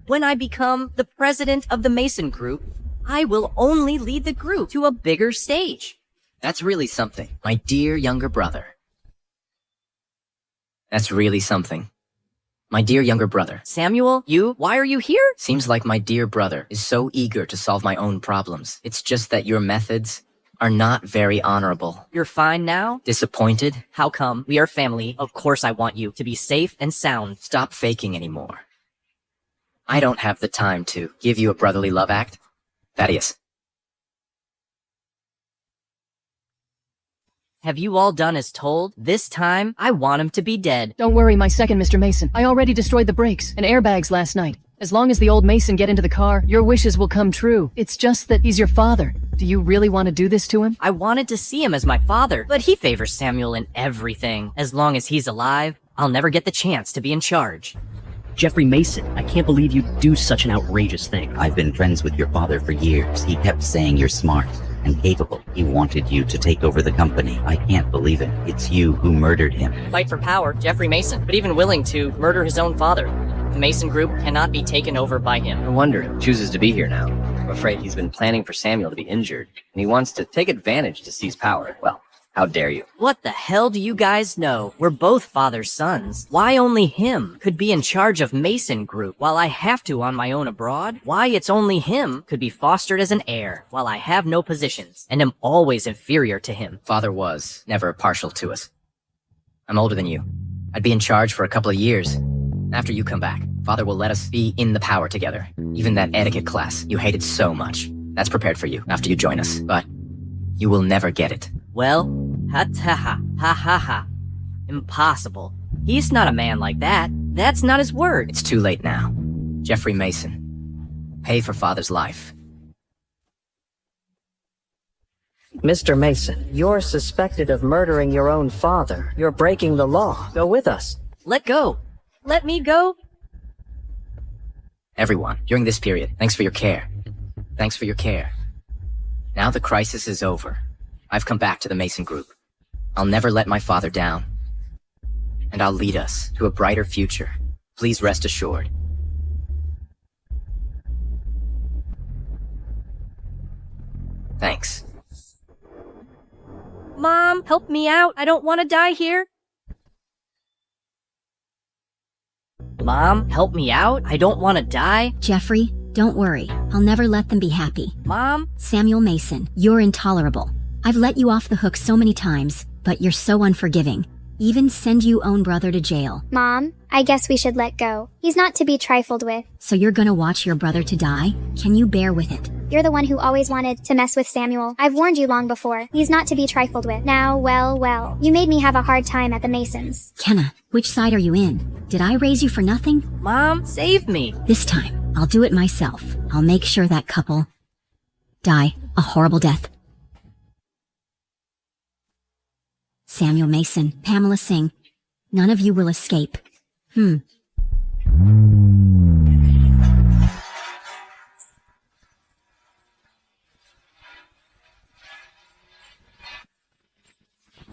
[SPEAKER 16] When I become the president of the Mason Group, I will only lead the group to a bigger stage.
[SPEAKER 4] That's really something, my dear younger brother. That's really something. My dear younger brother.
[SPEAKER 16] Samuel, you? Why are you here?
[SPEAKER 4] Seems like my dear brother is so eager to solve my own problems. It's just that your methods are not very honorable.
[SPEAKER 16] You're fine now?
[SPEAKER 4] Disappointed?
[SPEAKER 16] How come? We are family. Of course I want you to be safe and sound.
[SPEAKER 4] Stop faking anymore. I don't have the time to give you a brotherly love act. Thaddeus.
[SPEAKER 16] Have you all done as told? This time, I want him to be dead.
[SPEAKER 7] Don't worry, my second Mr. Mason. I already destroyed the brakes and airbags last night. As long as the old Mason get into the car, your wishes will come true. It's just that he's your father. Do you really want to do this to him?
[SPEAKER 16] I wanted to see him as my father, but he favors Samuel in everything. As long as he's alive, I'll never get the chance to be in charge.
[SPEAKER 20] Jeffrey Mason, I can't believe you'd do such an outrageous thing.
[SPEAKER 21] I've been friends with your father for years. He kept saying you're smart and capable. He wanted you to take over the company. I can't believe it. It's you who murdered him.
[SPEAKER 16] Fight for power, Jeffrey Mason, but even willing to murder his own father. The Mason Group cannot be taken over by him.
[SPEAKER 23] No wonder he chooses to be here now. I'm afraid he's been planning for Samuel to be injured, and he wants to take advantage to seize power. Well, how dare you?
[SPEAKER 16] What the hell do you guys know? We're both father's sons. Why only him could be in charge of Mason Group while I have to on my own abroad? Why it's only him could be fostered as an heir while I have no positions and am always inferior to him?
[SPEAKER 4] Father was never partial to us. I'm older than you. I'd be in charge for a couple of years. After you come back, Father will let us be in the power together. Even that etiquette class you hated so much. That's prepared for you after you join us. But you will never get it.
[SPEAKER 16] Well, ha. Impossible. He's not a man like that. That's not his word.
[SPEAKER 4] It's too late now. Jeffrey Mason. Pay for Father's life.
[SPEAKER 10] Mr. Mason, you're suspected of murdering your own father. You're breaking the law. Go with us.
[SPEAKER 16] Let go. Let me go.
[SPEAKER 4] Everyone, during this period, thanks for your care. Thanks for your care. Now the crisis is over. I've come back to the Mason Group. I'll never let my father down. And I'll lead us to a brighter future. Please rest assured. Thanks.
[SPEAKER 16] Mom, help me out. I don't want to die here. Mom, help me out. I don't want to die.
[SPEAKER 3] Jeffrey, don't worry. I'll never let them be happy.
[SPEAKER 16] Mom?
[SPEAKER 3] Samuel Mason, you're intolerable. I've let you off the hook so many times, but you're so unforgiving. Even send you own brother to jail.
[SPEAKER 6] Mom, I guess we should let go. He's not to be trifled with.
[SPEAKER 3] So you're gonna watch your brother to die? Can you bear with it?
[SPEAKER 6] You're the one who always wanted to mess with Samuel. I've warned you long before. He's not to be trifled with. Now, well. You made me have a hard time at the Masons.
[SPEAKER 3] Kenna, which side are you in? Did I raise you for nothing?
[SPEAKER 16] Mom, save me.
[SPEAKER 3] This time, I'll do it myself. I'll make sure that couple die a horrible death. Samuel Mason, Pamela Singh, none of you will escape.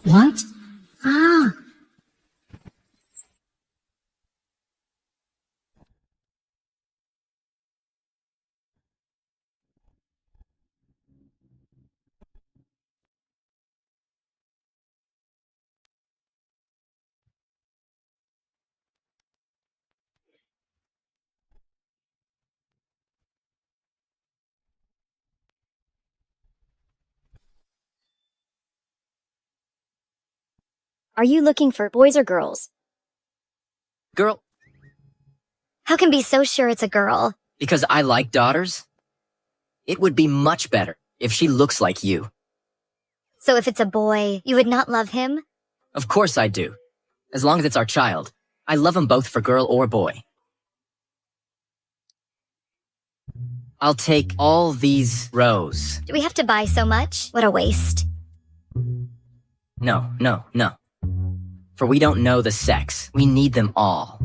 [SPEAKER 3] What? Ah!
[SPEAKER 2] Are you looking for boys or girls?
[SPEAKER 4] Girl.
[SPEAKER 1] How can be so sure it's a girl?
[SPEAKER 4] Because I like daughters? It would be much better if she looks like you.
[SPEAKER 1] So if it's a boy, you would not love him?
[SPEAKER 4] Of course I do. As long as it's our child. I love them both for girl or boy. I'll take all these rows.
[SPEAKER 1] Do we have to buy so much? What a waste.
[SPEAKER 4] No. For we don't know the sex. We need them all.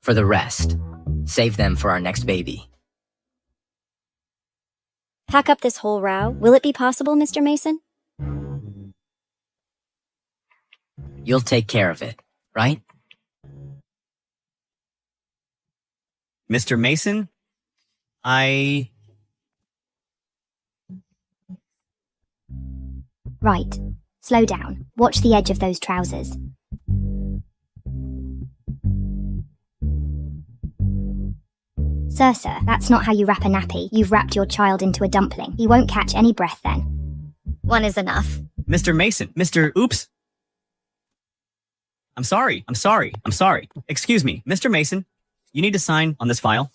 [SPEAKER 4] For the rest, save them for our next baby.
[SPEAKER 2] Pack up this whole row. Will it be possible, Mr. Mason?
[SPEAKER 4] You'll take care of it, right?
[SPEAKER 5] Mr. Mason,
[SPEAKER 6] Right. Slow down. Watch the edge of those trousers. Circe, that's not how you wrap a nappy. You've wrapped your child into a dumpling. He won't catch any breath then.
[SPEAKER 1] One is enough.
[SPEAKER 5] Mr. Mason, Oops. I'm sorry. Excuse me, Mr. Mason, you need to sign on this file.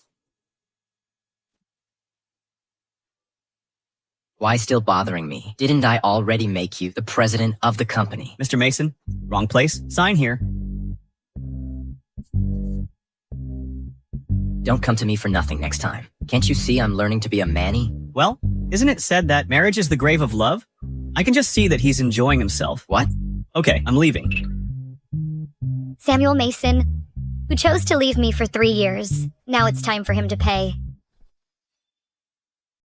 [SPEAKER 4] Why still bothering me? Didn't I already make you the president of the company?
[SPEAKER 5] Mr. Mason, wrong place. Sign here.
[SPEAKER 4] Don't come to me for nothing next time. Can't you see I'm learning to be a manny?
[SPEAKER 5] Well, isn't it said that marriage is the grave of love? I can just see that he's enjoying himself.
[SPEAKER 4] What?
[SPEAKER 5] Okay, I'm leaving.
[SPEAKER 1] Samuel Mason, who chose to leave me for 3 years. Now it's time for him to pay.